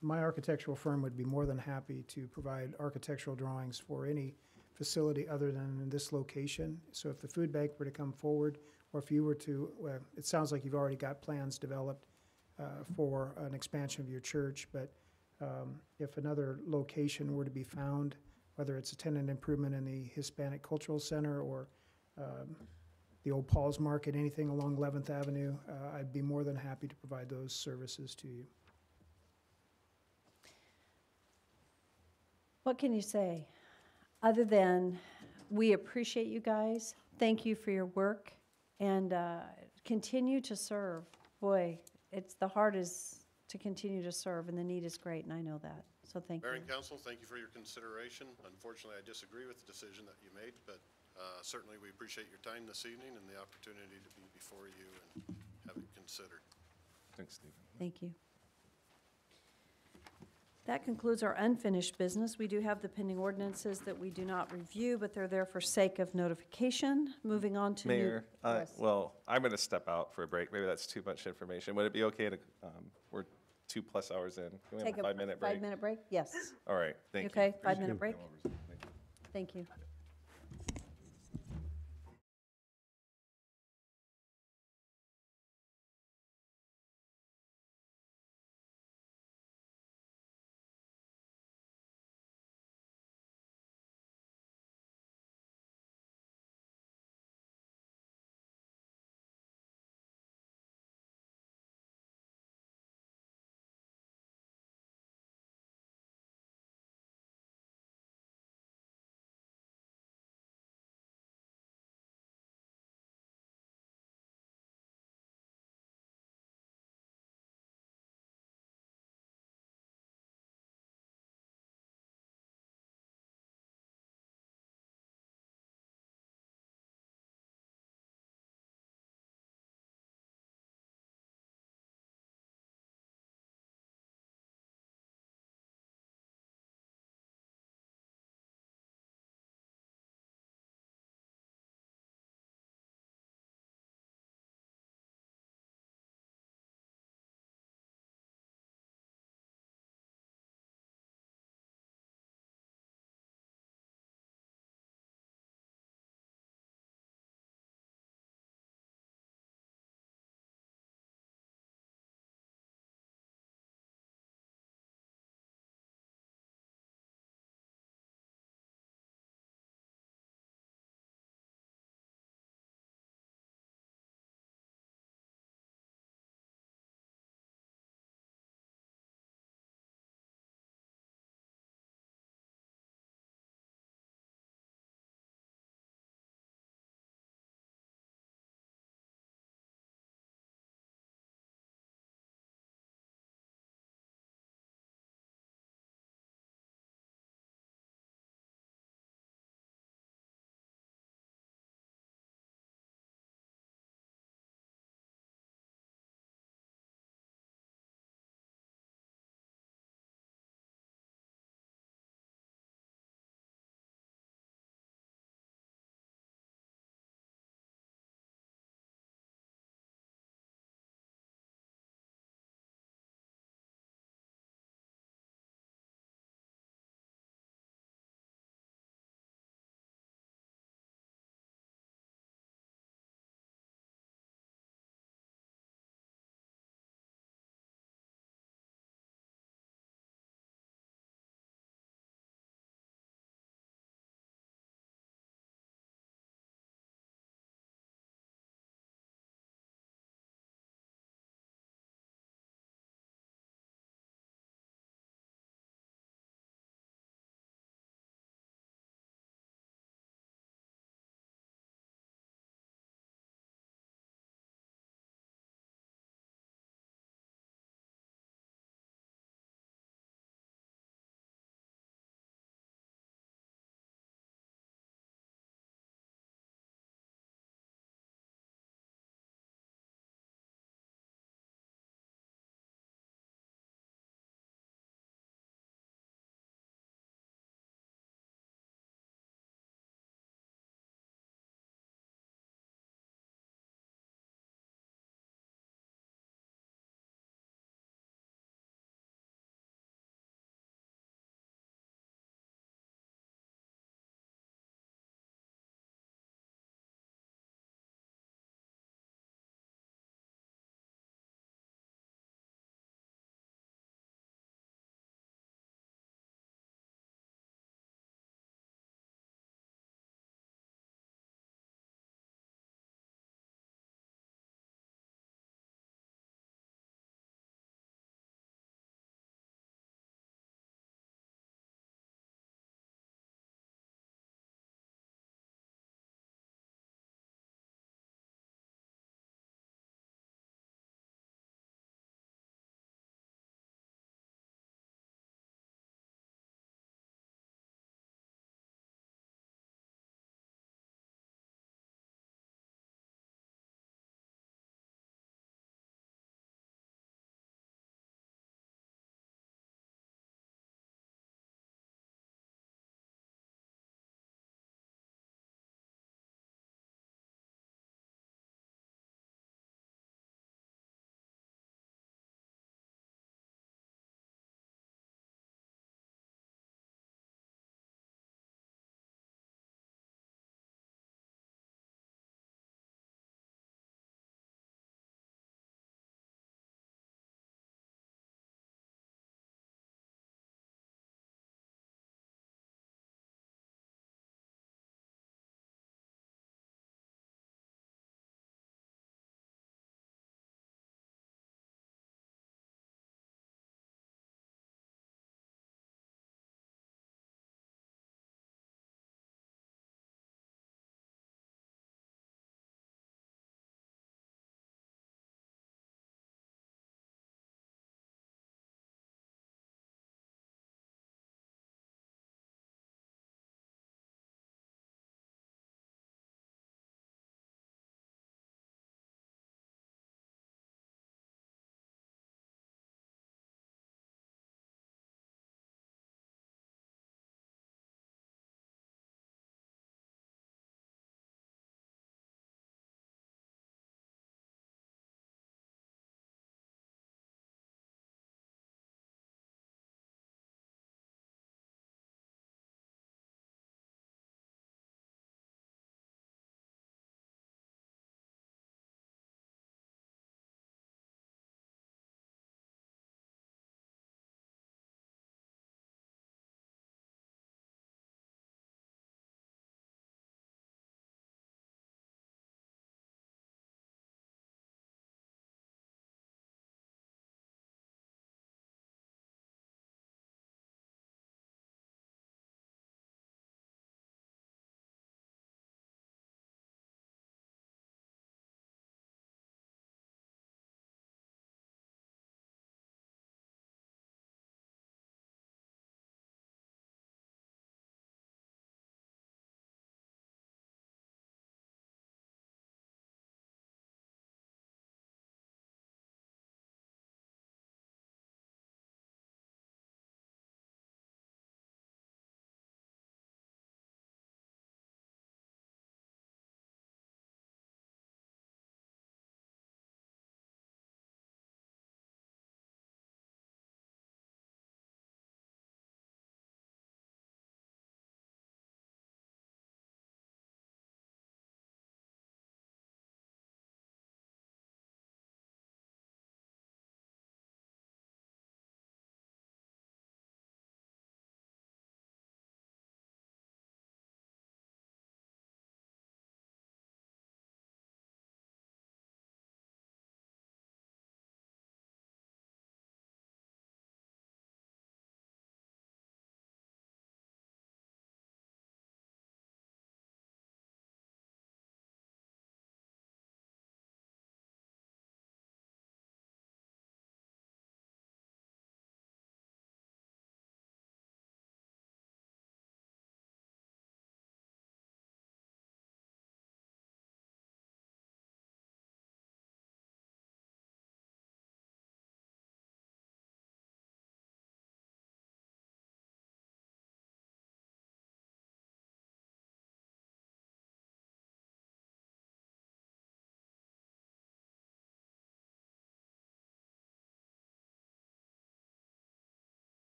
My architectural firm would be more than happy to provide architectural drawings for any facility other than in this location. So if the food bank were to come forward, or if you were to, well, it sounds like you've already got plans developed for an expansion of your church, but if another location were to be found, whether it's a tenant improvement in the Hispanic Cultural Center or the old Paul's Market, anything along 11th Avenue, I'd be more than happy to provide those services to you. What can you say? Other than we appreciate you guys, thank you for your work, and continue to serve. Boy, the heart is to continue to serve, and the need is great, and I know that. So thank you. Mayor and council, thank you for your consideration. Unfortunately, I disagree with the decision that you made, but certainly we appreciate your time this evening and the opportunity to be before you and have it considered. Thanks, Stephen. Thank you. That concludes our unfinished business. We do have the pending ordinances that we do not review, but they're there for sake of notification. Moving on to new. Mayor, Yes. well, I'm going to step out for a break. Maybe that's too much information. Would it be okay to, we're 2+ hours in. Can we have Take a 5-minute break? 5-minute break? Yes. All right, thank you. Okay, 5-minute break? Thank you.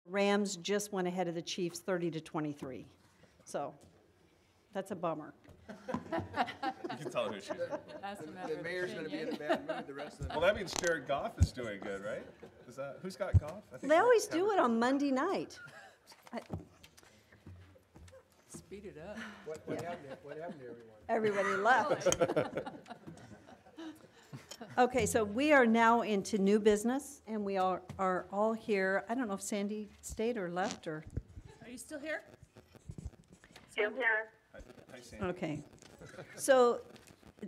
Rams just went ahead of the Chiefs 30-23. So that's a bummer. You can tell who she's. That's a The matter of mayor's gonna be in a opinion. bad mood the rest of the Well, that means Jared Goff is doing good, right? Is that, who's got Goff? I think They always do it on Monday night. Speed it up. What happened to everyone? Everybody left. Okay, so we are now into new business, and we are all here. I don't know if Sandy stayed or left, or, Are you still here? Still here. Hi, Sandy. okay. So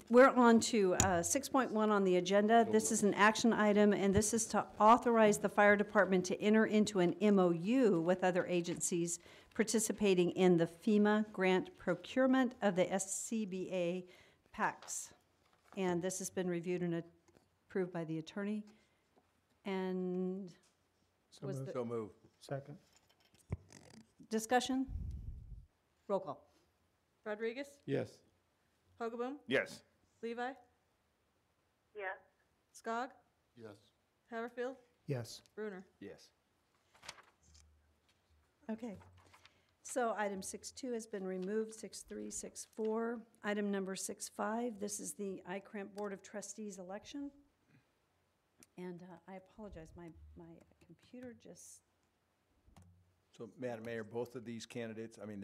we're on to 6.1 on the agenda. This is an action item, and this is to authorize the fire department to enter into an MOU with other agencies participating in the FEMA grant procurement of the SCBA PACs. And this has been reviewed and approved by the attorney. And So was moved. the So move. Second. discussion? Roll call. Rodriguez? Yes. Hogaboom? Yes. Levi? Yes. Skog? Yes. Haverfield? Yes. Brunner? Yes. Okay. So item 6.2 has been removed, 6.3, 6.4. Item number 6.5, this is the ICRAMP Board of Trustees election. And I apologize, my computer just, So, Madam Mayor, both of these candidates, I mean,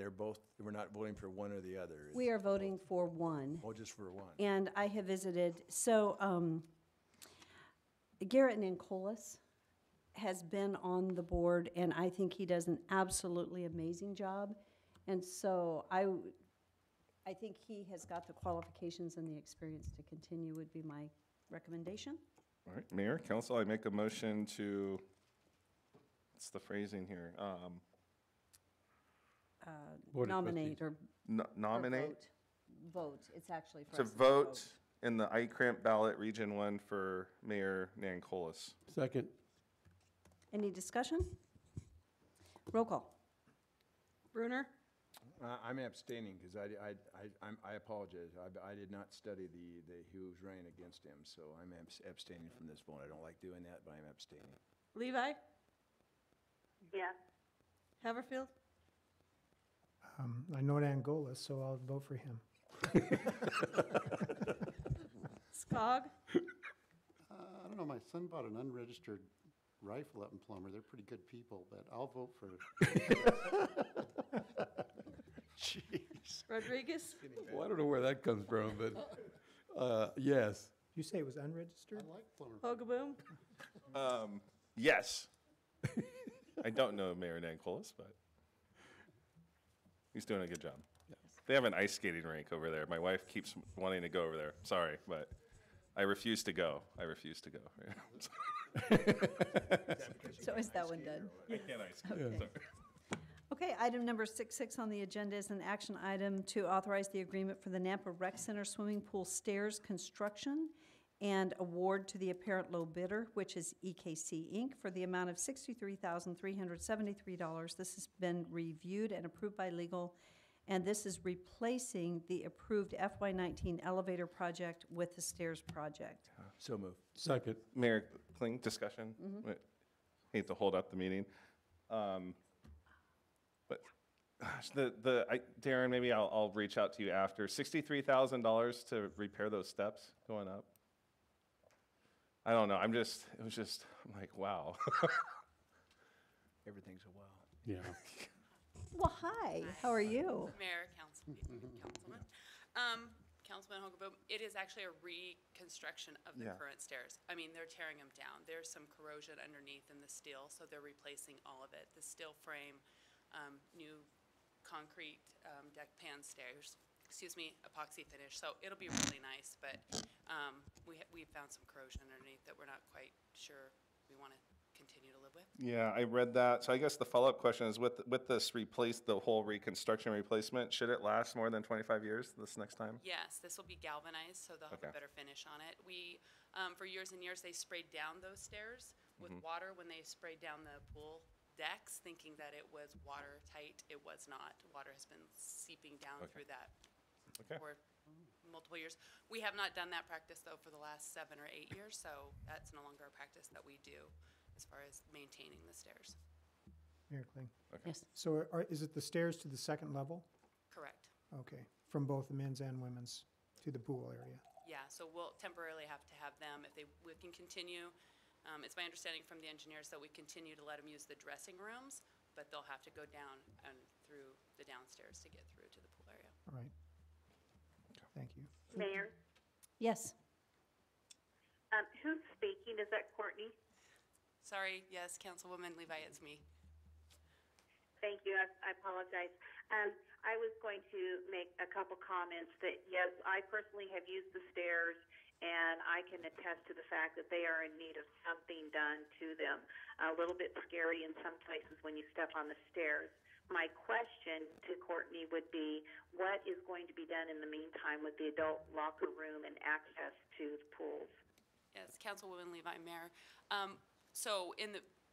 we're not voting for one or the other. we are voting for one. Oh, just for one. And I have visited, so Garrett Nancolis has been on the board, and I think he does an absolutely amazing job. And so I think he has got the qualifications and the experience to continue would be my recommendation. All right, Mayor, Council, I make a motion to, what's the phrasing here? Board of Nominate or Nominate? vote. It's actually for To us to vote in the ICRAMP ballot Region 1 for Mayor Nancolis. Second. Any discussion? Roll call. Brunner? I'm abstaining because I apologize. I did not study who was running against him, so I'm abstaining from this vote. I don't like doing that, but I'm abstaining. Levi? Yes. Haverfield? I know Angola, so I'll vote for him. Skog? I don't know, my son bought an unregistered rifle up in Plummer. They're pretty good people, but I'll vote for. Jeez. Rodriguez? Well, I don't know where that comes from, but yes. You say it was unregistered? I like Plummer. Hogaboom? Yes. I don't know Mayor Nancolis, but he's doing a good job. They have an ice skating rink over there. My wife keeps wanting to go over there. Sorry, but I refuse to go. So is that one done? I can't ice skate. Okay. Sorry. Okay, item number 6.6 on the agenda is an action item to authorize the agreement for the Nampa Rec Center swimming pool stairs construction and award to the apparent low bidder, which is EKC Inc., for the amount of $63,373. This has been reviewed and approved by legal, and this is replacing the approved FY19 elevator project with the stairs project. So move. Second. Mayor Kling, discussion? Wait, hate to hold up the meeting. But gosh, Darren, maybe I'll reach out to you after. $63,000 to repair those steps going up? I don't know. I'm like, wow. Everything's a wow. Yeah. Well, hi, how are you? Mayor, Councilman. Councilman Hogaboom, it is actually a reconstruction of the Yeah. current stairs. I mean, they're tearing them down. There's some corrosion underneath in the steel, so they're replacing all of it. The steel frame, new concrete deck pan stairs, epoxy finish. So it'll be really nice, but we found some corrosion underneath that we're not quite sure we want to continue to live with. Yeah, I read that. So I guess the follow-up question is, with this the whole reconstruction replacement, should it last more than 25 years this next time? Yes, this will be galvanized, so they'll have Okay. a better finish on it. We, for years and years, they sprayed down those stairs with water when they sprayed down the pool decks, thinking that it was watertight. It was not. Water has been seeping down Okay. through that Okay. for multiple years. We have not done that practice, though, for the last 7 or 8 years, so that's no longer a practice that we do as far as maintaining the stairs. Mayor Kling. Yes. So is it the stairs to the second level? Correct. Okay, from both the men's and women's to the pool area? Yeah, so we'll temporarily have to have them, if we can continue, it's my understanding from the engineers that we continue to let them use the dressing rooms, but they'll have to go down and through the downstairs to get through to the pool area. All right. Thank you. Mayor, Yes. who's speaking? Is that Courtney? Sorry, yes, Councilwoman Levi, it's me. Thank you. I apologize. I was going to make a couple comments that, yes, I personally have used the stairs, and I can attest to the fact that they are in need of something done to them. A little bit scary in some places when you step on the stairs. My question to Courtney would be, what is going to be done in the meantime with the adult locker room and access to the pools? Yes, Councilwoman Levi, Mayor. So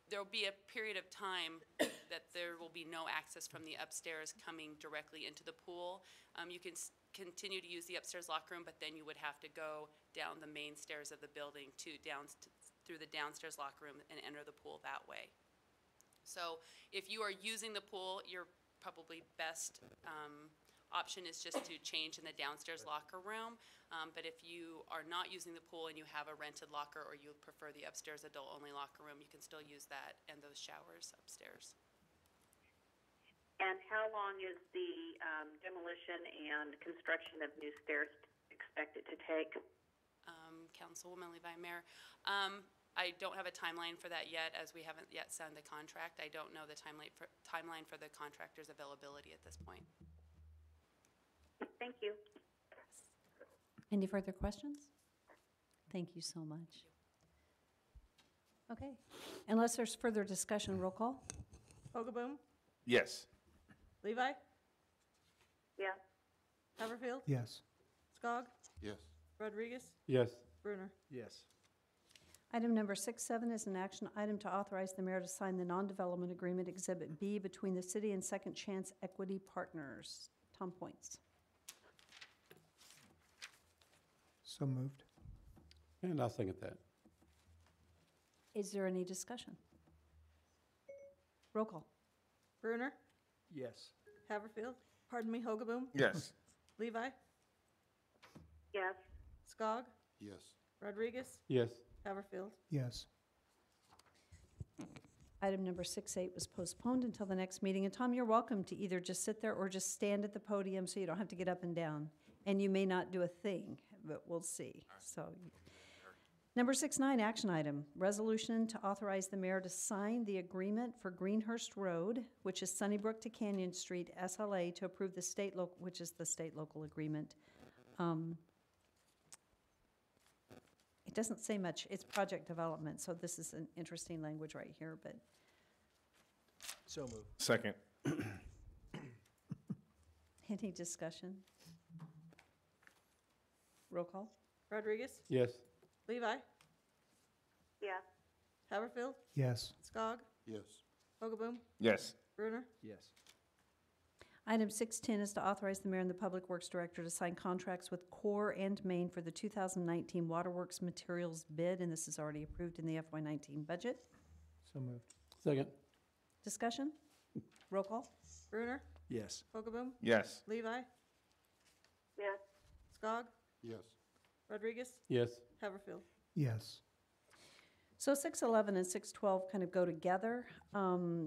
there'll be a period of time that there will be no access from the upstairs coming directly into the pool. You can continue to use the upstairs locker room, but then you would have to go down the main stairs of the building through the downstairs locker room and enter the pool that way. So if you are using the pool, your probably best option is just to change in the downstairs locker room. But if you are not using the pool and you have a rented locker, or you prefer the upstairs adult-only locker room, you can still use that and those showers upstairs. And how long is the demolition and construction of new stairs expected to take? Councilwoman Levi, Mayor. I don't have a timeline for that yet, as we haven't yet signed the contract. I don't know the timeline for the contractor's availability at this point. Thank you. Any further questions? Thank you so much. Okay, unless there's further discussion, roll call. Hogaboom, Yes. Levi, Yeah. Haverfield, Yes. Skog, Yes. Rodriguez, Yes. Bruner. Yes. Item number 6.7 is an action item to authorize the mayor to sign the non-development agreement Exhibit B between the city and Second Chance Equity Partners. Tom Points. So moved. And I'll second that. Is there any discussion? Roll call. Bruner, Yes. Haverfield, Hogaboom, Yes. Levi, Yes. Skog, Yes. Rodriguez, Yes. Haverfield. Yes. Item number 6.8 was postponed until the next meeting. And Tom, you're welcome to either just sit there or just stand at the podium so you don't have to get up and down. And you may not do a thing, but we'll see. So, number 6.9, action item, resolution to authorize the mayor to sign the agreement for Greenhurst Road, which is Sunnybrook to Canyon Street, SLA, to approve the state which is the state local agreement. It doesn't say much. It's project development, so this is an interesting language right here, but So moved. Second. any discussion? Roll call? Rodriguez, Yes. Levi, Yeah. Haverfield, Yes. Skog, Yes. Hogaboom, Yes. Bruner. Yes. Item 6.10 is to authorize the mayor and the public works director to sign contracts with Core and Main for the 2019 Waterworks materials bid, and this is already approved in the FY19 budget. So moved. Second. Discussion? Roll call? Bruner, Yes. Hogaboom, Yes. Levi, Yes. Skog, Yes. Rodriguez, Yes. Haverfield. Yes. So 6.11 and 6.12 kind of go together.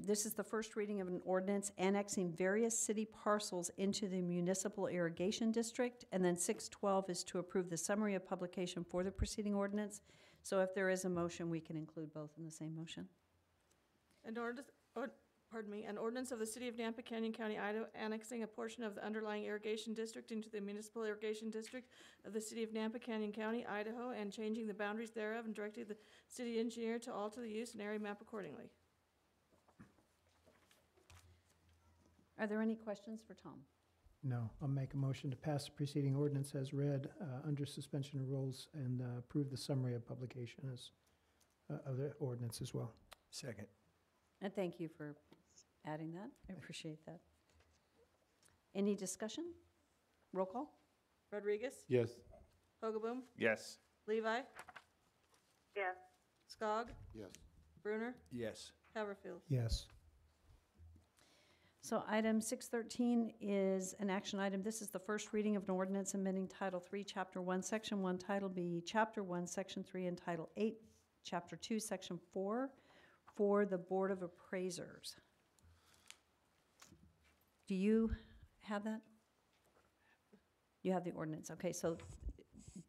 This is the first reading of an ordinance annexing various city parcels into the municipal irrigation district. And then 6.12 is to approve the summary of publication for the preceding ordinance. So if there is a motion, we can include both in the same motion. An ordinance of the City of Nampa, Canyon County, Idaho, annexing a portion of the underlying irrigation district into the municipal irrigation district of the City of Nampa, Canyon County, Idaho, and changing the boundaries thereof, and directing the city engineer to alter the use and area map accordingly. Are there any questions for Tom? No. I'll make a motion to pass the preceding ordinance as read under suspension of rules and approve the summary of publication as of the ordinance as well. Second. And thank you for adding that. I appreciate that. Any discussion? Roll call? Rodriguez, Yes. Hogaboom, Yes. Levi, Yes. Skog, Yes. Bruner, Yes. Haverfield. Yes. So item 613 is an action item. This is the first reading of an ordinance amending Title 3, Chapter 1, Section 1, Title B, Chapter 1, Section 3, and Title 8, Chapter 2, Section 4, for the Board of Appraisers. Do you have that? You have the ordinance. Okay, so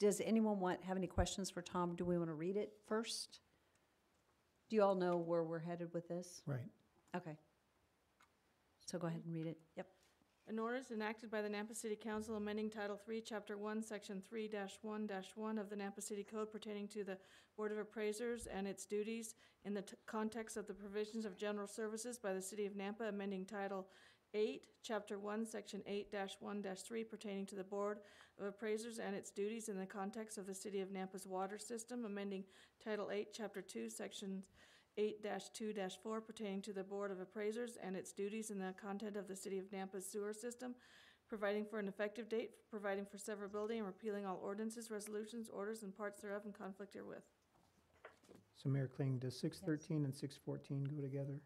does anyone have any questions for Tom? Do we want to read it first? Do you all know where we're headed with this? Right. Okay. So go ahead and read it. Yep. An ordinance enacted by the Nampa City Council amending Title 3, Chapter 1, Section 3-1-1 of the Nampa City Code pertaining to the Board of Appraisers and its duties in the context of the provisions of general services by the City of Nampa, amending Title 8, Chapter 1, Section 8-1-3 pertaining to the Board of Appraisers and its duties in the context of the City of Nampa's water system, amending Title 8, Chapter 2, Section 8-2-4 pertaining to the Board of Appraisers and its duties in the content of the City of Nampa's sewer system, providing for an effective date, providing for severability, and repealing all ordinances, resolutions, orders, and parts thereof in conflict herewith. So Mayor Kling, does 613 and 614 go together?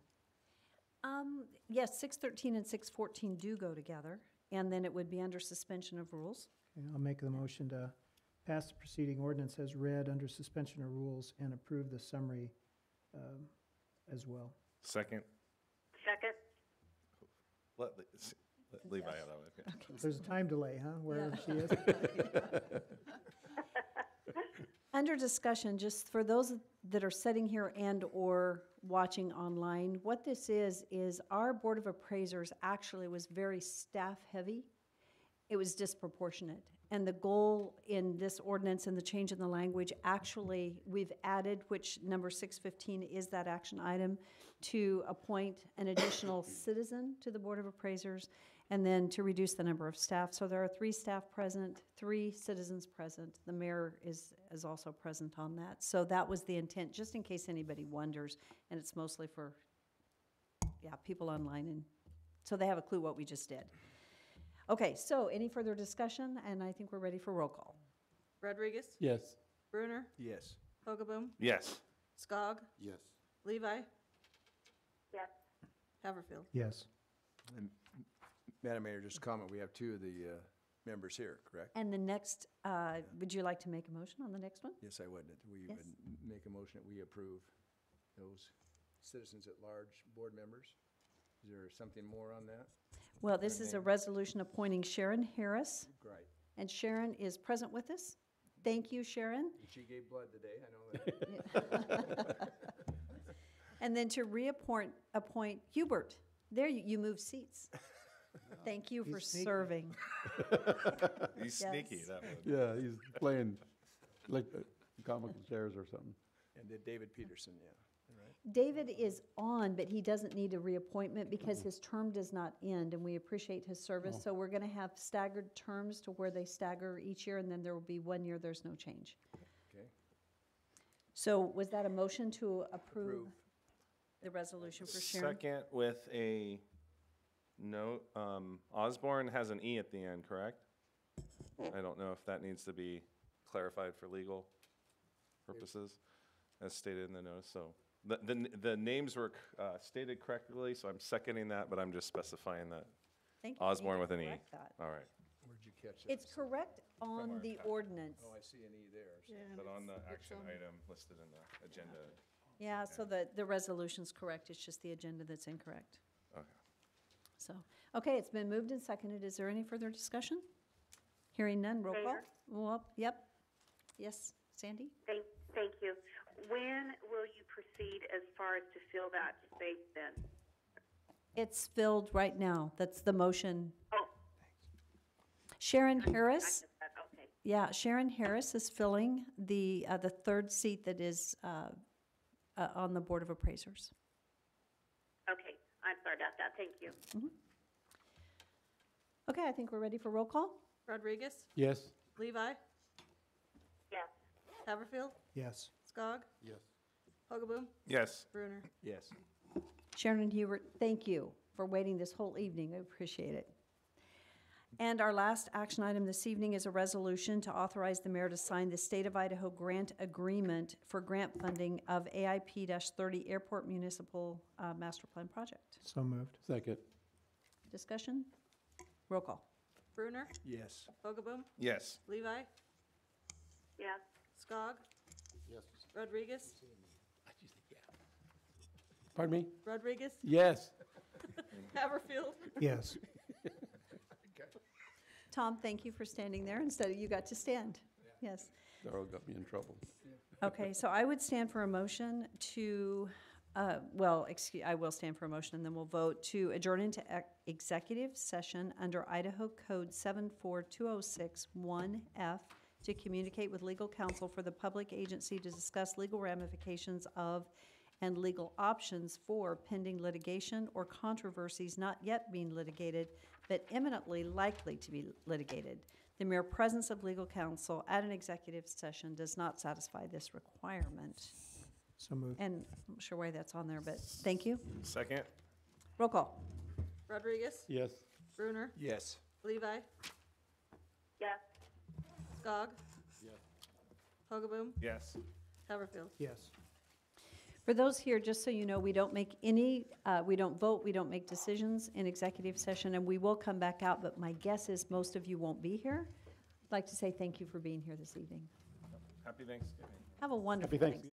Yes, 613 and 614 do go together, and then it would be under suspension of rules. Okay, I'll make the motion to pass the preceding ordinance as read under suspension of rules and approve the summary as well. Second. Second. Let Levi have that one. Okay. There's a time delay, huh, wherever she is? Under discussion, just for those that are sitting here and/or watching online, what this is our Board of Appraisers actually was very staff-heavy. It was disproportionate. And the goal in this ordinance and the change in the language, actually, we've added, which number 615 is that action item, to appoint an additional citizen to the Board of Appraisers, and then to reduce the number of staff. So there are 3 staff present, 3 citizens present. The mayor is also present on that. So that was the intent, just in case anybody wonders, and it's mostly for, people online, and so they have a clue what we just did. Okay, so any further discussion? And I think we're ready for roll call. Rodriguez? Yes. Bruner? Yes. Hogaboom? Yes. Skog? Yes. Levi? Yes. Haverfield? Yes. And Madam Mayor, just a comment, we have 2 of the members here, correct? And the next, would you like to make a motion on the next one? Yes, I would. We Yes. would make a motion that we approve those citizens at large board members. Is there something more on that? Well, this is a resolution appointing Sharon Harris, Great. and Sharon is present with us. Thank you, Sharon. She gave blood today, I know that. And then to appoint Hubert. There, you move seats. Thank you for He's sneaky. serving. He's Yes. sneaky, that one. Yeah, he's playing like comical chairs or something. And then David Peterson, yeah. Right. David is on, but he doesn't need a reappointment because his term does not end, and we appreciate his service. Oh. So we're going to have staggered terms to where they stagger each year, and then there will be 1 year there's no change. Okay. So was that a motion to approve the resolution for Sharon? Second with a note, Osborne has an E at the end, correct? I don't know if that needs to be clarified for legal purposes, as stated in the notice, so. The names were stated correctly, so I'm seconding that, but I'm just specifying that Thank you. Osborne You with can an E. correct that. All right. Where'd you catch that? It's correct on the ordinance. Oh, I see an E there. So- Yeah, But on the it's action on- item listed in the agenda. Yeah, so the resolution's correct, it's just the agenda that's incorrect. Okay. So, okay, it's been moved and seconded. Is there any further discussion? Hearing none, roll call. Mayor? Well, yep. Yes, Sandy? Thank you. When will you proceed as far as to fill that space then? It's filled right now. That's the motion. Oh. Sharon I Harris, missed that. Okay. yeah, Sharon Harris is filling the 3rd seat that is on the Board of Appraisers. Okay. I'm sorry about that. Thank you. Okay, I think we're ready for roll call. Rodriguez? Yes. Levi? Yes. Haverfield? Yes. Skog? Yes. Hogaboom? Yes. Bruner? Yes. Sharon and Hubert, thank you for waiting this whole evening. I appreciate it. And our last action item this evening is a resolution to authorize the mayor to sign the State of Idaho grant agreement for grant funding of AIP-30 Airport Municipal Master Plan Project. So moved. Second. Discussion? Roll call. Brunner? Yes. Hogaboom? Yes. Levi? Yes. Skog? Yes. Rodriguez? Pardon me? Rodriguez? Yes. Haverfield? Yes. Tom, thank you for standing there instead of you got to stand. Yes. Darrell got me in trouble. Okay, so I would stand for a motion to, I will stand for a motion, and then we'll vote to adjourn into executive session under Idaho Code 74206-1F to communicate with legal counsel for the public agency to discuss legal ramifications of and legal options for pending litigation or controversies not yet being litigated, but imminently likely to be litigated. The mere presence of legal counsel at an executive session does not satisfy this requirement. So moved. And I'm not sure why that's on there, but thank you. Second? Roll call. Rodriguez? Yes. Brunner? Yes. Levi? Yes. Skog? Yes. Hogaboom? Yes. Haverfield? Yes. For those here, just so you know, we don't make any, we don't vote, we don't make decisions in executive session, and we will come back out, but my guess is most of you won't be here. I'd like to say thank you for being here this evening. Happy Thanksgiving. Have a wonderful Happy Thanksgiving.